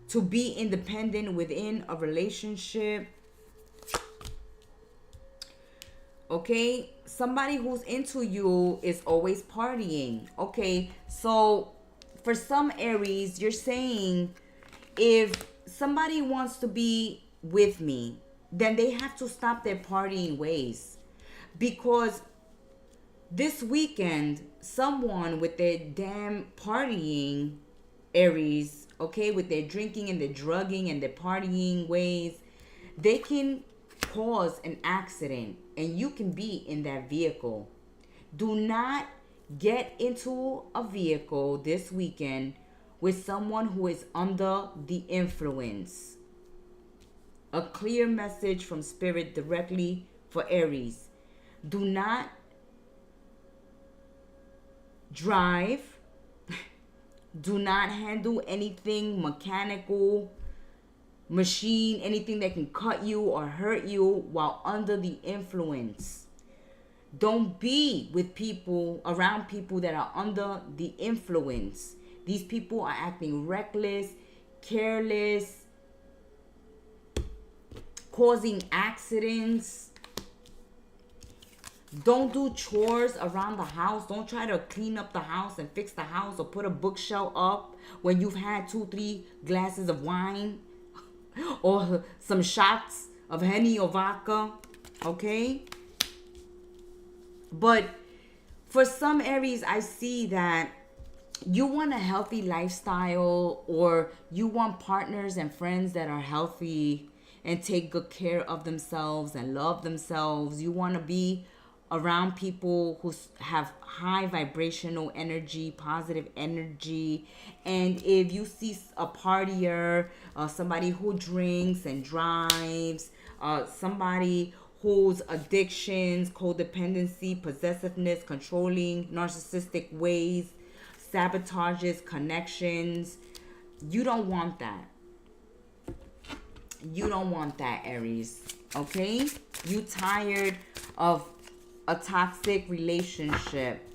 to be independent within a relationship. Okay? Somebody who's into you is always partying. Okay? So for some Aries, you're saying if somebody wants to be with me, then they have to stop their partying ways. Because this weekend, someone with their damn partying, Aries, okay, with their drinking and their drugging and their partying ways, they can cause an accident and you can be in that vehicle. Do not get into a vehicle this weekend with someone who is under the influence. A clear message from Spirit directly for Aries. Do not drive. Do not handle anything mechanical, machine, anything that can cut you or hurt you while under the influence. Don't be with people, around people that are under the influence. These people are acting reckless, careless, causing accidents. Don't do chores around the house. Don't try to clean up the house and fix the house or put a bookshelf up when you've had 2-3 glasses of wine or some shots of Henny or vodka. Okay? But for some Aries, I see that you want a healthy lifestyle, or you want partners and friends that are healthy and take good care of themselves and love themselves. You want to be around people who have high vibrational energy, positive energy. And if you see a partier, somebody who drinks and drives, somebody whose addictions, codependency, possessiveness, controlling, narcissistic ways, sabotages connections, you don't want that. You don't want that, Aries. Okay? You tired of a toxic relationship.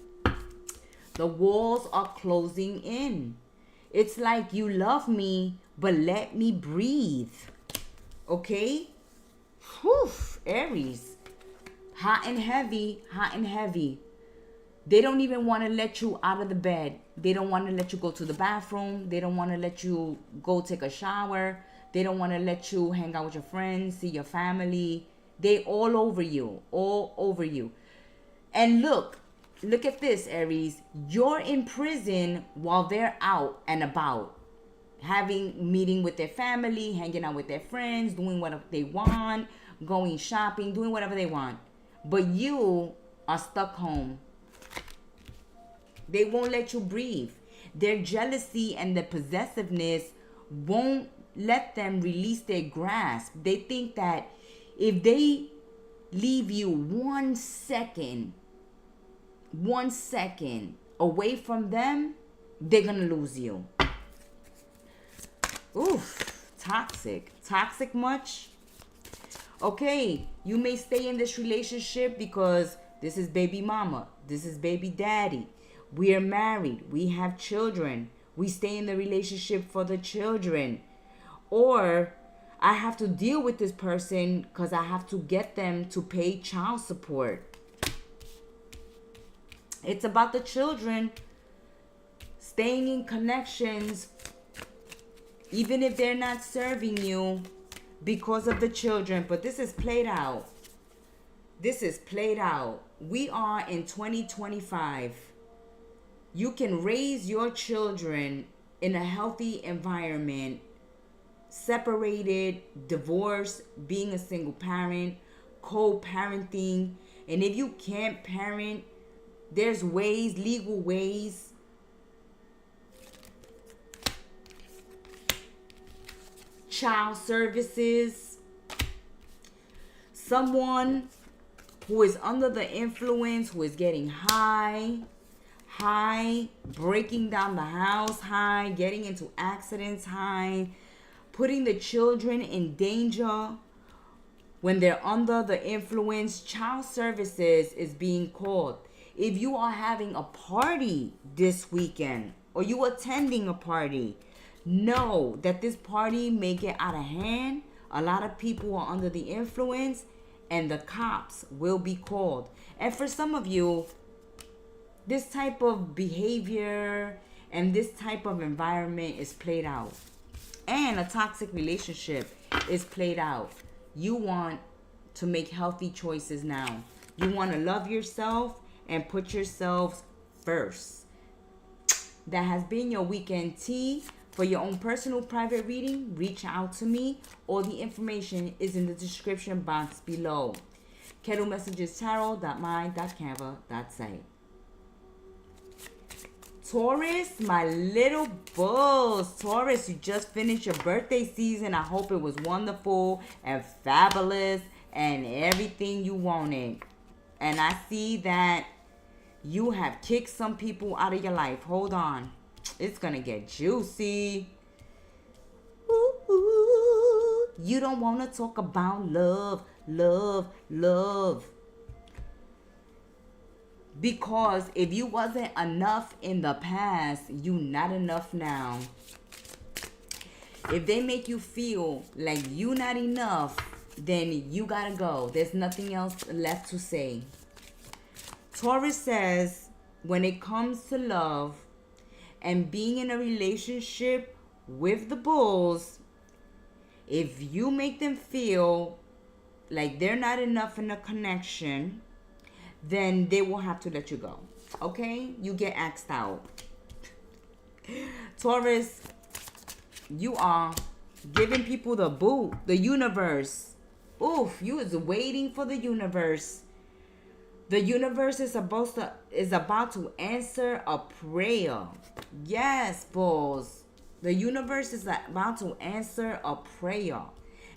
The walls are closing in. It's like you love me, but let me breathe. Okay? Whew, Aries. Hot and heavy, hot and heavy. They don't even want to let you out of the bed. They don't want to let you go to the bathroom. They don't want to let you go take a shower. They don't want to let you hang out with your friends, see your family. They all over you, all over you. And look at this, Aries. You're in prison while they're out and about, having meeting with their family, hanging out with their friends, doing whatever they want, going shopping, doing whatever they want. But you are stuck home. They won't let you breathe. Their jealousy and their possessiveness won't let them release their grasp. They think that if they leave you 1 second away from them, they're gonna lose you. Oof, toxic. Toxic much? Okay, you may stay in this relationship because this is baby mama, this is baby daddy. We are married, we have children. We stay in the relationship for the children. Or I have to deal with this person because I have to get them to pay child support. It's about the children. Staying in connections Even if they're not serving you because of the children. But this is played out. This is played out. We are in 2025. You can raise your children in a healthy environment, separated, divorced, being a single parent, co-parenting. And if you can't parent, there's ways, legal ways. Child services. Someone who is under the influence, who is getting high, breaking down the house, high, getting into accidents, high, putting the children in danger when they're under the influence. Child services is being called. If you are having a party this weekend or you attending a party, know that this party may get out of hand. A lot of people are under the influence and the cops will be called. And for some of you, this type of behavior and this type of environment is played out. And a toxic relationship is played out. You want to make healthy choices now. You want to love yourself and put yourselves first. That has been your weekend tea. For your own personal private reading, reach out to me. All the information is in the description box below. Kettle Messages Tarot.my.canva.site. Taurus, my little bulls. Taurus, you just finished your birthday season. I hope it was wonderful and fabulous and everything you wanted. And I see that you have kicked some people out of your life. Hold on. It's going to get juicy. Ooh, ooh. You don't want to talk about love, love, love. Because if you wasn't enough in the past, you not enough now. If they make you feel like you not enough, then you gotta go. There's nothing else left to say. Taurus says, when it comes to love and being in a relationship with the bulls, if you make them feel like they're not enough in a connection, then they will have to let you go. Okay? You get axed out. Taurus, you are giving people the boot, the universe. Oof, you is waiting for the universe. The universe is about to answer a prayer. Yes, bulls. The universe is about to answer a prayer.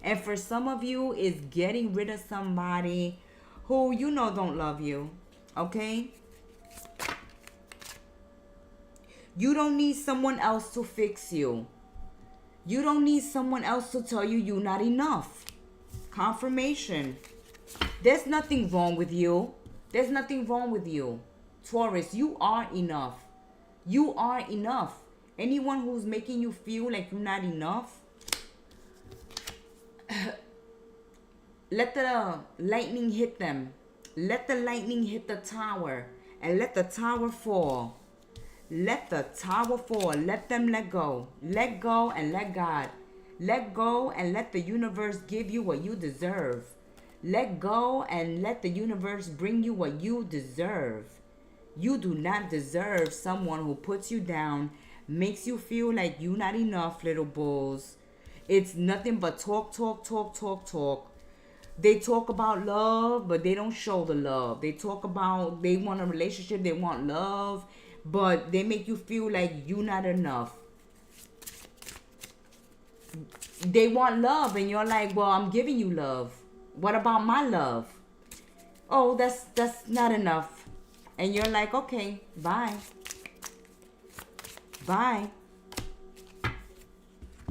And for some of you, is getting rid of somebody who you know don't love you. Okay? You don't need someone else to fix you. You don't need someone else to tell you you're not enough. Confirmation. There's nothing wrong with you. There's nothing wrong with you. Taurus, you are enough. You are enough. Anyone who's making you feel like you're not enough, let the lightning hit them. Let the lightning hit the tower. And let the tower fall. Let the tower fall. Let them let go. Let go and let God. Let go and let the universe give you what you deserve. Let go and let the universe bring you what you deserve. You do not deserve someone who puts you down, makes you feel like you're not enough, little bulls. It's nothing but talk, talk, talk, talk, talk. They talk about love, but they don't show the love. They talk about they want a relationship, they want love, but they make you feel like you're not enough. They want love, and you're like, well, I'm giving you love. What about my love? Oh, that's not enough. And you're like, okay, bye. Bye.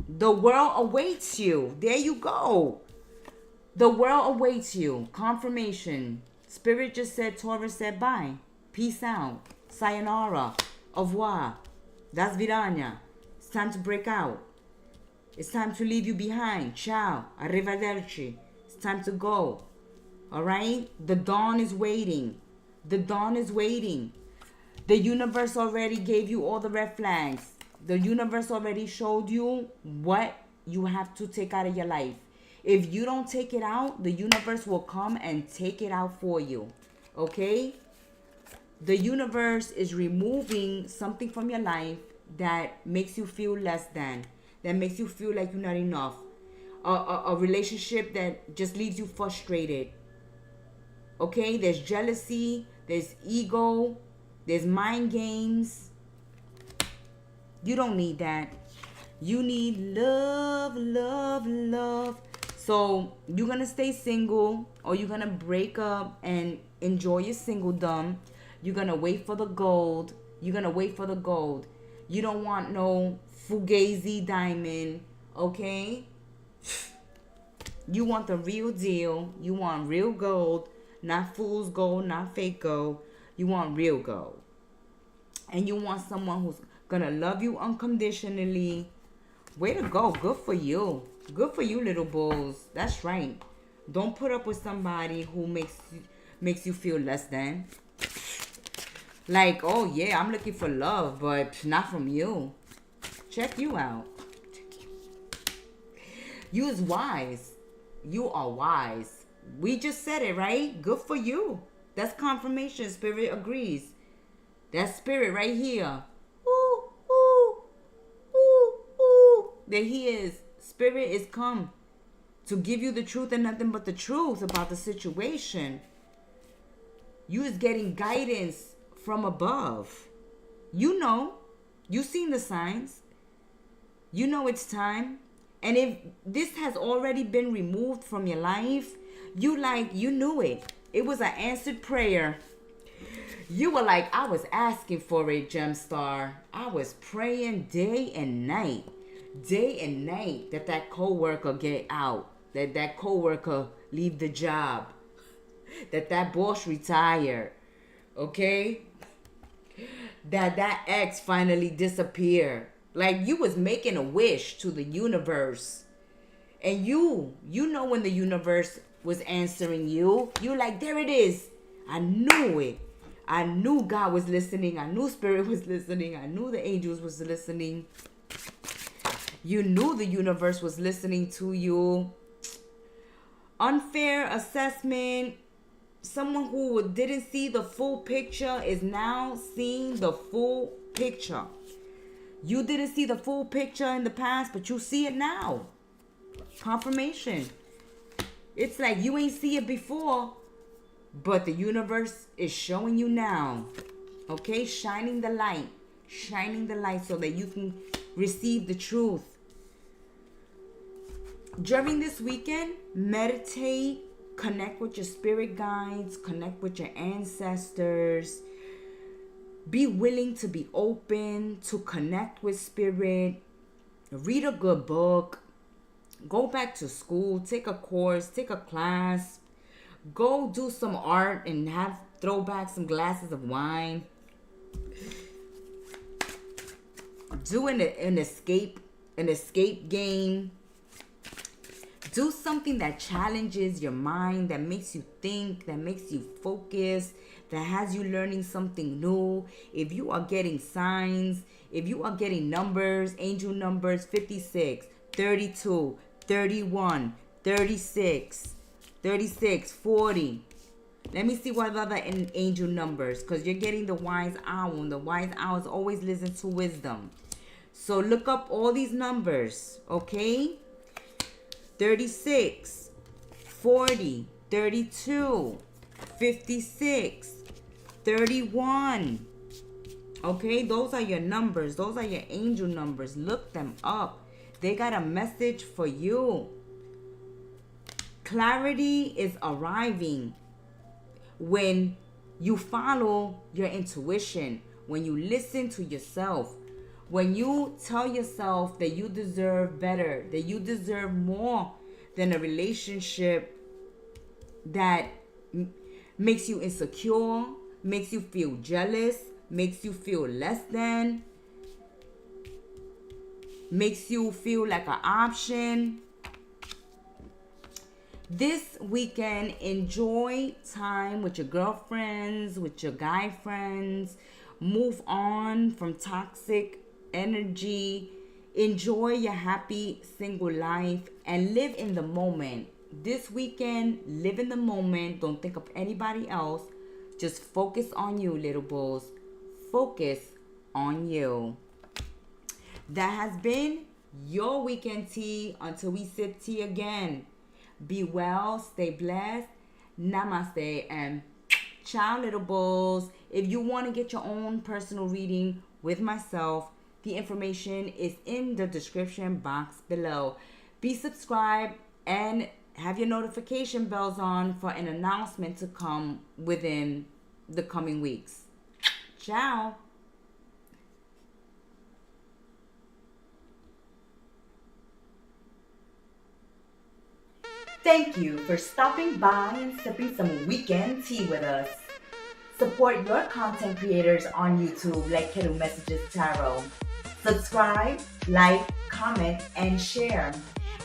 The world awaits you. There you go. The world awaits you. Confirmation. Spirit just said, Taurus said bye. Peace out. Sayonara. Au revoir. Das vidania. It's time to break out. It's time to leave you behind. Ciao. Arrivederci. It's time to go. All right? The dawn is waiting. The dawn is waiting. The universe already gave you all the red flags. The universe already showed you what you have to take out of your life. If you don't take it out, the universe will come and take it out for you. Okay? The universe is removing something from your life that makes you feel less than, that makes you feel like you're not enough. A relationship that just leaves you frustrated. Okay? There's jealousy, there's ego, there's mind games. You don't need that. You need love, love, love. So you're going to stay single, or you're going to break up and enjoy your singledom. You're going to wait for the gold. You're going to wait for the gold. You don't want no fugazi diamond, okay? You want the real deal. You want real gold, not fool's gold, not fake gold. You want real gold. And you want someone who's going to love you unconditionally. Way to go. Good for you. Good for you, little bulls. That's right. Don't put up with somebody who makes you feel less than. Like, oh yeah, I'm looking for love, but not from you. Check you out. You is wise. You are wise. We just said it, right? Good for you. That's confirmation. Spirit agrees. That spirit right here. Ooh, ooh, ooh, ooh. There he is. Spirit is come to give you the truth and nothing but the truth about the situation. You is getting guidance from above. You know. You seen the signs. You know it's time. And if this has already been removed from your life, you knew it. It was an answered prayer. You were like, I was asking for it, Gemstar. I was praying day and night. Day and night that coworker get out. That coworker leave the job. That boss retire. Okay? That ex finally disappear. Like, you was making a wish to the universe. And you know when the universe was answering you. You like, there it is. I knew it. I knew God was listening. I knew Spirit was listening. I knew the angels was listening. You knew the universe was listening to you. Unfair assessment. Someone who didn't see the full picture is now seeing the full picture. You didn't see the full picture in the past, but you see it now. Confirmation. It's like you ain't see it before, but the universe is showing you now. Okay? Shining the light. Shining the light so that you can receive the truth. During this weekend, meditate. Connect with your spirit guides. Connect with your ancestors. Be willing to be open, to connect with spirit. Read a good book. Go back to school. Take a course. Take a class. Go do some art and throw back some glasses of wine. Do an escape game. Do something that challenges your mind, that makes you think, that makes you focus, that has you learning something new. If you are getting signs, if you are getting numbers, angel numbers, 56, 32, 31, 36, 36, 40. Let me see what other angel numbers, because you're getting the wise owl, and the wise owls always listen to wisdom. So look up all these numbers, okay? 36, 40, 32, 56, 31. Okay, those are your numbers. Those are your angel numbers. Look them up. They got a message for you. Clarity is arriving when you follow your intuition, when you listen to yourself. When you tell yourself that you deserve better, that you deserve more than a relationship that makes you insecure, makes you feel jealous, makes you feel less than, makes you feel like an option. This weekend, enjoy time with your girlfriends, with your guy friends. Move on from toxic energy. Enjoy your happy single life and live in the moment. This weekend, live in the moment. Don't think of anybody else. Just focus on you, little bulls. Focus on you. That has been your weekend tea. Until we sip tea again. Be well, stay blessed. Namaste and ciao, little bulls. If you want to get your own personal reading with myself, the information is in the description box below. Be subscribed and have your notification bells on for an announcement to come within the coming weeks. Ciao. Thank you for stopping by and sipping some weekend tea with us. Support your content creators on YouTube like Kettle Messages Tarot. Subscribe, like, comment, and share.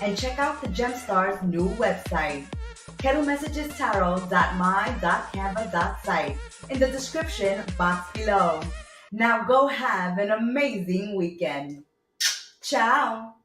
And check out the Gemstar's new website, kettlemessagestarot.my.canva.site in the description box below. Now go have an amazing weekend. Ciao!